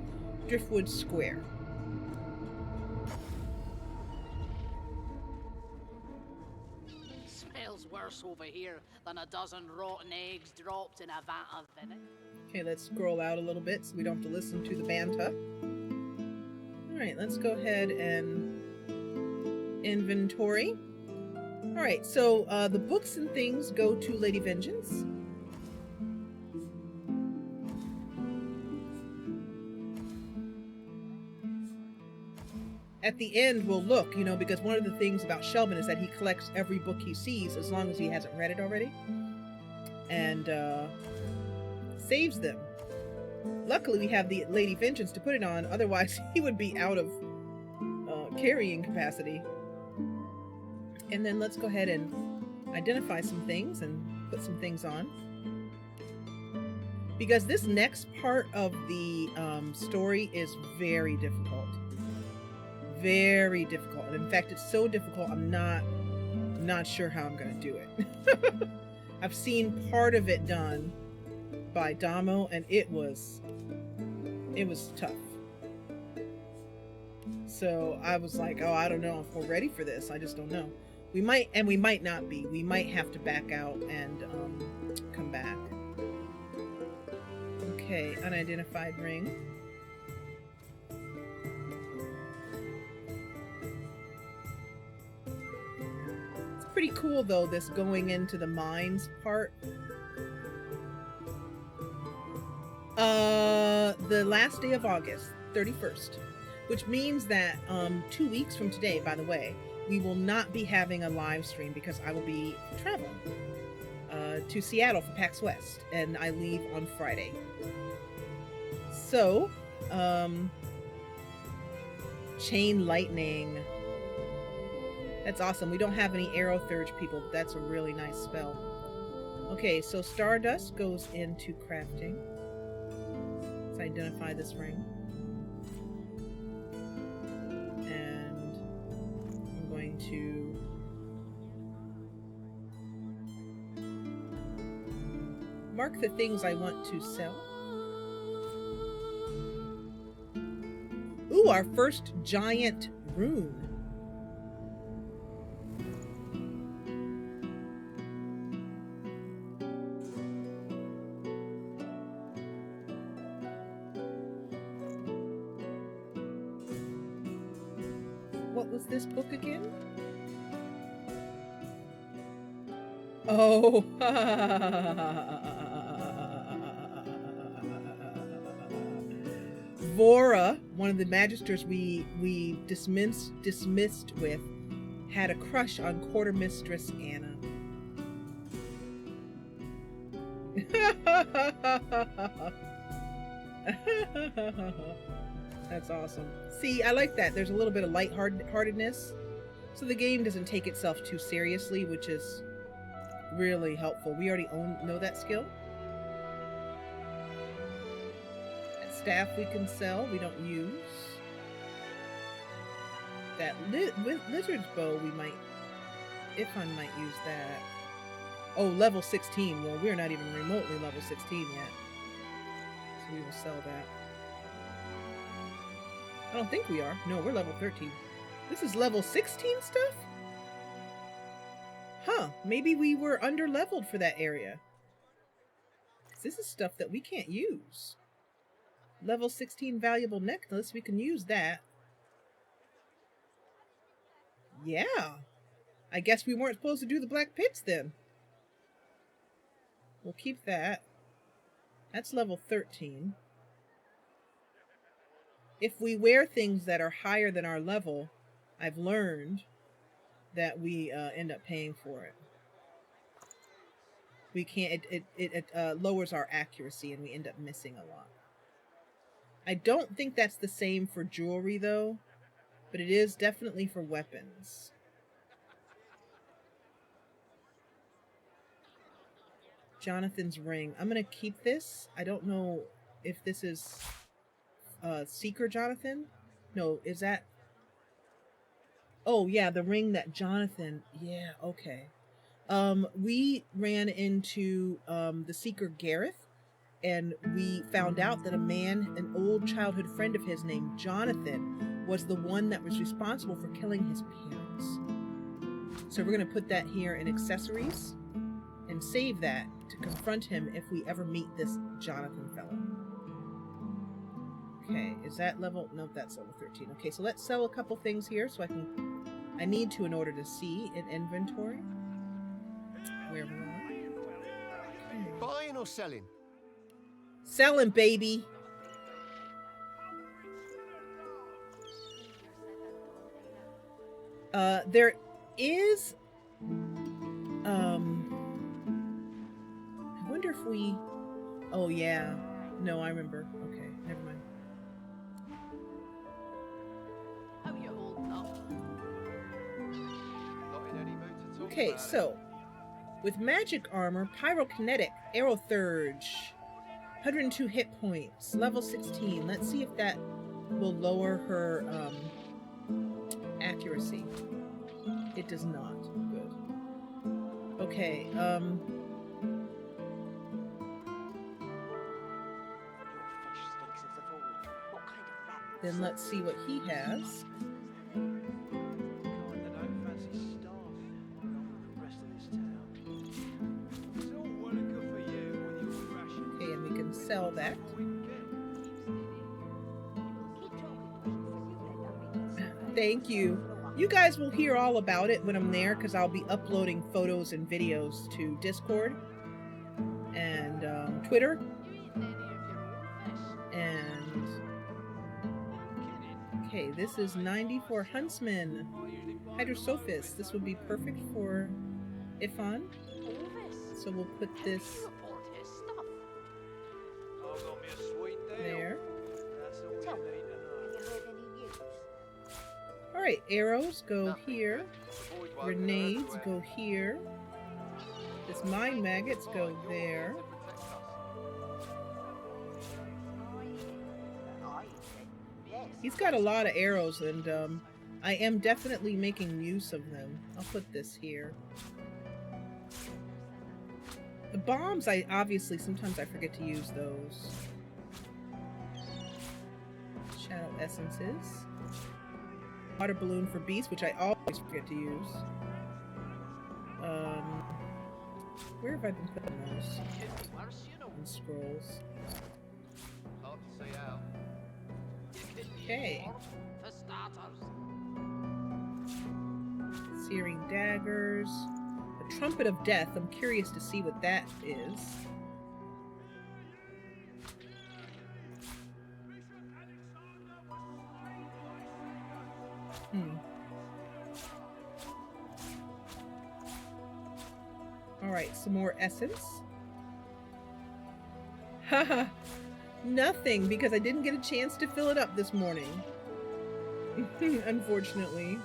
Driftwood Square. Smells worse over here than a dozen rotten eggs dropped in a vat of vinegar. Okay, let's scroll out a little bit so we don't have to listen to the banta. All right, let's go ahead and inventory. All right, so the books and things go to Lady Vengeance. At the end, we'll look, you know, because one of the things about Shelben is that he collects every book he sees as long as he hasn't read it already. And saves them. Luckily, we have the Lady Vengeance to put it on, otherwise he would be out of carrying capacity. And then let's go ahead and identify some things and put some things on. Because this next part of the story is very difficult. Very difficult. And in fact, it's so difficult, I'm not sure how I'm going to do it. I've seen part of it done by Damo, and it was tough. So I was like, oh, I don't know if we're ready for this. I just don't know. We might, and we might not be. We might have to back out and come back. Okay, unidentified ring. It's pretty cool though, this going into the mines part. The last day of August, 31st, which means that 2 weeks from today, by the way, we will not be having a live stream because I will be traveling to Seattle for PAX West, and I leave on Friday. So, chain lightning. That's awesome. We don't have any arrow thurge people, but that's a really nice spell. Okay, so Stardust goes into crafting. Let's identify this ring. And I'm going to mark the things I want to sell. Ooh, our first giant rune. What was this book again? Oh. Vora, one of the Magisters we dismissed with, had a crush on Quartermistress Anna. That's awesome. See, I like that. There's a little bit of lightheartedness, so the game doesn't take itself too seriously, which is really helpful. We already know that skill. That staff we can sell, we don't use. That lizard's bow we might, if I might use that. Oh, level 16. Well, we're not even remotely level 16 yet. So we will sell that. I don't think we are. No, we're level 13. This is level 16 stuff? Huh, maybe we were under-leveled for that area. This is stuff that we can't use. Level 16 valuable necklace, we can use that. Yeah. I guess we weren't supposed to do the black pits then. We'll keep that. That's level 13. If we wear things that are higher than our level, I've learned that we end up paying for it. We can't, it lowers our accuracy and we end up missing a lot. I don't think that's the same for jewelry though, but it is definitely for weapons. Jonathan's ring. I'm gonna keep this. I don't know if this is Seeker Jonathan? No, is that... Oh, yeah, the ring that Jonathan... Yeah, okay. We ran into the Seeker Gareth, and we found out that an old childhood friend of his named Jonathan, was the one that was responsible for killing his parents. So we're going to put that here in accessories and save that to confront him if we ever meet this Jonathan fellow. Okay, is that level? Nope, that's level 13. Okay, so let's sell a couple things here so I need to in order to see in inventory where we are. Okay. Buying or selling? Selling, baby. There is I wonder if we, oh yeah, no, I remember. Okay, never mind. How you holding up? Okay, so with magic armor, pyrokinetic, arrow thurge, 102 hit points, level 16. Let's see if that will lower her accuracy. It does not. Good. Okay, then let's see what he has. Okay, and we can sell that. Thank you. You guys will hear all about it when I'm there, because I'll be uploading photos and videos to Discord and Twitter. And okay, this is 94 Huntsman Hydrosophist. This would be perfect for Ifan. So we'll put this there. Alright, arrows go here. Grenades go here. This mine maggots go there. He's got a lot of arrows, and I am definitely making use of them. I'll put this here. The bombs, sometimes I forget to use those. Shadow essences. Water balloon for beasts, which I always forget to use. Where have I been putting those? On scrolls. Okay. Searing daggers. A trumpet of death. I'm curious to see what that is. Alright, some more essence. Haha. Nothing, because I didn't get a chance to fill it up this morning. Unfortunately.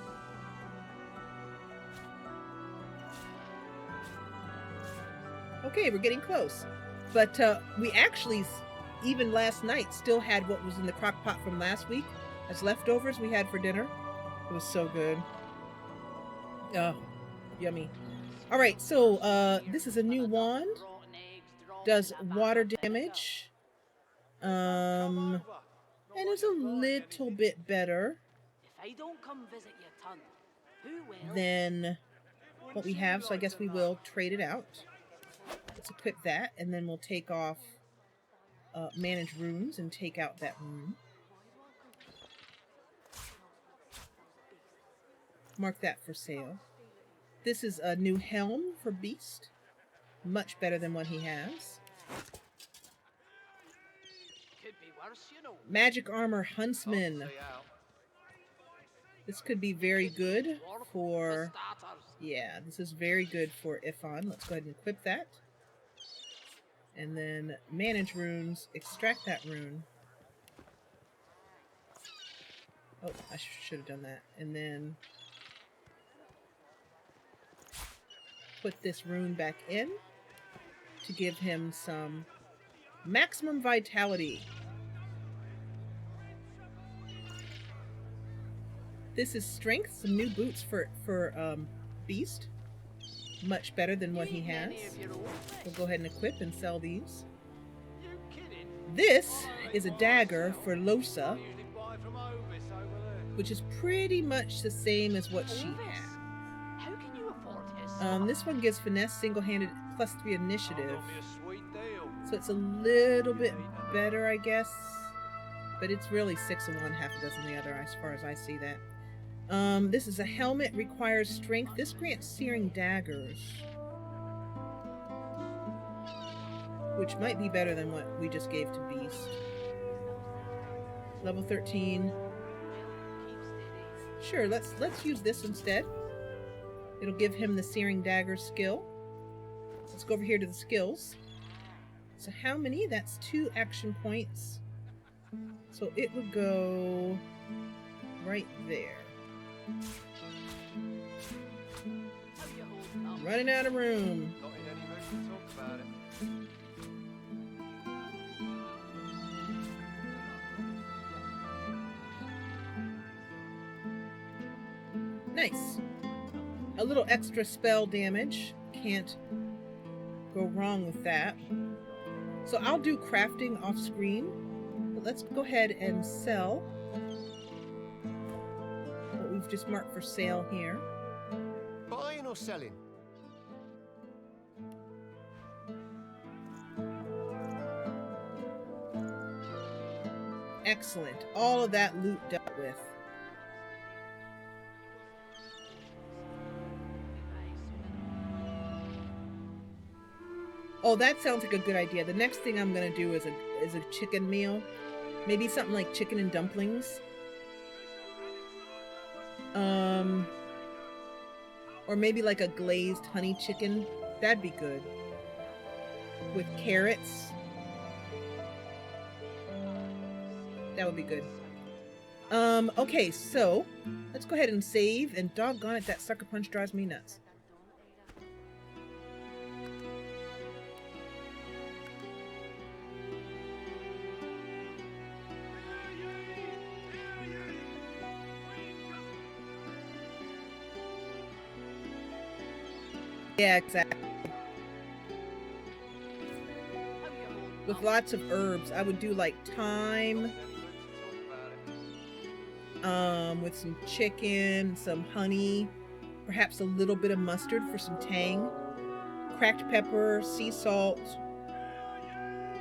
Okay, we're getting close. But we actually, even last night, still had what was in the crock pot from last week as leftovers we had for dinner. It was so good. Oh, yummy. Alright, so this is a new wand. Does water damage. And it's a little bit better than what we have, so I guess we will trade it out. Let's equip that, and then we'll take off manage runes and take out that rune. Mark that for sale. This is a new helm for Beast. Much better than what he has. Magic armor Huntsman. This could be very good for... Yeah, this is very good for Ifan. Let's go ahead and equip that. And then manage runes. Extract that rune. Oh, I should have done that. And then put this rune back in to give him some maximum vitality. This is strength, some new boots for Beast. much better than what he has. We'll go ahead and equip and sell these. This is a dagger for Losa, which is pretty much the same as what she had. This one gives finesse, single-handed, +3 initiative. So it's a little bit better, I guess. But it's really 6 of one, half a dozen the other, as far as I see that. This is a helmet, requires strength. This grants searing daggers, which might be better than what we just gave to Beast. Level 13. Sure, let's use this instead. It'll give him the searing dagger skill. Let's go over here to the skills. So how many? That's 2 action points. So it would go right there. Running out of room. Nice. A little extra spell damage. Can't go wrong with that. So I'll do crafting off screen. But let's go ahead and sell what we've just marked for sale here. Buying or selling? Excellent. All of that loot dealt with. Oh, that sounds like a good idea. The next thing I'm gonna do is a chicken meal. Maybe something like chicken and dumplings. Or maybe like a glazed honey chicken. That'd be good. With carrots. That would be good. Okay, so let's go ahead and save, and doggone it, that sucker punch drives me nuts. Yeah, exactly. With lots of herbs. I would do like thyme, with some chicken, some honey, perhaps a little bit of mustard for some tang, cracked pepper, sea salt,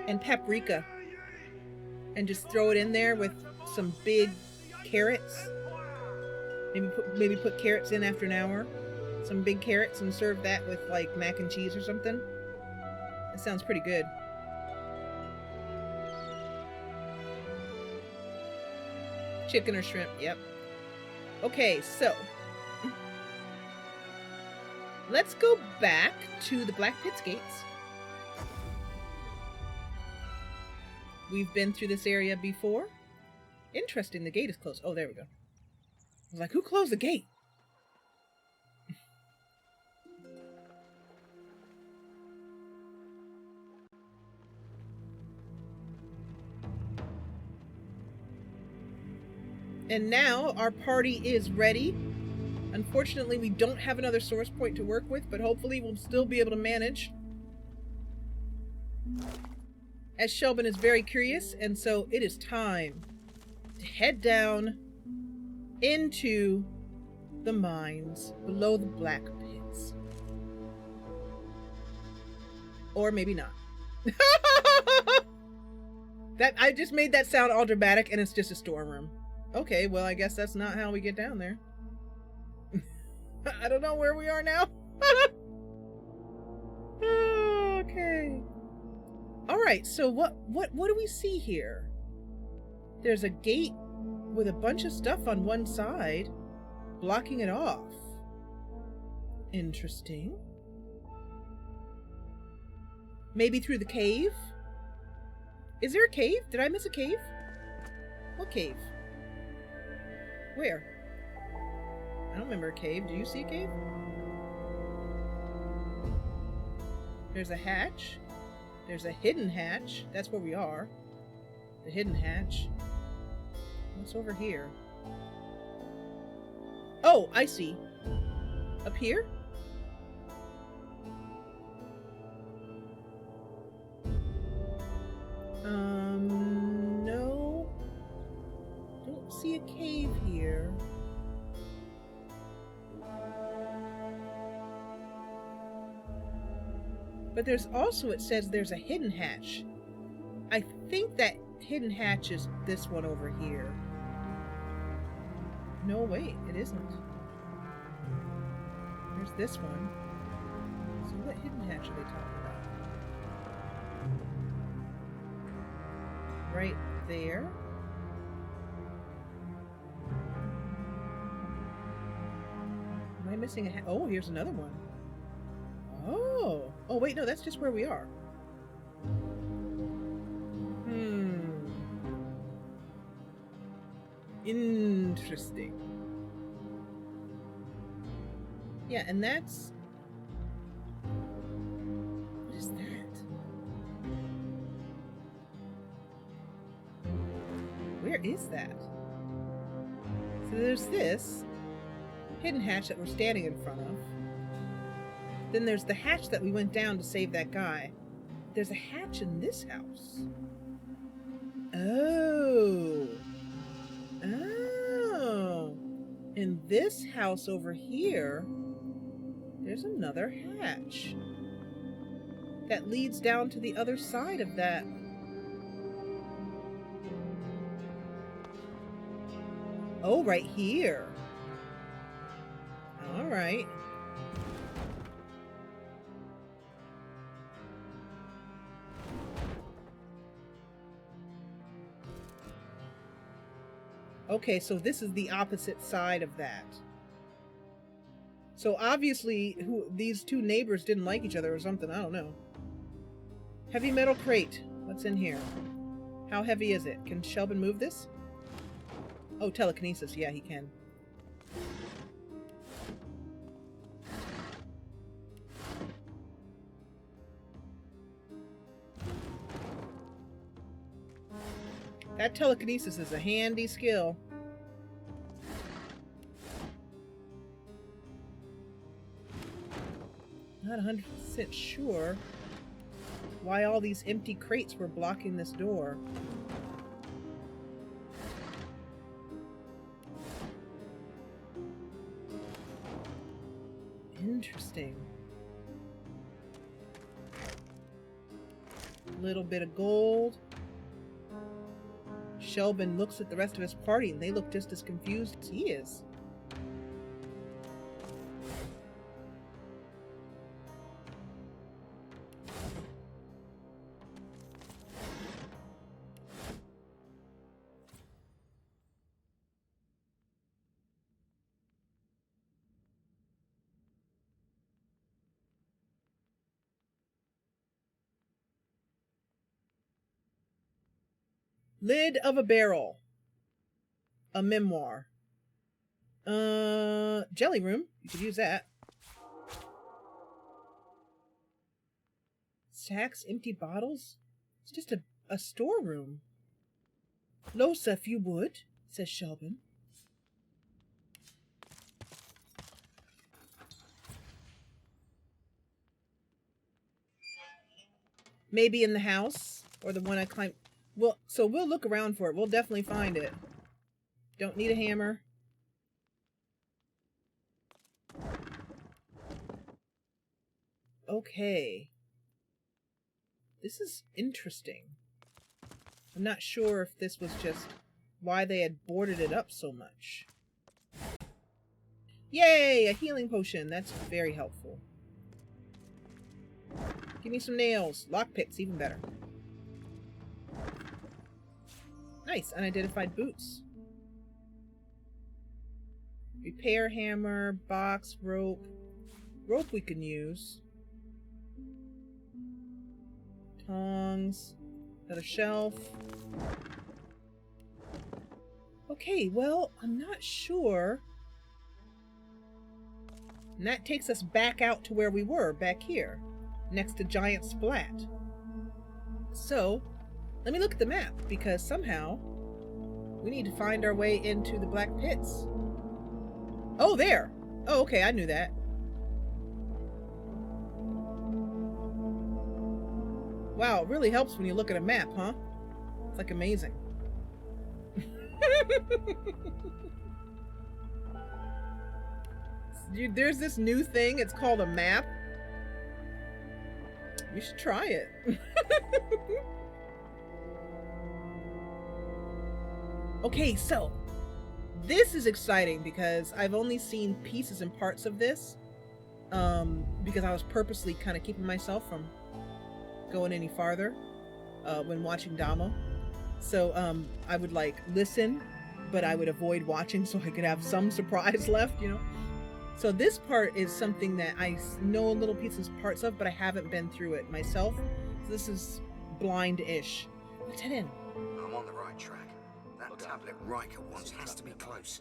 and paprika. And just throw it in there with some big carrots. Maybe put carrots in after an hour. Some big carrots, and serve that with like mac and cheese or something. That sounds pretty good. Chicken or shrimp, yep. Okay, so let's go back to the Black Pit's gates. We've been through this area before. Interesting, the gate is closed. Oh, there we go. I was like, who closed the gate? And now our party is ready. Unfortunately, we don't have another source point to work with, but hopefully we'll still be able to manage. As Shelben is very curious, and so it is time to head down into the mines below the Black Pits. Or maybe not. That I just made that sound all dramatic, and it's just a storeroom. Okay, well, I guess that's not how we get down there. I don't know where we are now. Okay. All right, so what do we see here? There's a gate with a bunch of stuff on one side, blocking it off. Interesting. Maybe through the cave? Is there a cave? Did I miss a cave? What cave? Where? I don't remember a cave. Do you see a cave? There's a hatch. There's a hidden hatch. That's where we are. The hidden hatch. What's over here? Oh, I see. Up here? But there's also, it says there's a hidden hatch. I think that hidden hatch is this one over here. No, wait, it isn't. There's this one. So what hidden hatch are they talking about? Right there. Am I missing a hatch? Oh, here's another one. Oh. Oh, wait, no, that's just where we are. Interesting. Yeah, and that's... What is that? Where is that? So there's this hidden hatch that we're standing in front of. Then there's the hatch that we went down to save that guy. There's a hatch in this house. Oh. Oh. In this house over here, there's another hatch that leads down to the other side of that. Oh, right here. All right. Okay, so this is the opposite side of that. So obviously, these two neighbors didn't like each other or something. I don't know. Heavy metal crate. What's in here? How heavy is it? Can Shelben move this? Oh, telekinesis. Yeah, he can. That telekinesis is a handy skill. Not 100% sure why all these empty crates were blocking this door. Interesting. Little bit of gold. Shelben looks at the rest of his party and they look just as confused as he is. Lid of a barrel. A memoir. Jelly room. You could use that. Sacks, empty bottles. It's just a storeroom. Losa, if you would, says Shelben. Maybe in the house or the one I climbed. Well, so we'll look around for it. We'll definitely find it. Don't need a hammer. Okay. This is interesting. I'm not sure if this was just why they had boarded it up so much. Yay! A healing potion. That's very helpful. Give me some nails. Lockpicks, even better. Nice, unidentified boots. Repair hammer, box, rope. Rope we can use. Tongs. Another shelf. Okay, well, I'm not sure. And that takes us back out to where we were, back here. Next to Giant Splat. So, let me look at the map, because somehow we need to find our way into the Black Pits. Oh, there! Oh, okay, I knew that. Wow, it really helps when you look at a map, huh? It's like amazing. Dude, there's this new thing, it's called a map. You should try it. Okay, so this is exciting because I've only seen pieces and parts of this because I was purposely kind of keeping myself from going any farther when watching Damo. So I would like listen, but I would avoid watching so I could have some surprise left, you know. So this part is something that I know little pieces and parts of, but I haven't been through it myself. So this is blind-ish. Lieutenant. I'm on the right track. That tablet Riker wants has to be close.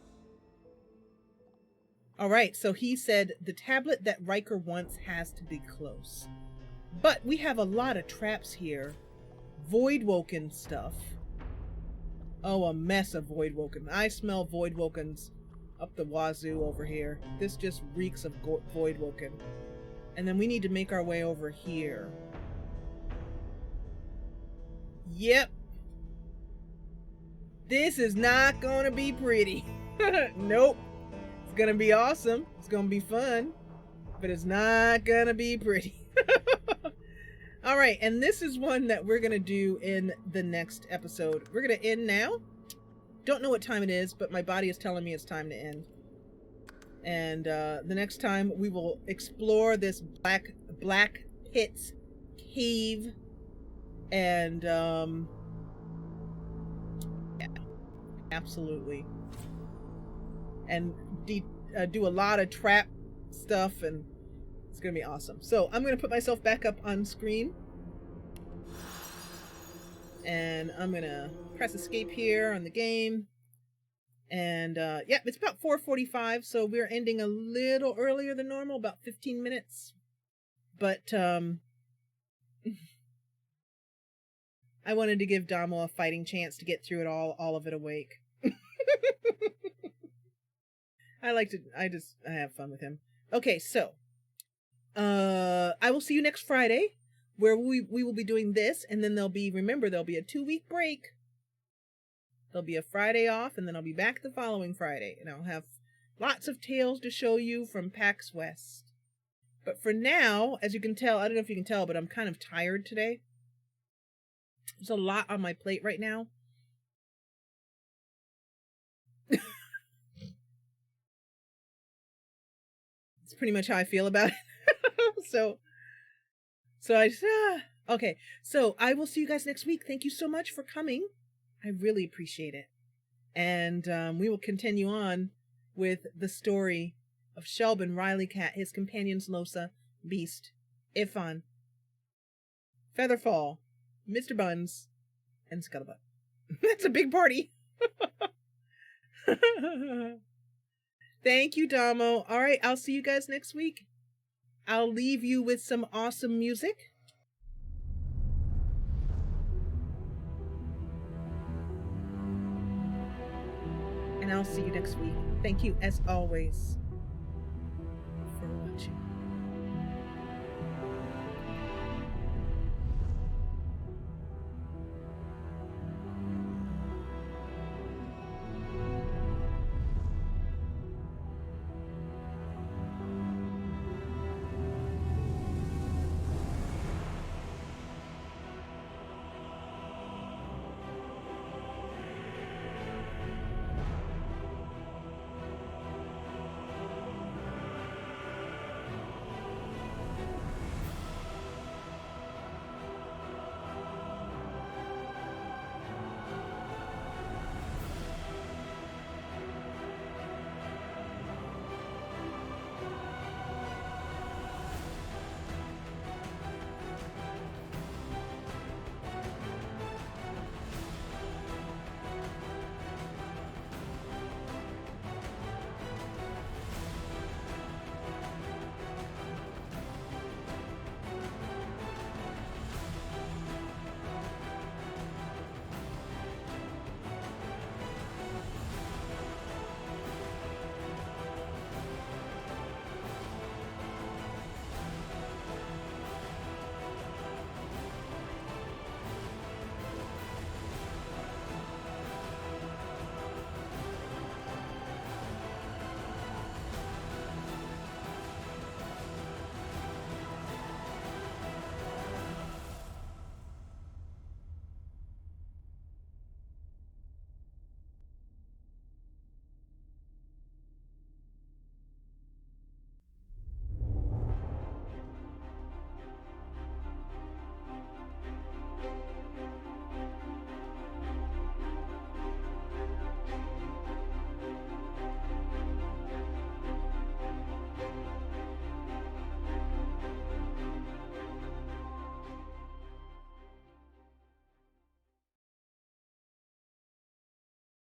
All right, so he said the tablet that Riker wants has to be close. But we have a lot of traps here. Voidwoken stuff. Oh, a mess of Voidwoken. I smell Voidwokens up the wazoo over here. This just reeks of Voidwoken. And then we need to make our way over here. Yep. This is not gonna be pretty. Nope. It's gonna be awesome. It's gonna be fun. But it's not gonna be pretty. All right, and this is one that we're gonna do in the next episode. We're gonna end now. Don't know what time it is, but my body is telling me it's time to end. And the next time we will explore this black pits cave, and yeah, absolutely, and do a lot of trap stuff, and it's gonna be awesome. So I'm gonna put myself back up on screen, and I'm gonna press escape here on the game. And yeah, it's about 4:45, so we're ending a little earlier than normal, about 15 minutes. But I wanted to give Damo a fighting chance to get through it all of it awake. I have fun with him. Okay, so I will see you next Friday, where we will be doing this, and then there'll be a 2-week break. There'll be a Friday off, and then I'll be back the following Friday, and I'll have lots of tales to show you from PAX West. But for now, as you can tell, I don't know if you can tell, but I'm kind of tired today. There's a lot on my plate right now. It's pretty much how I feel about it. So I just, okay. So I will see you guys next week. Thank you so much for coming. I really appreciate it. And we will continue on with the story of Shelben Riley Katte, his companions Losa, Beast, Ifan, Featherfall, Mr. Buns, and Scuttlebutt. That's a big party. Thank you, Damo. All right, I'll see you guys next week. I'll leave you with some awesome music. And I'll see you next week. Thank you, as always.